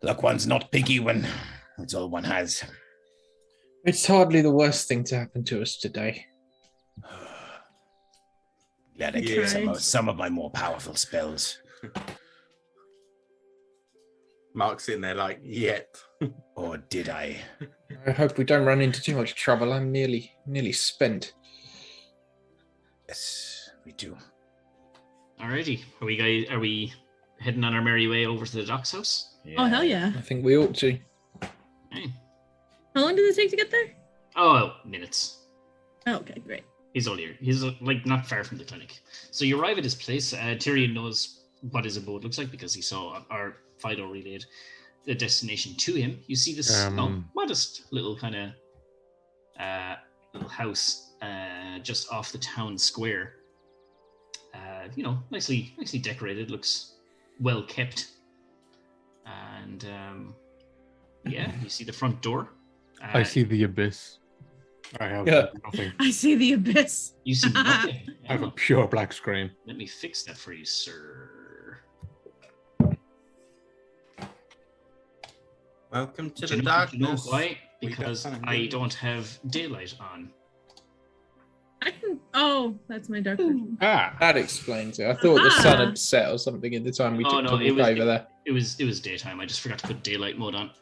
Luck one's not picky when it's all one has. It's hardly the worst thing to happen to us today. Glad I gave some of my more powerful spells. Mark's sitting there like, yet. Or did I? I hope we don't run into too much trouble. I'm nearly spent. Yes, we do. Alrighty, are we heading on our merry way over to the doc's house? Oh hell yeah. I think we ought to. Hey. How long does it take to get there? Oh, minutes. Oh, okay, great. He's like not far from the clinic. So you arrive at his place. Tyrion knows what his abode looks like because he saw our Fido relayed the destination to him. You see this modest little kind of little house just off the town square. Nicely decorated. Looks well kept. And you see the front door. I see the abyss. I have nothing. I see the abyss. You see nothing. I have a pure black screen. Let me fix that for you, sir. Welcome to Do the you know darkness. why? Because I don't have daylight on. I can. Oh, that's my dark vision. That explains it. I thought the sun had set or something at the time we took the walk over there. It was daytime. I just forgot to put daylight mode on.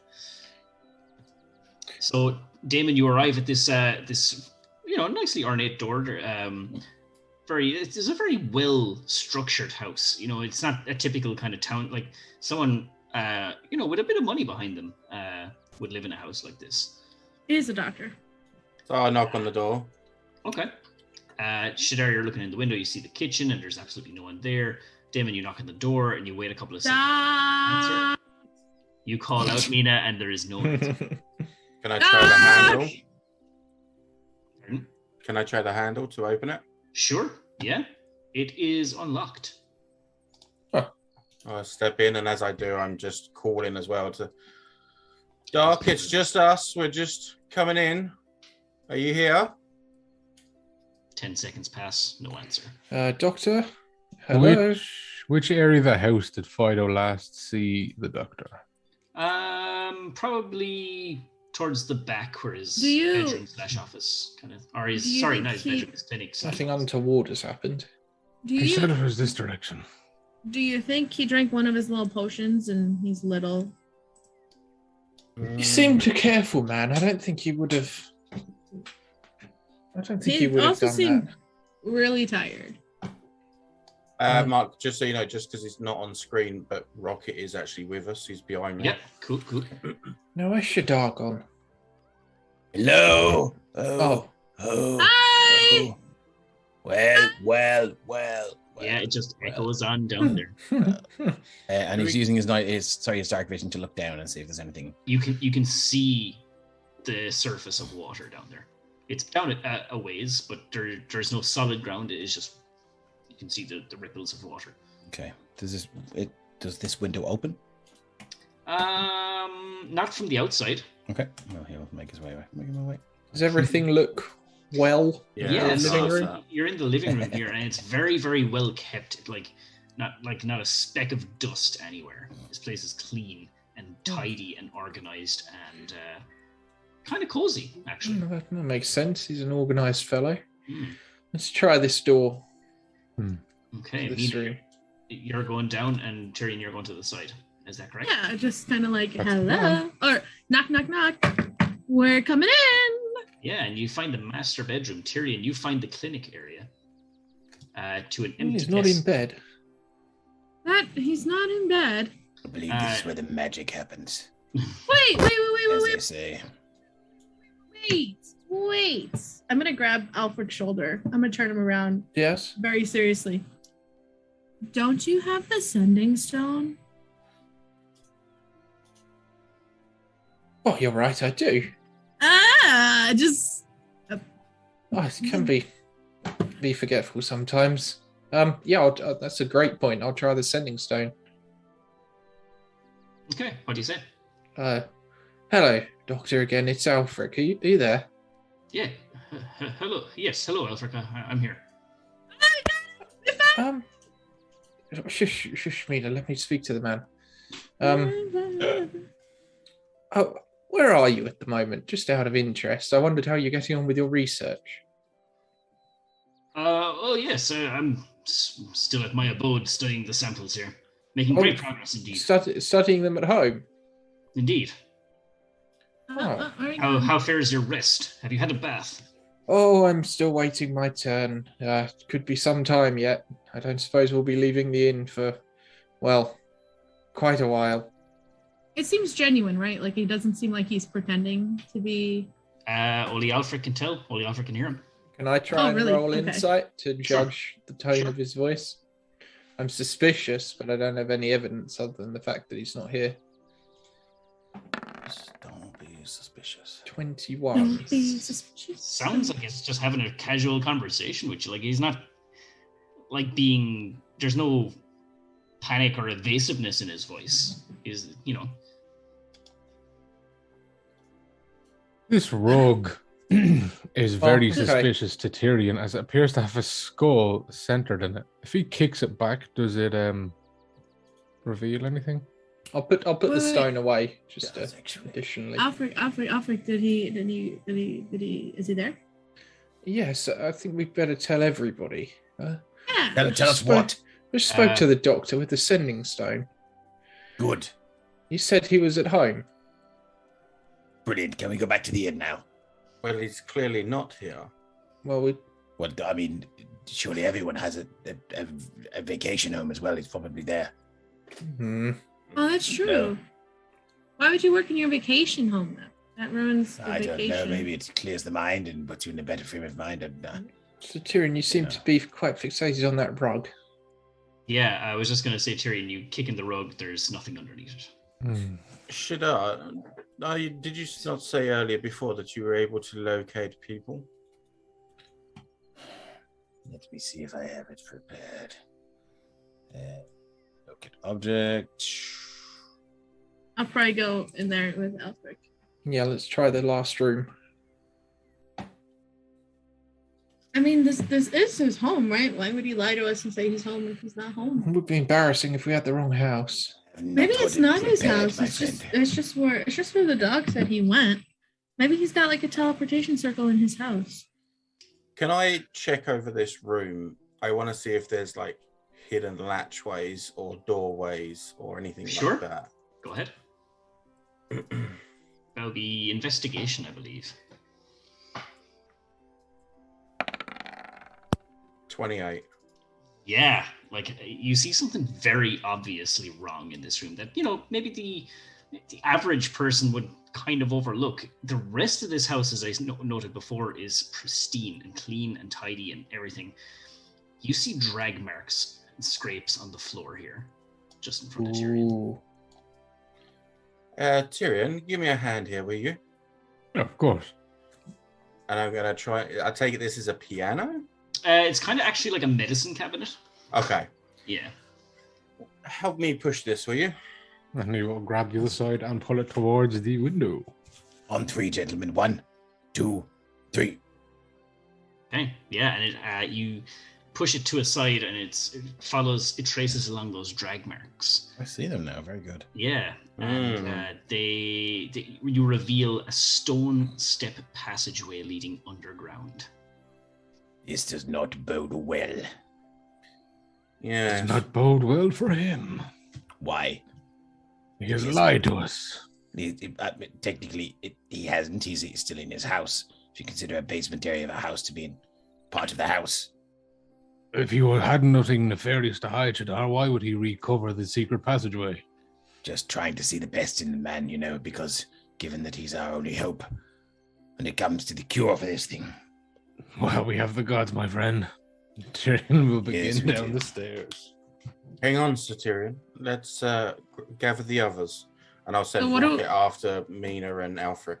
So, Damon, you arrive at this nicely ornate door. It's a very well structured house. It's not a typical kind of town. Like someone with a bit of money behind them would live in a house like this. He is a doctor. So I knock on the door. Okay. Shadar, you're looking in the window. You see the kitchen, and there's absolutely no one there. Damon, you knock on the door, and you wait a couple of seconds. You call out Mina, and there is no answer. Can I try the handle? Can I try the handle to open it? Sure. Yeah. It is unlocked. I step in, and as I do, I'm just calling as well to Doc. It's just us. We're just coming in. Are you here? 10 seconds pass. No answer. Doctor? Hello? Which area of the house did Fido last see the doctor? Probably towards the back where his Do you- bedroom / office kind of, or his Do you sorry, think not his he- bedroom, his clinic. Nothing untoward has happened. Do He said you it was this direction. do you think he drank one of his little potions and he's little? You seem too careful, man. I don't think he would have. I don't think he He would have also done seemed that. really tired. Mark, just so you know, just because it's not on screen, but Rocket is actually with us. He's behind me. Yep, cool. No, where's Shadar gone? Hello. Oh. Hi! Well. Yeah, it just echoes on down there. And he's using his dark vision to look down and see if there's anything. You can see the surface of water down there. It's down a ways, but there's no solid ground. It is just you can see the ripples of water. Okay. Does this window open? Not from the outside. Okay. Well, he'll make his way away. Make him away. Does everything look well? Yeah, in the living so room? you're in the living room here, and it's very, very well kept. Not a speck of dust anywhere. This place is clean and tidy and organized and kind of cozy, actually. That makes sense. He's an organized fellow. Mm. Let's try this door. Okay, This Mina, room. you're going down, and Tyrion, you're going to the side. Is that correct? Yeah, just kind of like That's hello or knock, knock, knock. We're coming in. Yeah, and you find the master bedroom. Tyrion, you find the clinic area. To an empty He's not desk. in bed. He's not in bed. I believe this is where the magic happens, Wait. as they say. Wait. I'm gonna grab Alfred's shoulder. I'm gonna turn him around Yes. very seriously. Don't you have the sending stone? Oh, you're right. I do. Just Oh, it can be forgetful sometimes. Yeah, that's a great point. I'll try the sending stone. Okay, what do you say? Hello, Doctor. Again, it's Alfred. Are you there? Yeah. Hello. Yes, hello, Elfric. I'm here. Shush, Mina. Let me speak to the man. Oh, where are you at the moment? Just out of interest, I wondered how you're getting on with your research. Oh yes, I'm still at my abode studying the samples here, making great progress indeed. Studying them at home. Indeed. Oh. How fares your rest? Have you had a bath? Oh, I'm still waiting my turn. Could be some time yet. I don't suppose we'll be leaving the inn for, well, quite a while. It seems genuine, right? Like he doesn't seem like he's pretending to be. Only Alfred can tell. Only Alfred can hear him. Can I try and really? roll Okay. insight to judge the tone Sure. of his voice? I'm suspicious, but I don't have any evidence other than the fact that he's not here. Don't be suspicious. 21. Don't be suspicious. Sounds like it's just having a casual conversation with you. Like he's not like being. There's no panic or evasiveness in his voice. Is This rug is very okay. suspicious to Tyrion, as it appears to have a skull centered in it. If he kicks it back, does it reveal anything? I'll put the Wait. stone away just Does actually. additionally. Alfred, did he, is he there? Yes, I think we'd better tell everybody. Yeah. Tell us what. We spoke to the doctor with the sending stone. Good. He said he was at home. Brilliant. Can we go back to the inn now? Well, he's clearly not here. Well, Well, I mean, surely everyone has a vacation home as well. He's probably there. hmm. Oh, that's true. No. Why would you work in your vacation home then? That ruins the I vacation. don't know. Maybe it clears the mind and puts you in a better frame of mind. And So Tyrion, you seem Yeah. to be quite fixated on that rug. Yeah, I was just gonna say, Tyrion, you kick in the rug. There's nothing underneath it. Did you not say earlier before that you were able to locate people? let me see if I have it prepared. Look at object. I'll probably go in there with Alfred. Yeah, let's try the last room. I mean, this is his home, right? Why would he lie to us and say he's home if he's not home? It would be embarrassing if we had the wrong house. I've not Maybe got it's it not his prepared, house. my It's friend. just where the dog said he went. Maybe he's got like a teleportation circle in his house. Can I check over this room? I want to see if there's like hidden latchways or doorways or anything like that. Go ahead. That'll be investigation, I believe. 28. Yeah, like you see something very obviously wrong in this room that, maybe the average person would kind of overlook. The rest of this house, as I noted before, is pristine and clean and tidy and everything. You see drag marks and scrapes on the floor here, just in front of Tyrion. Tyrion, give me a hand here, will you? Yeah, of course. And I'm gonna try. I take it this is a piano. It's kind of actually like a medicine cabinet. Okay. Yeah. Help me push this, will you? And you will grab the other side and pull it towards the window. On 3, gentlemen. 1, 2, 3. Okay. Yeah, and you push it to a side, and it traces along those drag marks. I see them now. Very good. Yeah, and you reveal a stone step passageway leading underground. This does not bode well. Yeah. Does not bode well for him. Why? He has lied to us. Technically, he hasn't. He's still in his house. If you consider a basement area of a house to be part of the house. If he had nothing nefarious to hide, Shadar, why would he recover the secret passageway? Just trying to see the best in the man, because given that he's our only hope when it comes to the cure for this thing. Well, we have the gods, my friend. Tyrion will begin down the stairs. Hang on, Sir Tyrion. Let's gather the others, and I'll send Rocket after Mina and Alfric.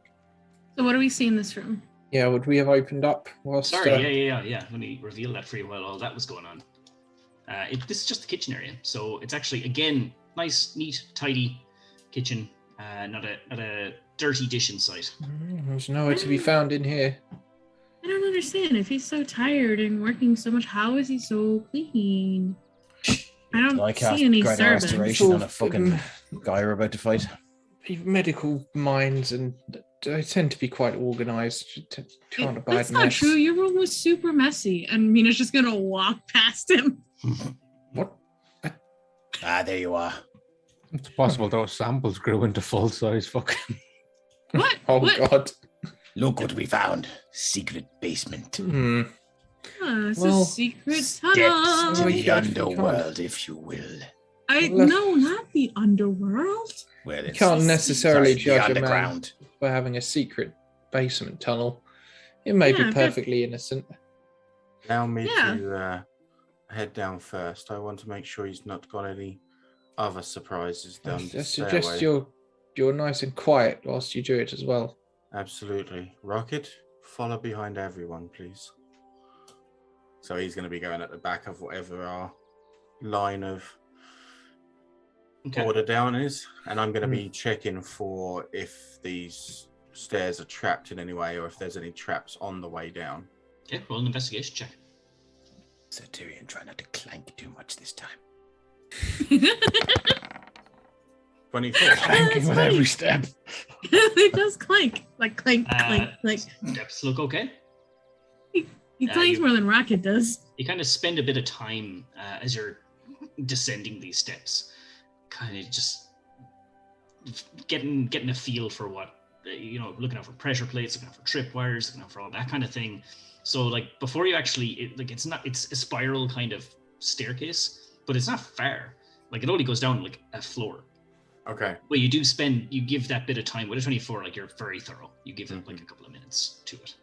So what do we see in this room? Yeah, would we have opened up whilst... Sorry, yeah. Let me reveal that for you while all that was going on. This is just the kitchen area, so it's actually, again, nice, neat, tidy kitchen. Not a dirty dish inside. There's nowhere to be found in here. I don't understand. If he's so tired and working so much, how is he so clean? I don't see any servants. Restoration on a fucking guy we're about to fight. Medical minds, and I tend to be quite organized. Can't abide That's not true. Your room was super messy, and Mina's just gonna walk past him. What? There you are. It's possible those samples grew into full-size fucking... What? Oh, what? God. Look what we found. Secret basement. It's a secret tunnel. Steps to the underworld, if you will. No, not the underworld. Well, you can't necessarily judge a man underground by having a secret basement tunnel. It may be perfectly innocent. Allow me to head down first. I want to make sure he's not got any other surprises down the stairway. I suggest you're nice and quiet whilst you do it as well. Absolutely. Rocket, follow behind everyone, please. So he's going to be going at the back of whatever our line of order down is. And I'm going to be checking for if these stairs are trapped in any way or if there's any traps on the way down. Okay, roll an investigation check. So Tyrion, try not to clank too much this time. 24. Clanking with every step. It does clank. Like clank, clank, clank. Steps look okay. He clanks more than Rocket does. You kind of spend a bit of time as you're descending these steps, kind of just getting a feel for what, looking out for pressure plates, looking out for tripwires, looking out for all that kind of thing. So like before you actually, it's a spiral kind of staircase, but it's not far. Like it only goes down like a floor. Okay. Well, you give that bit of time with a 24, like you're very thorough. You give it like a couple of minutes to it.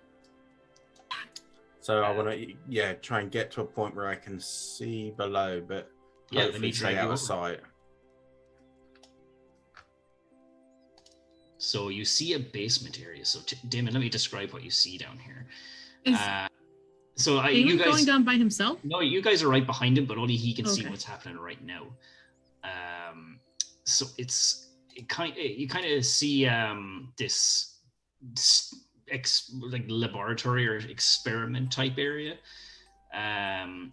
So I want to, try and get to a point where I can see below, but let me stay out of sight. So you see a basement area. So Damon, let me describe what you see down here. You guys going down by himself? No, you guys are right behind him, but only he can see what's happening right now. So you kind of see this like laboratory or experiment type area.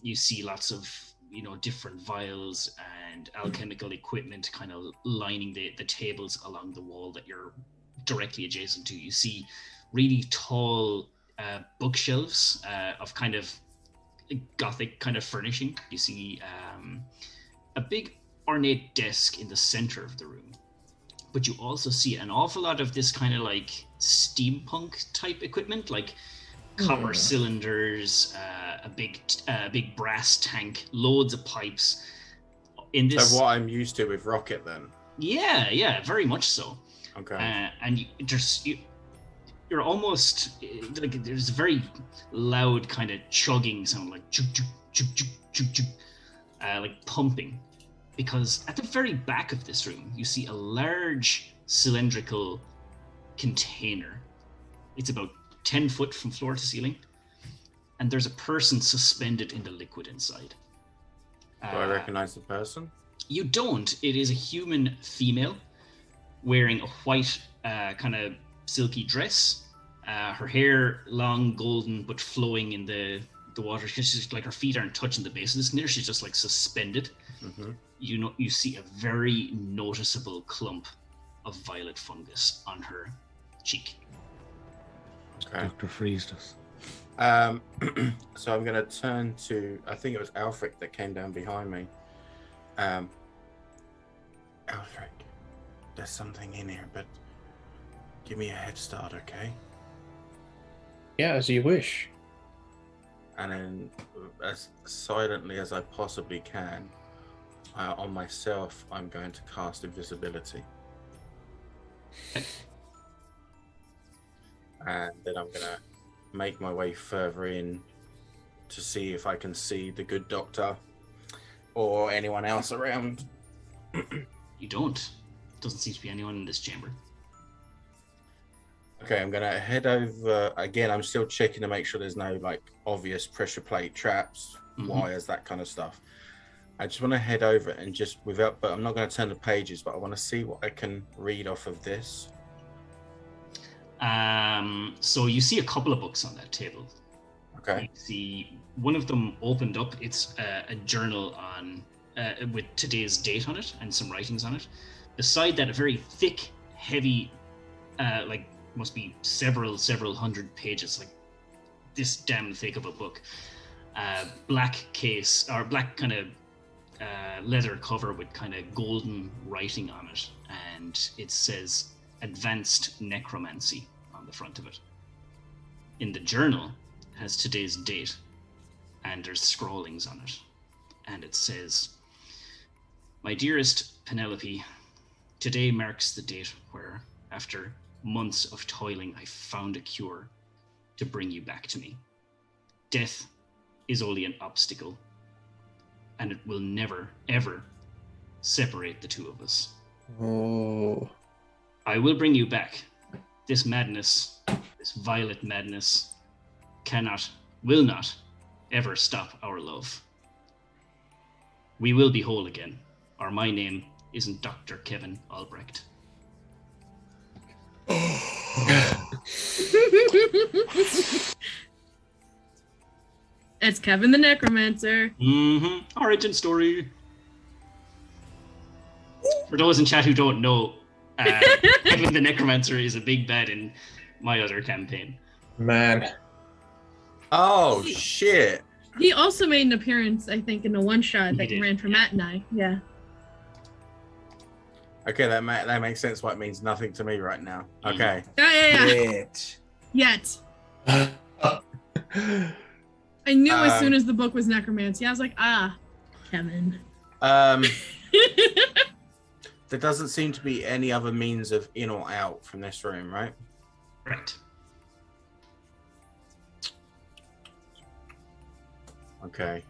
You see lots of different vials and alchemical equipment kind of lining the tables along the wall that you're directly adjacent to. You see really tall bookshelves of kind of Gothic kind of furnishing. You see a big ornate desk in the center of the room, but you also see an awful lot of this kind of like steampunk type equipment, like copper cylinders, a big brass tank, loads of pipes. In this, so what I'm used to with Rocket, then. Yeah, very much so. Okay. And you're almost like there's a very loud kind of chugging sound, like chug chug chug chug chug chug, like pumping, because at the very back of this room you see a large cylindrical container. It's about 10 foot from floor to ceiling, and there's a person suspended in the liquid inside. Do I recognize the person? You don't. It is a human female wearing a white kind of silky dress. Her hair long, golden, but flowing in the water. She's just like her feet aren't touching the base of this container. She's just like suspended. Mm-hmm. You see a very noticeable clump of violet fungus on her cheek. Okay. Dr. Freezed us. So I'm going to turn to, I think it was Alfred that came down behind me. Alfred, there's something in here, but give me a head start, okay? Yeah, as you wish. And then, as silently as I possibly can, on myself, I'm going to cast invisibility. And then I'm going to make my way further in to see if I can see the good doctor or anyone else around. You don't. Doesn't seem to be anyone in this chamber. Okay, I'm going to head over. Again, I'm still checking to make sure there's no like obvious pressure plate traps, wires, that kind of stuff. I just want to head over and just but I'm not going to turn the pages, but I want to see what I can read off of this. So you see a couple of books on that table. Okay. You see one of them opened up. It's a journal on with today's date on it and some writings on it. Beside that, a very thick, heavy, like must be several hundred pages, like this damn thick of a book. Black case or black kind of leather cover with kind of golden writing on it, and it says Advanced Necromancy on the front of it. In the journal has today's date, and there's scrawlings on it, and it says, "My dearest Penelope, today marks the date where, after months of toiling, I found a cure to bring you back to me. Death is only an obstacle, and it will never, ever separate the two of us. Oh. I will bring you back. This madness, this violet madness, will not ever stop our love. We will be whole again, or my name isn't Dr. Kevin Albrecht." It's Kevin the Necromancer. Origin story. For those in chat who don't know, Kevin the Necromancer is a big bad in my other campaign. Man. Oh, shit. He also made an appearance, I think, in a one-shot that ran for Matt and I. Yeah. Okay, that makes sense why it means nothing to me right now. Okay. Yeah. Yet. I knew as soon as the book was necromancy. I was like, Kevin. There doesn't seem to be any other means of in or out from this room, right? Right. Okay.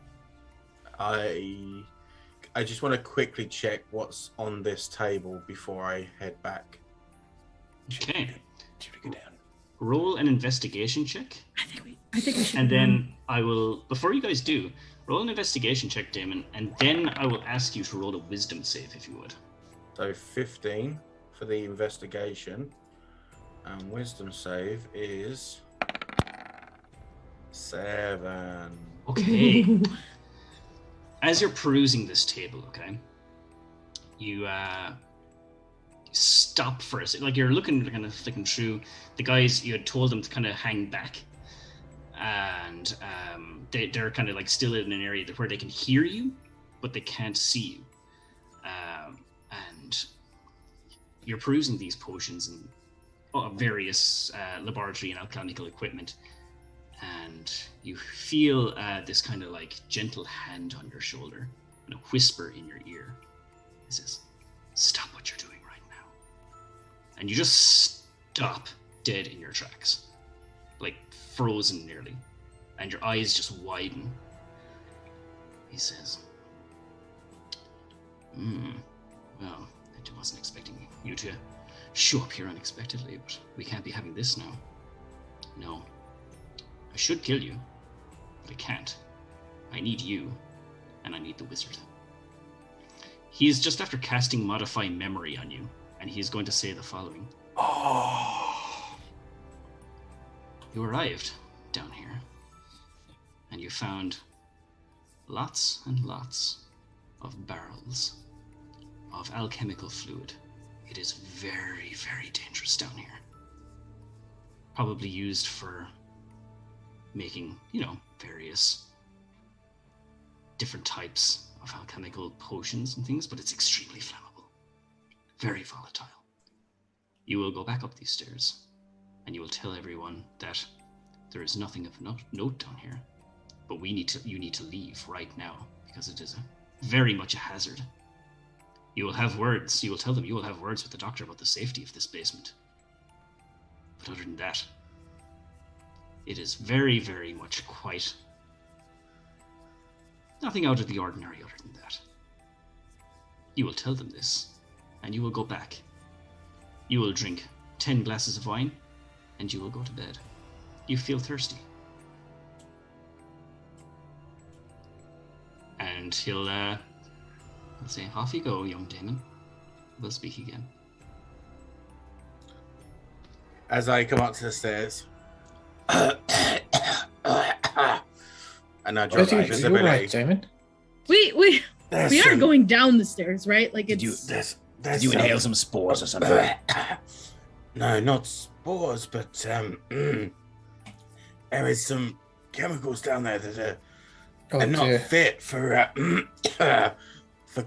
I just want to quickly check what's on this table before I head back. Okay. Should we go down? Roll an investigation check. I think we should. And then I will, before you guys do, roll an investigation check, Damon, and then I will ask you to roll a wisdom save if you would. So 15 for the investigation, and wisdom save is 7. Okay. As you're perusing this table, okay, you stop for a second. Like, you're looking, kind of flicking through. The guys, you had told them to kind of hang back. And they're kind of like still in an area where they can hear you, but they can't see you. And you're perusing these potions and various laboratory and alchemical equipment. And you feel this kind of like gentle hand on your shoulder and a whisper in your ear. It says, "Stop what you're doing right now." And you just stop dead in your tracks, like frozen nearly, and your eyes just widen. He says, well, I wasn't expecting you to show up here unexpectedly, but we can't be having this now. No. I should kill you, but I can't. I need you, and I need the wizard. He is just after casting Modify Memory on you, and he is going to say the following. You arrived down here, and you found lots and lots of barrels of alchemical fluid. It is very, very dangerous down here. Probably used for making, various different types of alchemical potions and things, but it's extremely flammable. Very volatile. You will go back up these stairs, and you will tell everyone that there is nothing of note down here, but you need to leave right now, because it is very much a hazard. You will have words, you will tell them you will have words with the doctor about the safety of this basement. But other than that, it is very, very much quite nothing out of the ordinary other than that. You will tell them this, and you will go back. You will drink 10 glasses of wine, and you will go to bed. You feel thirsty. And he'll say, "Off you go, young Damon. We'll speak again." As I come up to the stairs, and I drop my visibility. Right, Damon? We are going down the stairs, right? Like, Did it's... Did you inhale some spores or something? No, not spores, but there is some chemicals down there that are not fit for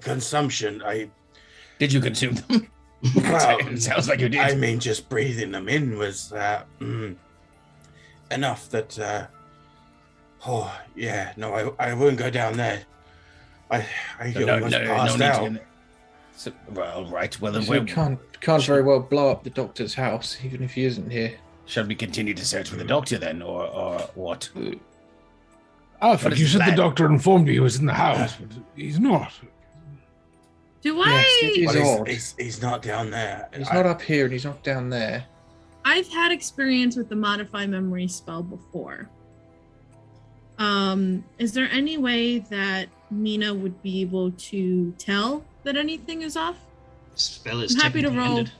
consumption. Did you consume them? Well, it sounds like you did. I mean, just breathing them in was enough that. I wouldn't go down there. I almost passed out. So, well, right. Well, then we can't very well blow up the doctor's house, even if he isn't here. Shall we continue to search for the doctor then, or what? Alfred, you said the doctor informed you he was in the house, but he's not. Do I? Yes, he's not down there. He's not up here, and he's not down there. I've had experience with the Modify Memory spell before. Is there any way that Mina would be able to tell that anything is off? Spell is I'm happy to roll. ended.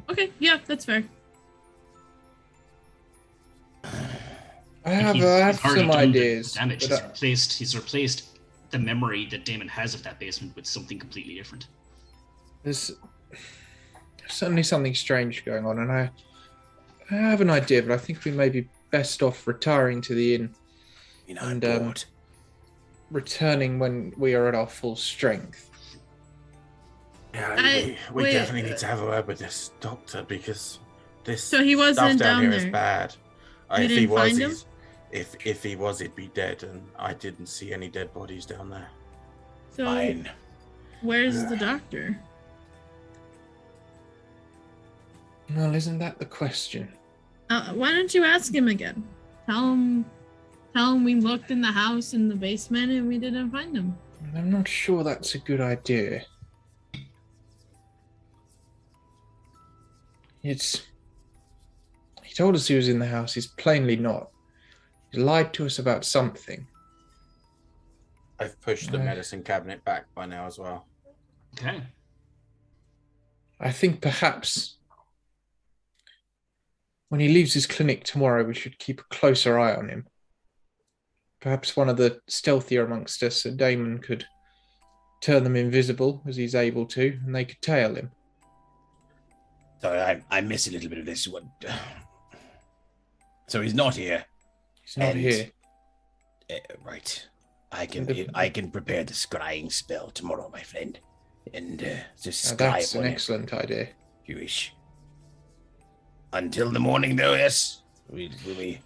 Okay, yeah, that's fair. I have some ideas. Damage. He's replaced the memory that Damon has of that basement with something completely different. There's certainly something strange going on, and I have an idea, but I think we may be best off retiring to the inn and returning when we are at our full strength. Yeah, we definitely need to have a word with this doctor, because this so he wasn't stuff down here there. is bad. You didn't find him? If he was, he'd be dead, and I didn't see any dead bodies down there. So Fine. Where's the doctor? Well, isn't that the question? Why don't you ask him again? Tell him we looked in the house in the basement and we didn't find him. I'm not sure that's a good idea. He told us he was in the house. He's plainly not. He lied to us about something. I've pushed the medicine cabinet back by now as well. Okay. I think perhaps when he leaves his clinic tomorrow, we should keep a closer eye on him. Perhaps one of the stealthier amongst us, Damon, could turn them invisible as he's able to, and they could tail him. Sorry, I missed a little bit of this. What? So he's not here. He's not here. Right. I can prepare the scrying spell tomorrow, my friend, and just scry That's an upon excellent idea. if you wish. Until the morning, though, yes, will we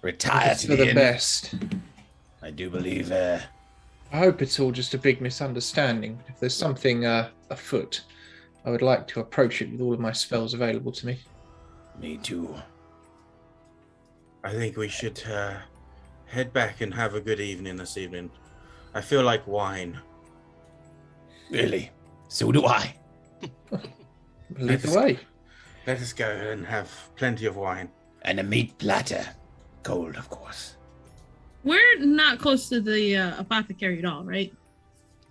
retire It's to for the inn? best. I do believe. I hope it's all just a big misunderstanding. If there's something afoot, I would like to approach it with all of my spells available to me. Me too. I think we should head back and have a good evening this evening. I feel like wine. Really? So do I. Lead the way. Let us go and have plenty of wine. And a meat platter. Cold, of course. We're not close to the apothecary at all, right?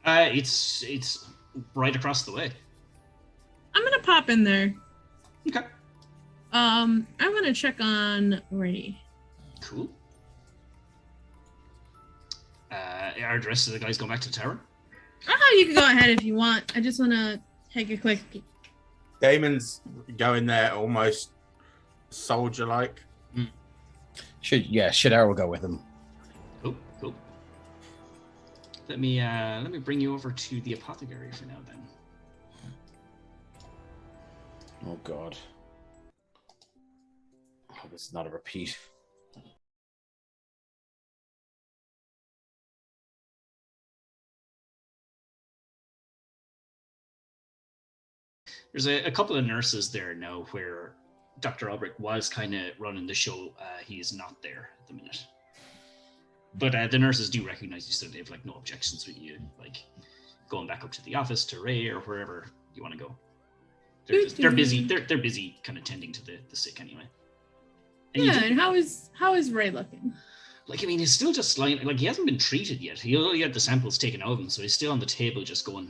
It's right across the way. I'm gonna pop in there. Okay. I'm gonna check on Ray. Cool. Are the rest of the guys going back to the tower? Oh, you can go ahead if you want. I just wanna take a quick. Damon's going there almost soldier-like. Shadar will go with him. Cool. Let me bring you over to the apothecary for now, then. Oh God. Oh, this is not a repeat. There's a couple of nurses there now where Dr. Albrecht was kind of running the show. He is not there at the minute. But the nurses do recognize you, so they have like no objections with you, like going back up to the office to Ray or wherever you want to go. They're busy. They're busy kind of tending to the sick anyway. And And how is Ray looking? Like, I mean, he's still just lying. Like, he hasn't been treated yet. He only had the samples taken out of him, so he's still on the table just going.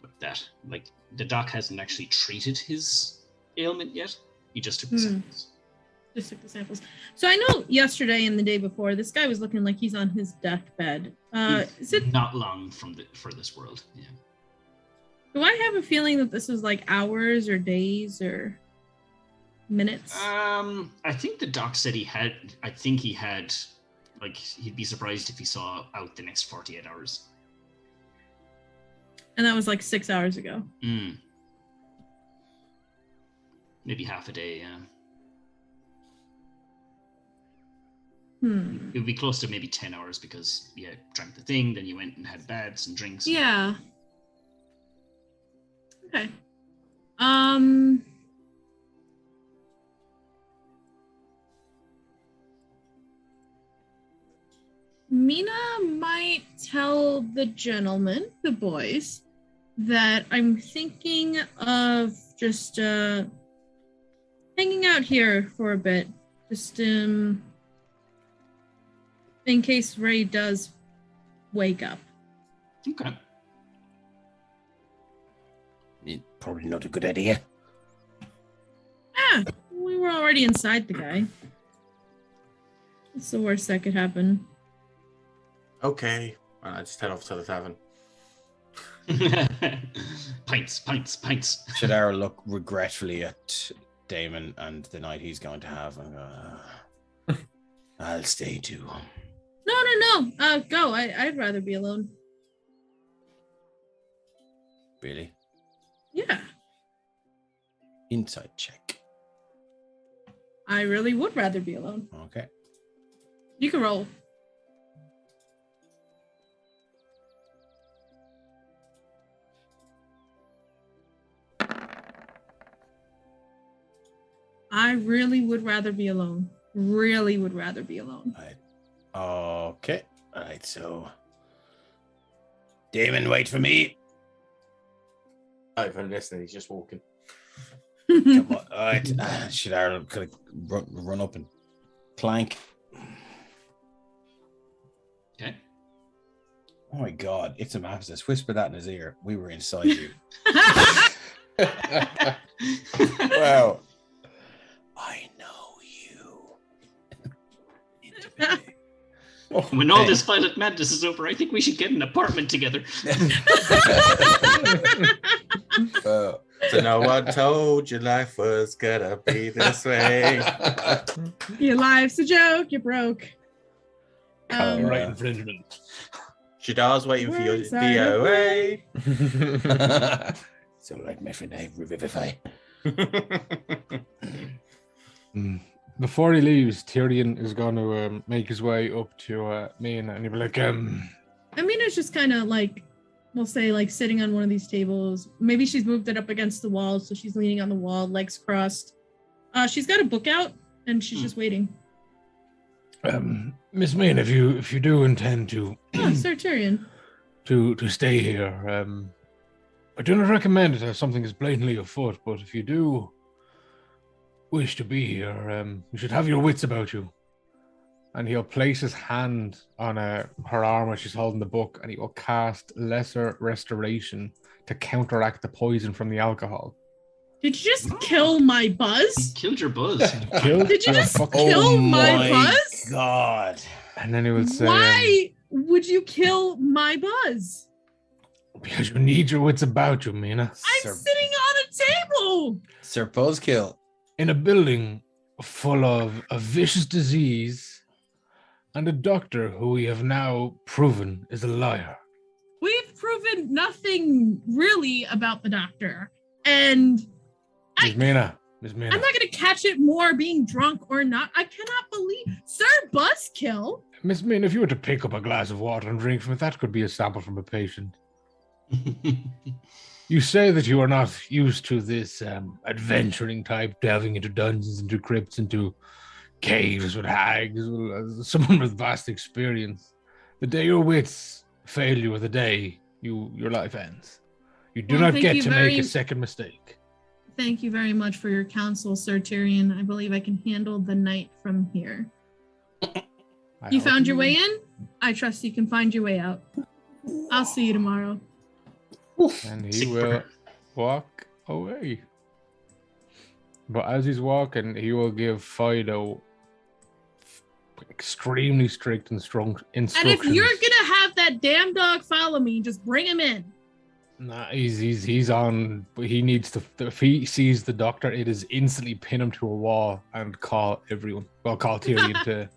Like that. Like, the doc hasn't actually treated his ailment yet. He just took the samples. Just took the samples. So I know yesterday and the day before, this guy was looking like he's on his deathbed. Is it not long for this world? Yeah. Do I have a feeling that this is like hours or days or minutes? I think the doc said he had. I think he had. Like, he'd be surprised if he saw out the next 48 hours. And that was like 6 hours ago. Maybe half a day, yeah. It would be close to maybe 10 hours because you drank the thing, then you went and had baths and drinks. Yeah. Okay. Mina might tell the gentlemen, the boys, that I'm thinking of just hanging out here for a bit. Just in case Ray does wake up. Okay. Probably not a good idea. Yeah, we were already inside the guy. What's the worst that could happen? Okay. And I just head off to the tavern. Pints. Shadar will look regretfully at Damon and the night he's going to have. I'll stay too. No. Go. I'd rather be alone. Really? Yeah. Inside check. I really would rather be alone. Okay. You can roll. I really would rather be alone. Really would rather be alone. Right. Okay. All right, so Damon, wait for me. Not even listening, he's just walking. Come on. All right. Shadar will run up and clank. Okay. Oh my God, it's a Mapsis. Whisper that in his ear. We were inside you. Well, I know you. Intimately. When all this Violet madness is over, I think we should get an apartment together. So no one told you life was gonna be this way. Your life's a joke. You're broke. Copyright infringement. She does waiting for your Sorry. DOA. So like my friend, I revivify. Before he leaves, Tyrion is going to make his way up to Mina, and he'll be like, Amina's just kind of like, we'll say, like sitting on one of these tables. Maybe she's moved it up against the wall, so she's leaning on the wall, legs crossed. She's got a book out, and she's just waiting. Miss Mina, if you do intend to, Sir Tyrion, to stay here, I do not recommend it as something is blatantly afoot. But if you do wish to be here, you should have your wits about you. And he'll place his hand on her arm as she's holding the book, and he will cast Lesser Restoration to counteract the poison from the alcohol. did you just kill my buzz? Killed your buzz. Did you just kill my buzz? God. And then he will say, Why would you kill my buzz? because you need your wits about you, Mina. I'm sitting on a table. Sir Buzzkill. In a building full of a vicious disease and a doctor who we have now proven is a liar. We've proven nothing really about the doctor. And Miss Mina. I'm not going to catch it more being drunk or not. I cannot believe Sir Buzzkill. Miss Mina, if you were to pick up a glass of water and drink from it, that could be a sample from a patient. You say that you are not used to this adventuring type, delving into dungeons, into crypts, into caves with hags, someone with vast experience. The day your wits fail you, or the day your life ends. You do not get to make a second mistake. Thank you very much for your counsel, Sir Tyrion. I believe I can handle the night from here. You found your way in? I trust you can find your way out. I'll see you tomorrow. And he will walk away. But as he's walking, he will give Fido extremely strict and strong instructions. And if you're gonna have that damn dog follow me, just bring him in. Nah, he's on. He needs to. If he sees the doctor, it is instantly pin him to a wall and call everyone. Well, call Tyrion to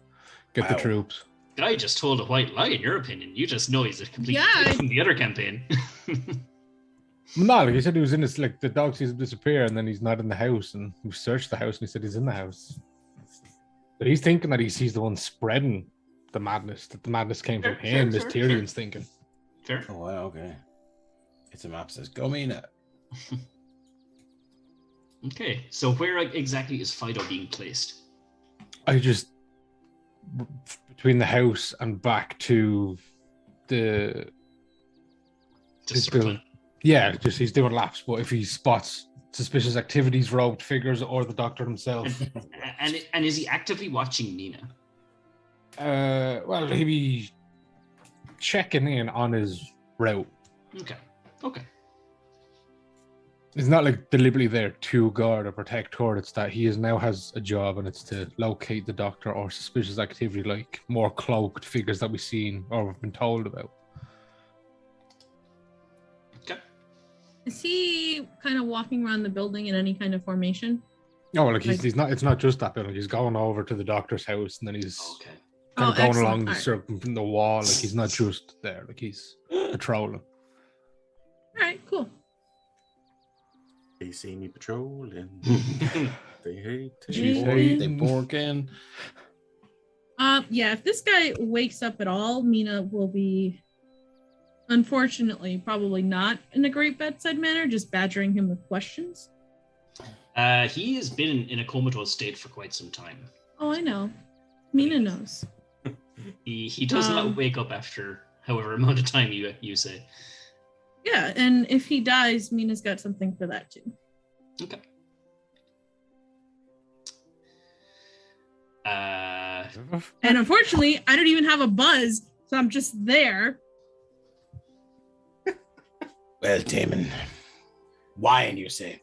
get the troops. Guy just told a white lie, in your opinion. You just know he's a complete from the other campaign. No, like he said, he was in this. Like the dog sees him disappear, and then he's not in the house. And we searched the house, and he said he's in the house. But he's thinking that he's the one spreading the madness. That the madness came from him. As Tyrion's thinking. Fair. Oh wow, okay. It's a map says go Mina. Okay, so where exactly is Fido being placed? I just between the house and back to the building. Yeah, just he's doing laps. But if he spots suspicious activities, robed figures, or the doctor himself, and is he actively watching Nina? Well, he'll be checking in on his route. Okay. It's not like deliberately there to guard or protect her. It's that he now has a job, and it's to locate the doctor or suspicious activity, like more cloaked figures that we've seen or have been told about. Okay. Is he kind of walking around the building in any kind of formation? No, like he's not. It's not just that building. He's going over to the doctor's house, and then he's kind of going along the circle from the wall. Like he's not just there. Like he's patrolling. All right, cool. They see me patrolling. They hate They borkin. Yeah, if this guy wakes up at all, Mina will be, unfortunately, probably not in a great bedside manner, just badgering him with questions. He has been in a comatose state for quite some time. Oh, I know. Mina knows. He does not wake up after however amount of time you say. Yeah, and if he dies, Mina's got something for that too. Okay. And unfortunately, I don't even have a buzz, so I'm just there. Well, Damon, wine, you say?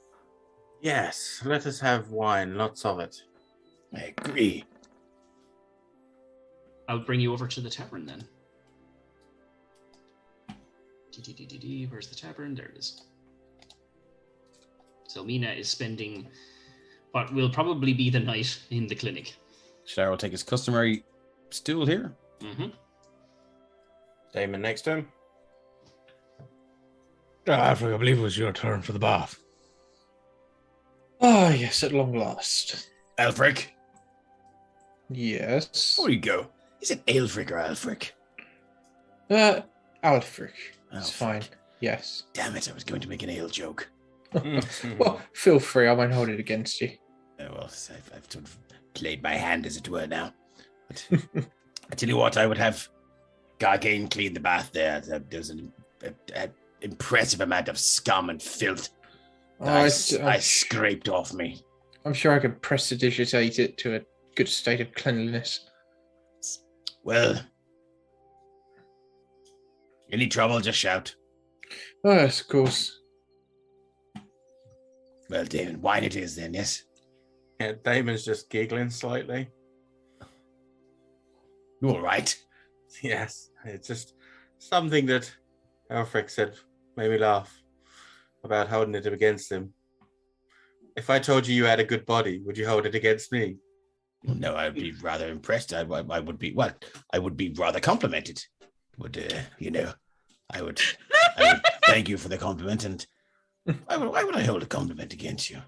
Yes, let us have wine, lots of it. I agree. I'll bring you over to the tavern then. Where's the tavern? There it is. So Mina is spending what will probably be the night in the clinic. Shadar will take his customary stool here. Mm-hmm. Damon next to him. Alfred, I believe it was your turn for the bath. Ah, yes, at long last. Alfric, Yes. where you go? Is it Aelfric or Alfric? Alfric. It's Alfric. fine. Yes. Damn it, I was going to make an ale joke. Well, feel free. I won't hold it against you. Oh, well, I've sort of played my hand, as it were, now. But I tell you what, I would have Gargane clean the bath there. There's an impressive amount of scum and filth that I scraped off me. I'm sure I could prestidigitate it to a good state of cleanliness. Well, any trouble, just shout. Oh, yes, of course. Well, David, wine it is then, yes? Yeah, Damon's just giggling slightly. You all right? Yes, it's just something that Alfric said made me laugh about holding it against him. If I told you had a good body, would you hold it against me? Well, no, I'd be rather impressed. I would be, well, I would be rather complimented. I would thank you for the compliment, and why would I hold a compliment against you?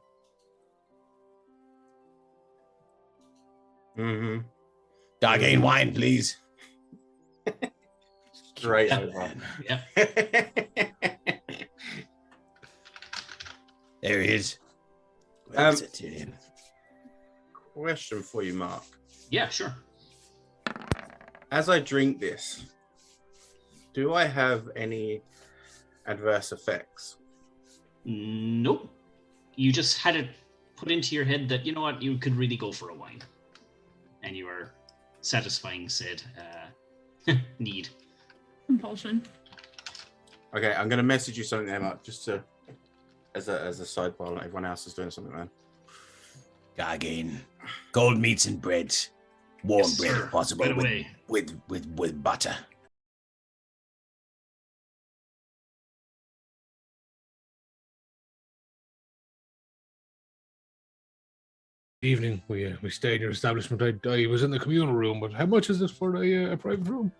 Mm-hmm. Gargane wine, please. Straight Yeah. over. Yeah. There he is. Where is it, Tyrion? Question for you, Mark. Yeah, sure. As I drink this, do I have any adverse effects? Nope. You just had it put into your head that, you know what, you could really go for a wine. And you are satisfying said need. Compulsion. Okay, I'm gonna message you something there, Mark, just to as a side while everyone else is doing something, man. Gargane. Cold meats and breads. Warm Yes, bread sir. if possible. Right away. With butter. Evening, we stayed in your establishment. I was in the communal room, but how much is this for a private room?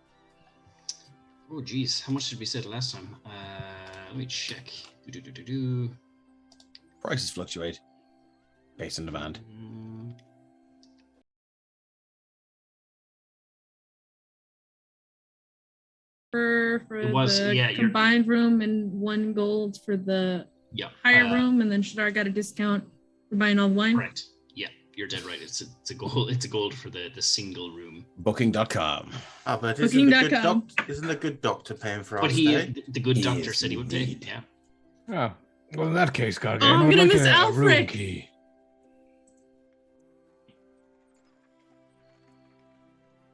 Oh, geez. How much did we say the last time? Let me check. Do. Prices fluctuate based on demand. For It was- the yeah, you're- combined room and 1 gold for the Yeah. higher room, and then Shadar got a discount for buying all the wine. Correct. Yeah, you're dead right. It's a gold. It's a gold for the single room. Booking.com. Oh, but Booking.com. isn't the good doctor paying for our But stay? the good He doctor is said he would pay. indeed. Yeah. Oh, well, in that case, Gargane, Oh, I'm I'd gonna like miss a room Alfric. key.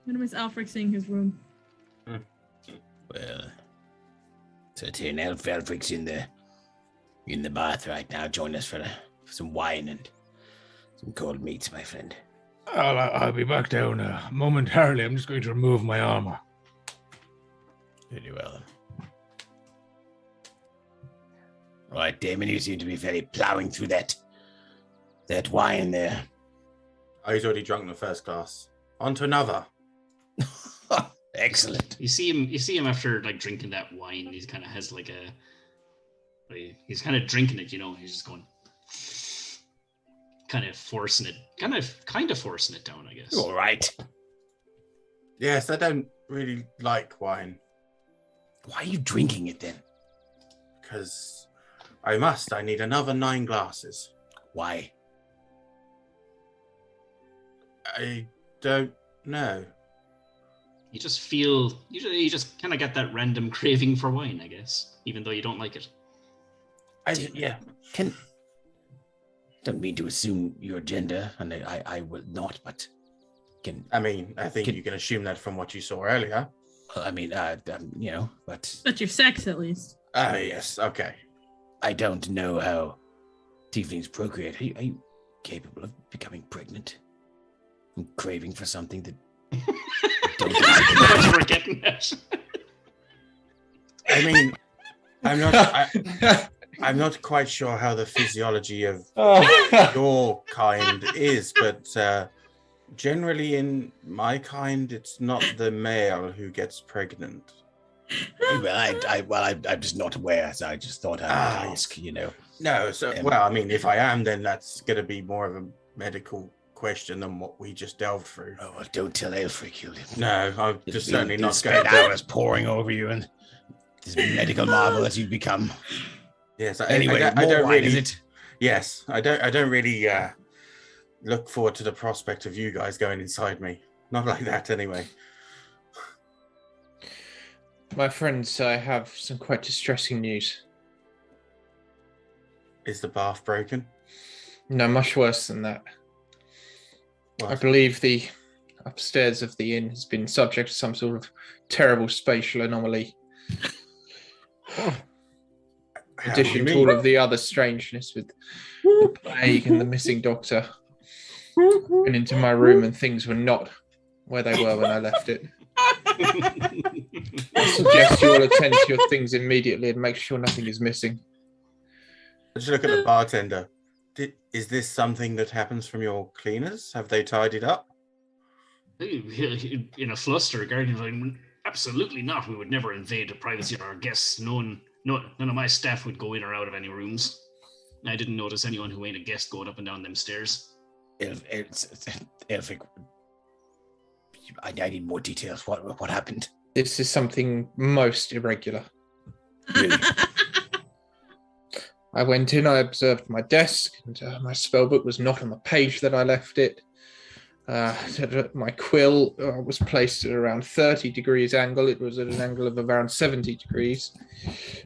I'm gonna miss Alfric seeing his room. Well, so Tyrion Alfric's in the bath right now. Join us for some wine and some cold meats, my friend. I'll be back down momentarily. I'm just going to remove my armor. Very well. All right, Damon, you seem to be very plowing through that wine there. Oh, he's already drunk the first glass. On to another. Excellent. You see him after like drinking that wine. He kind of has like he's kind of drinking it. He's just going, kind of forcing it down. I guess. You all right? Yes, I don't really like wine Why are you drinking it then? because I must. I need another 9 glasses. Why? I don't know. You just kind of get that random craving for wine, I guess, even though you don't like it. Yeah. Don't mean to assume your gender, and I will not, but I mean, I think you can assume that from what you saw earlier. I mean, but That's your sex, at least. Oh, yes. Okay. I don't know how tieflings procreate. Are you capable of becoming pregnant and craving for something that What you were getting at. I mean, I'm not quite sure how the physiology of your kind is, but generally in my kind, it's not the male who gets pregnant. I'm just not aware, so I just thought I'd ask, you know. No, so well, I mean, if I am, then that's going to be more of a medical question than what we just delved through. Oh, well, don't tell Elfric. No, I'm just certainly not going spend hours pouring over you and this medical marvel that you've become. Yes. Anyway, I don't wine, really. is it? Yes, I don't really look forward to the prospect of you guys going inside me. Not like that, anyway. My friends, I have some quite distressing news. Is the bath broken? No, much worse than that. What? I believe the upstairs of the inn has been subject to some sort of terrible spatial anomaly. In addition to all of the other strangeness with the plague and the missing doctor. Went into my room and things were not where they were when I left it. I suggest you all attend to your things immediately and make sure nothing is missing. Just look at the bartender. Is this something that happens from your cleaners? Have they tidied up? In a fluster, Guardian, absolutely not. We would never invade the privacy of our guests. None of my staff would go in or out of any rooms. I didn't notice anyone who ain't a guest going up and down them stairs. Elfric, I need more details. What happened? This is something most irregular. Really? I went in, I observed my desk, and my spellbook was not on the page that I left it. My quill was placed at around 30 degrees angle. It was at an angle of around 70 degrees,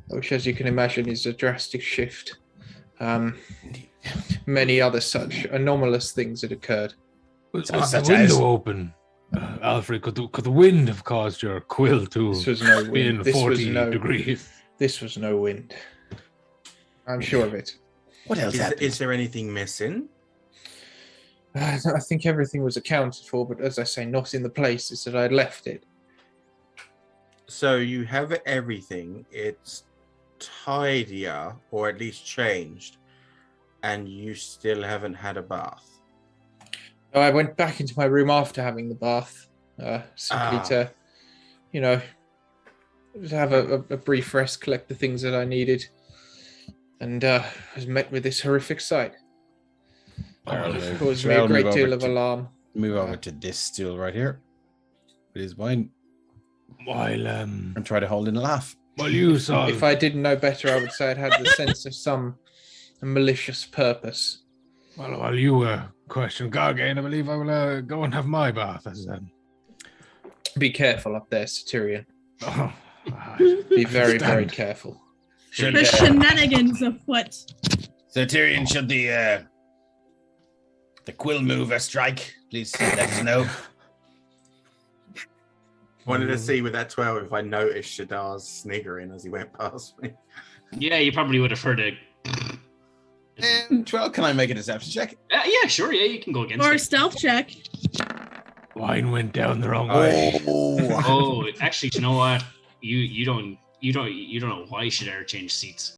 which, as you can imagine, is a drastic shift. Many other such anomalous things had occurred. Was the window open? Alfred, could the wind have caused your quill to be in 40 degrees? This was no wind. I'm sure of it. What else happened? Is there anything missing? I think everything was accounted for, but as I say, not in the places that I'd left it. So you have everything. It's tidier, or at least changed, and you still haven't had a bath. I went back into my room after having the bath, simply to, to have a brief rest, collect the things that I needed, and was met with this horrific sight. It caused me a great deal of alarm. Move over to this stool right here. It is mine. While and try to hold in a laugh. Well, you saw. If I didn't know better, I would say I'd had the sense of some malicious purpose. Well, while you question Gargain, I believe I will go and have my bath. Be careful up there, Satyrian. Oh, Be very, very careful. The shenanigans afoot. Satyrian, should the quill mover strike, please let us know. Wanted to see with that 12 if I noticed Shadar's sniggering as he went past me. Yeah, you probably would have heard it. 12, can I make a deception check? Yeah, sure. Yeah, you can go against or it. a stealth check. Wine went down the wrong way. Oh, actually, you know what? You don't know why Shadar changed seats.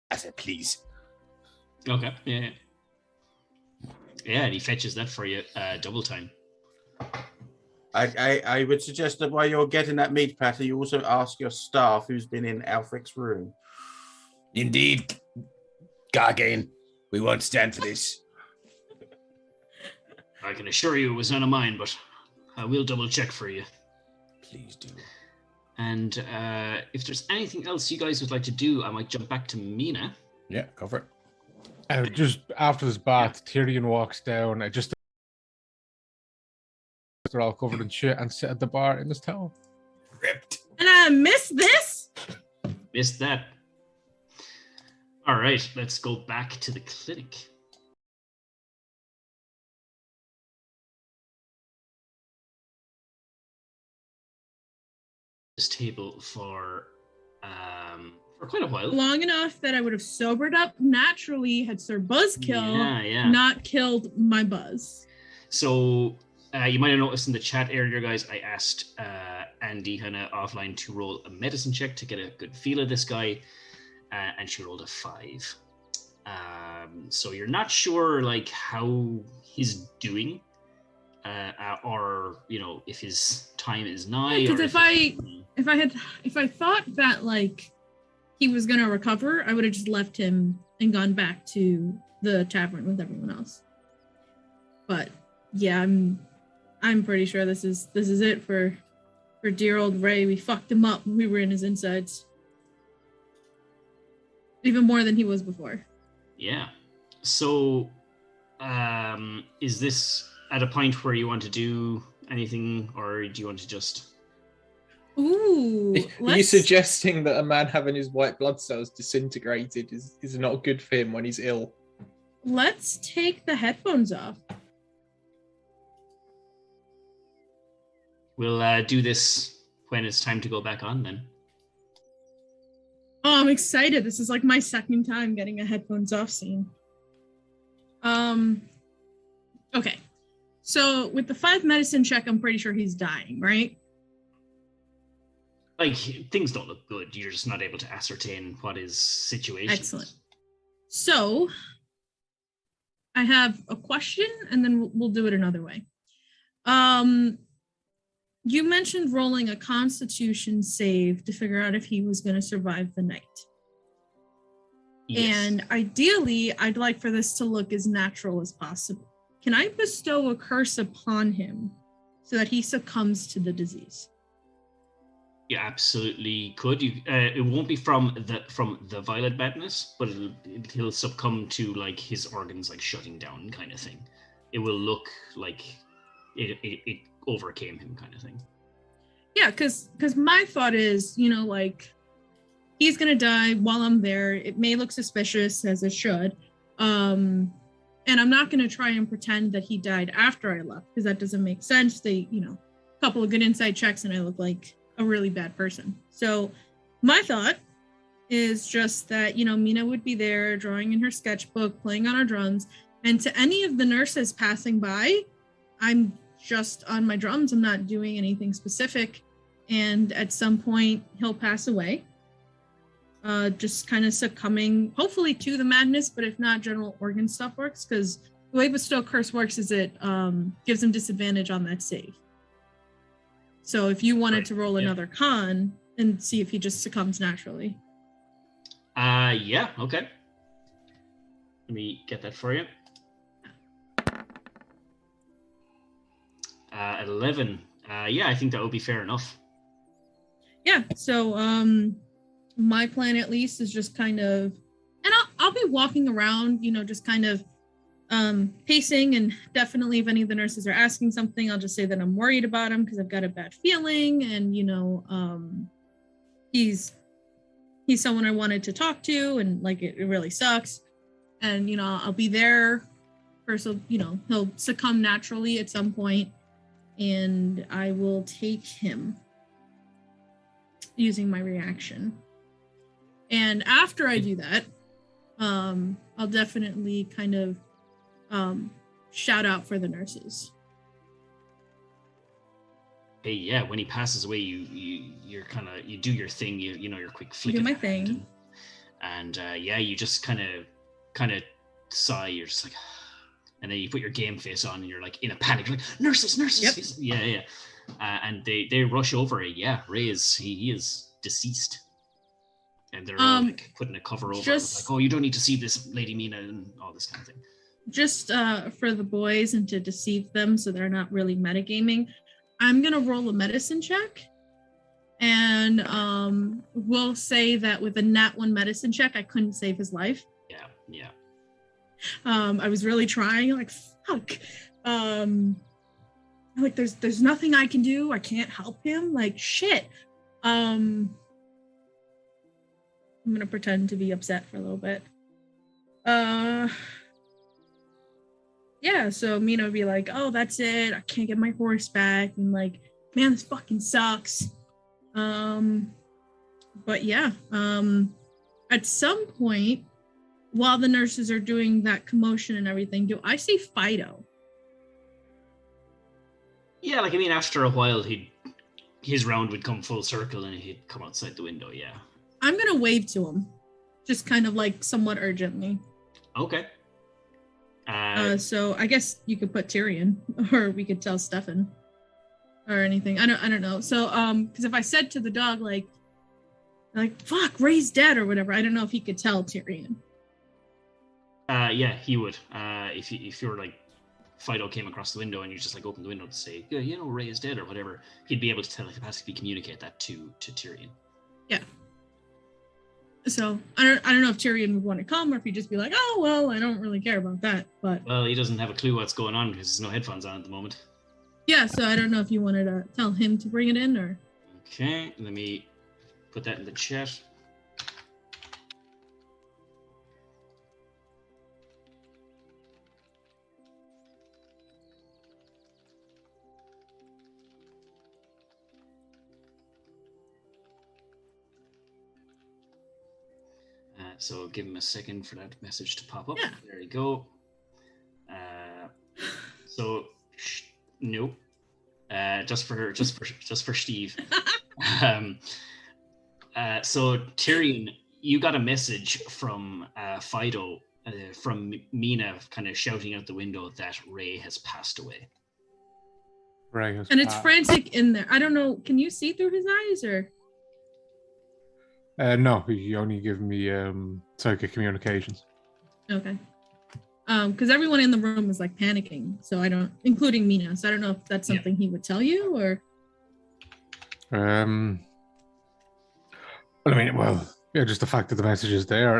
I said, please. Okay. Yeah. Yeah, and he fetches that for you double time. I would suggest that while you're getting that meat platter, you also ask your staff who's been in Alfric's room. Indeed, Gargain, we won't stand for this. I can assure you it was none of mine, but I will double check for you. Please do. And if there's anything else you guys would like to do, I might jump back to Mina. Yeah, go for it. Just after this bath, Tyrion walks down. They're all covered in shit and sit at the bar in his towel. Ripped. And I missed this? Missed that. All right, let's go back to the clinic. This table for For quite a while. Long enough that I would have sobered up naturally had Sir Buzzkill not killed my buzz. So you might have noticed in the chat earlier, guys, I asked Andy kind of offline to roll a medicine check to get a good feel of this guy, and she rolled a 5. So you're not sure like how he's doing, or if his time is nigh. Because if I thought that like he was gonna recover, I would have just left him and gone back to the tavern with everyone else. But yeah, I'm pretty sure this is it for dear old Ray. We fucked him up when we were in his insides. Even more than he was before. Yeah. So is this at a point where you want to do anything, or do you want to just... Ooh. Are you suggesting that a man having his white blood cells disintegrated is not good for him when he's ill? Let's take the headphones off. We'll do this when it's time to go back on then. Oh, I'm excited. This is like my second time getting a headphones off scene. Okay. So with the 5 medicine check, I'm pretty sure he's dying, right? Like, things don't look good. You're just not able to ascertain what his situation is. Excellent. So I have a question, and then we'll do it another way. You mentioned rolling a Constitution save to figure out if he was going to survive the night. Yes. And ideally, I'd like for this to look as natural as possible. Can I bestow a curse upon him so that he succumbs to the disease? You absolutely could. It won't be from the violet madness, but he'll succumb to like his organs like shutting down kind of thing. It will look like it overcame him kind of thing. Yeah, because my thought is, like, he's gonna die while I'm there. It may look suspicious, as it should, and I'm not gonna try and pretend that he died after I left, because that doesn't make sense. They, a couple of good inside checks, and I look like a really bad person. So my thought is just that, Mina would be there drawing in her sketchbook, playing on her drums, and to any of the nurses passing by, I'm just on my drums. I'm not doing anything specific. And at some point he'll pass away, just kind of succumbing hopefully to the madness, but if not, general organ stuff works, because the way bestow curse works is it gives him disadvantage on that save. So if you wanted to roll another con and see if he just succumbs naturally. Yeah, okay. Let me get that for you. At 11. Yeah, I think that would be fair enough. Yeah, so my plan at least is just kind of, and I'll be walking around, just kind of pacing, and definitely if any of the nurses are asking something, I'll just say that I'm worried about him because I've got a bad feeling, and he's someone I wanted to talk to, and like it really sucks, and I'll be there for, so he'll succumb naturally at some point, and I will take him using my reaction. And after I do that, I'll definitely kind of shout out for the nurses. Hey, yeah, when he passes away, you're kind of, you do your thing, your quick flick. Do my thing. And yeah, you just kind of sigh. You're just like, and then you put your game face on, and you're like in a panic, like nurses. Yep. Yeah. And they rush over. Yeah, Ray he is deceased, and they're all like putting a cover over. Like, oh, you don't need to see this, Lady Mina, and all this kind of thing. Just for the boys and to deceive them, so they're not really metagaming, I'm gonna roll a medicine check, and we'll say that with a nat 1 medicine check, I couldn't save his life. Yeah. I was really trying, like, fuck. Like, there's nothing I can do. I can't help him. Like, shit. I'm gonna pretend to be upset for a little bit. Yeah, so Mina would be like, oh, that's it. I can't get my horse back. And like, man, this fucking sucks. But yeah, at some point, while the nurses are doing that commotion and everything, do I see Fido? Yeah, like I mean, after a while, his round would come full circle and he'd come outside the window. Yeah. I'm gonna wave to him, just kind of like somewhat urgently. Okay. So I guess you could put Tyrion, or we could tell Stefan, or anything. I don't know. So because if I said to the dog like fuck, Ray's dead or whatever, I don't know if he could tell Tyrion. Yeah, he would. If you're like Fido came across the window and you just like opened the window to say, yeah, you know, Ray is dead or whatever, he'd be able to telepathically communicate that to Tyrion. Yeah. So I don't know if Tyrion would want to come or if he'd just be like, oh well, I don't really care about that. But well, he doesn't have a clue what's going on because there's no headphones on at the moment. Yeah, so I don't know if you wanted to tell him to bring it in or. Okay, let me put that in the chat. So give him a second for that message to pop up. Yeah. There you go. So no, just for Steve. So Tyrion, you got a message from Fido from Mina, kind of shouting out the window that Ray has passed away. Ray has and it's passed. frantic in there. I don't know. Can you see through his eyes or? No, he only gave me psychic communications. Okay. Because everyone in the room was like panicking, so I don't, including Mina. So I don't know if that's something he would tell you or. Well, I mean, yeah, just the fact that the message is there.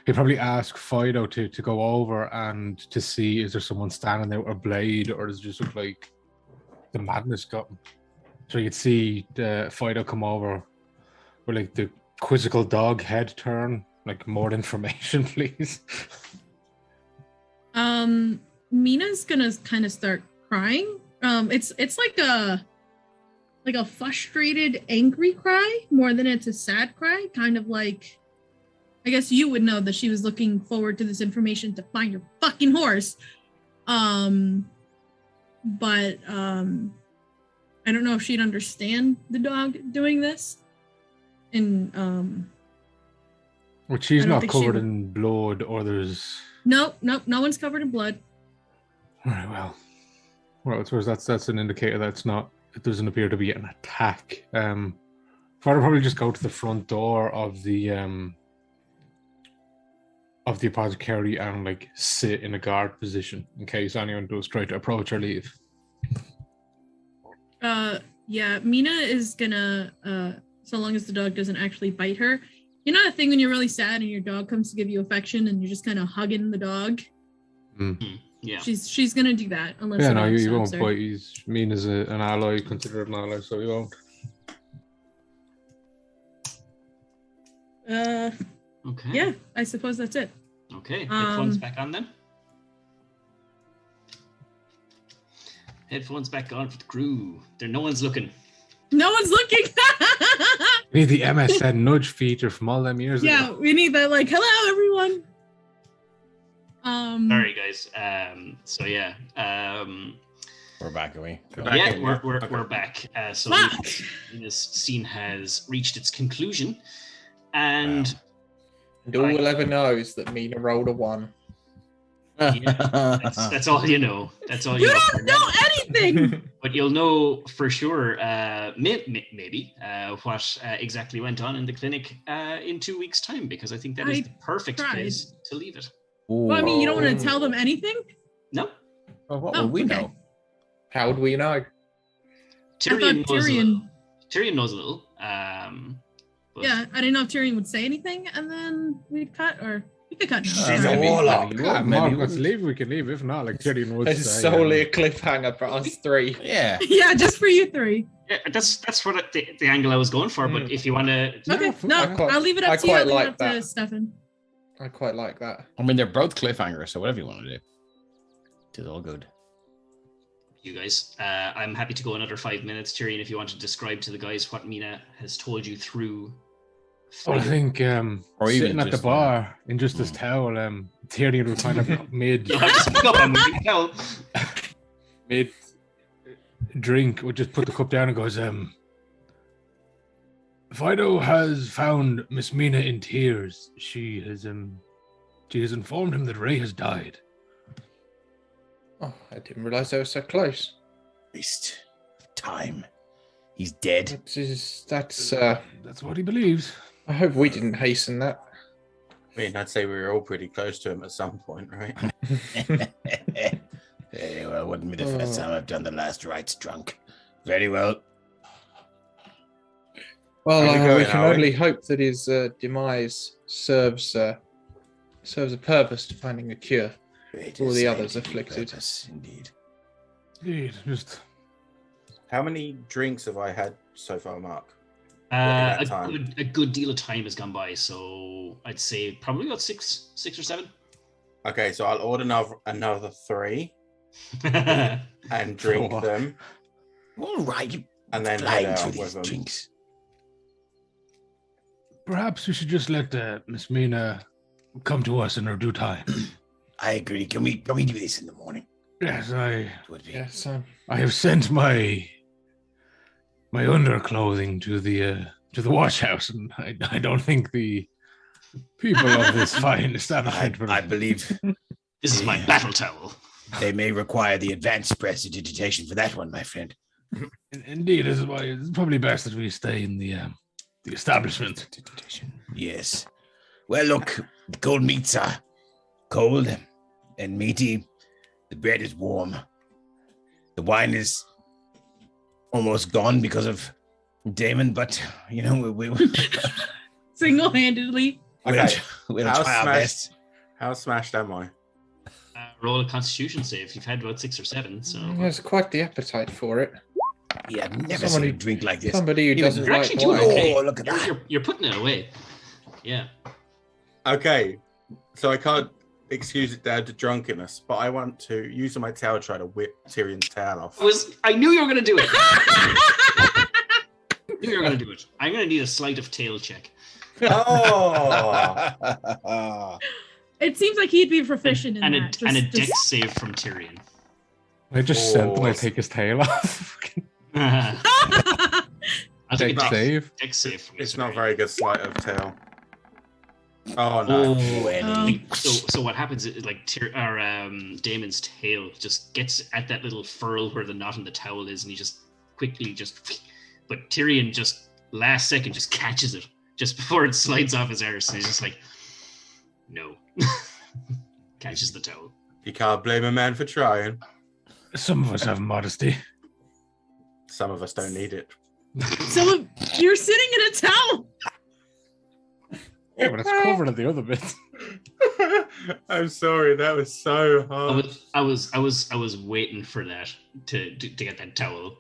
He'd probably ask Fido to go over and to see is there someone standing there with a blade, or does it just look like the madness got him? So you'd see Fido come over with like the quizzical dog head turn, like more information, please. Mina's gonna kind of start crying. It's like a frustrated, angry cry more than it's a sad cry. Kind of like, I guess you would know that she was looking forward to this information to find your fucking horse. But I don't know if she'd understand the dog doing this. And Which she's not covered in blood, or there's no one's covered in blood. All right, well, I suppose that's an indicator that it doesn't appear to be an attack. I'd probably just go to the front door of the apothecary and like sit in a guard position in case anyone does try to approach or leave. Yeah, Mina is gonna so long as the dog doesn't actually bite her. You know that thing when you're really sad and your dog comes to give you affection and you're just kind of hugging the dog? Yeah. She's gonna do that unless you won't bite. Mina's an ally, considered an ally, so he won't. Okay. Yeah, I suppose that's it. Okay, headphones back on then. Headphones back on for the crew. No one's looking. No one's looking. We need the MSN nudge feature from all them years ago. Yeah, we need that, like, hello everyone. Sorry guys. So yeah. We're back, are we? Yeah, we're back. So this scene has reached its conclusion, and all we'll ever know is that Mina rolled a 1. Yeah, that's all you know. That's all you don't know anything. But you'll know for sure, maybe, what exactly went on in the clinic in 2 weeks' time, because I think that is the perfect place to leave it. Well, I mean, you don't want to tell them anything? No. Well, what would we know? How would we know? Tyrion knows a little. But yeah, I didn't know if Tyrion would say anything, and then we'd cut, or we could cut now. She's a warlock. Maybe let's leave. We can leave. If not, like Tyrion would It's say. solely a cliffhanger for us 3. Yeah. Yeah, just for you 3. Yeah, that's what the angle I was going for. But if you want to, okay, I'll leave it up to you. I'll leave it up to Stefan. I quite like that. I mean, they're both cliffhangers, so whatever you want to do, it's all good. You guys, I'm happy to go another 5 minutes, Tyrion, if you want to describe to the guys what Mina has told you through I think Or even sitting at the just, bar in just his towel, Tyrion would kind of mid You'll have to speak up. I'm moving towel. mid drink would just put the cup down and goes, Fido has found Miss Mina in tears. She has informed him that Ray has died. Oh, I didn't realize they were so close. Waste of time. He's dead. That's what he believes. I hope we didn't hasten that. I mean, I'd say we were all pretty close to him at some point, right? Very well, wouldn't be the first time I've done the last rites drunk. Very well. Well, we can only hope that his demise serves a purpose to finding a cure for all the others afflicted. Purpose, indeed. Indeed, just... How many drinks have I had so far, Mark? A good deal of time has gone by, so I'd say probably about six or seven. Okay, so I'll order another 3 and drink them. All right, and then head out with them. Drinks. Perhaps we should just let Miss Mina come to us in her due time. I agree. Can we do this in the morning? Yes, Yes, I have sent my underclothing to the wash house, and I don't think the people of this fine establishment will... I believe this is my battle towel. They may require the advanced prestidigitation for that one, my friend. Indeed, this is why it's probably best that we stay in the establishment. Yes. Well, look, the cold meats are cold and meaty. The bread is warm. The wine is almost gone because of Damon, but we single-handedly. Okay. We'll try our best. How smashed am I? Roll a Constitution save. You've had about 6 or 7, so there's quite the appetite for it. Yeah, I've never seen a drink like this. Somebody who doesn't you're like actually doing wine. okay. Oh, look at that. You're putting it away. Yeah. Okay, so I can't excuse it down to drunkenness, but I want to use my tail to try to whip Tyrion's tail off. I knew you were going to do it. I knew you were going to do it. I'm going to need a sleight of tail check. Oh! It seems like he'd be proficient in that. And a dex save from Tyrion. I just sent them. I take his tail off. I'll take a save. Dex save from It's Tyrion. not very good sleight of tail. Oh no! So what happens is Damon's tail just gets at that little furl where the knot in the towel is, and he just quickly but Tyrion just last second just catches it just before it slides off his arse, and he's just like, no, catches the towel. You can't blame a man for trying. Some of us have modesty. Some of us don't need it. You're sitting in a towel. Yeah, but it's covered at the other bit. I'm sorry, that was so hard. I was waiting for that to get that towel.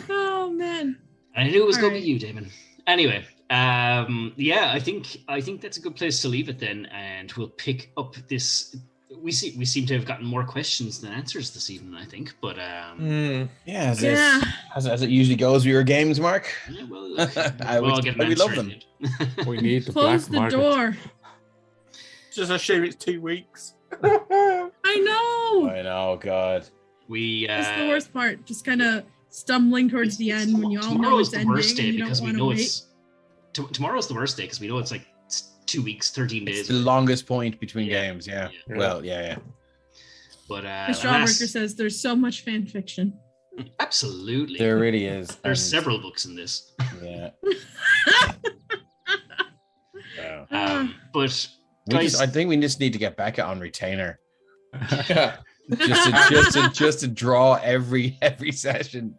Oh man! I knew it was going to be you, Damon. Anyway, I think that's a good place to leave it then, and we'll pick up this. We seem to have gotten more questions than answers this evening, I think. But as it usually goes with your games, Mark. Yeah, well, we love them. We need to close the door. Just assume it's 2 weeks. I know, God. That's the worst part. Just kind of stumbling towards the end when you all know it's ending. Tomorrow's the worst day and you because don't we wanna know wait. it's. Tomorrow's the worst day because we know it's like 2 weeks, 13 days. It's the longest point between Yeah. games. Yeah. Well, yeah. But The Strawbreaker says there's so much fan fiction. absolutely, There really is. there's And- several books in this. Yeah. But We guys, I think we just need to get Becca on retainer. Yeah. just to draw every session.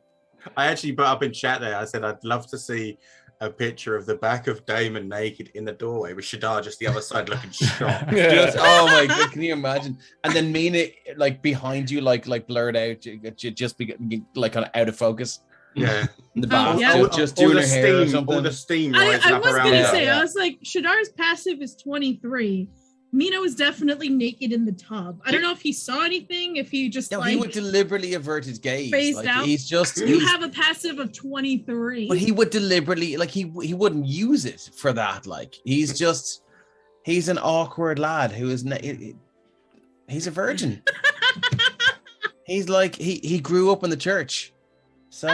I actually put up in chat there, I said I'd love to see a picture of the back of Damon naked in the doorway with Shadar just the other side looking shocked. Just, oh my god, can you imagine? And then Mina like behind you, like blurred out, just be like on out of focus Yeah. in the back, Yeah. just doing the her hair or steam, something. all the steam I rising up was around gonna her. say, Yeah. I was like, Shadar's passive is 23, Mina was definitely naked in the tub. I don't know if he saw anything, if he just he would deliberately avert his gaze. Phased out. You have a passive of 23. But he would deliberately, like, he wouldn't use it for that. Like, he's an awkward lad who is, he's a virgin. He's like, he grew up in the church. So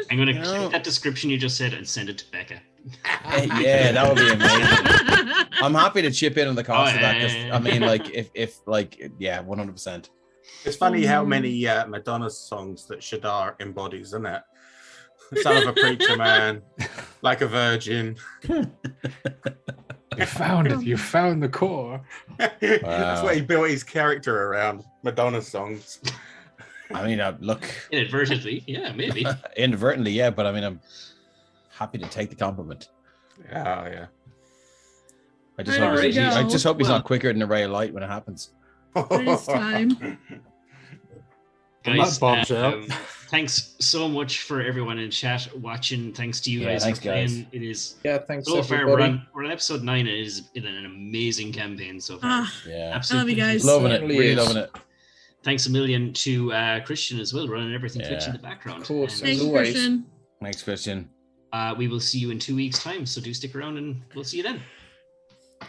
I'm going to clip that description you just said and send it to Becca. Yeah, that would be amazing. I'm happy to chip in on the cost of that. I mean, like, if 100%. It's funny how many Madonna songs that Shadar embodies, isn't it? Son of a preacher man, like a virgin. You found it. You found the core. That's what he built his character around. Madonna songs. I mean, look. Inadvertently, yeah, maybe. Inadvertently, yeah, but I mean, I'm happy to take the compliment. Yeah. I just hope he's not quicker than a ray of light when it happens. It is time. Guys, thanks so much for everyone in chat watching. Thanks to you guys for playing. It is thanks so everybody. far. We're on episode 9. It has been an amazing campaign so far. Absolutely. I love you guys. Loving it. Really loving it. Thanks a million to Christian as well, running everything Twitch in the background. Of course, thanks, Christian. Thanks, Christian. We will see you in 2 weeks' time, so do stick around and we'll see you then.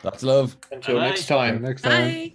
Lots of love. Until next time. Bye.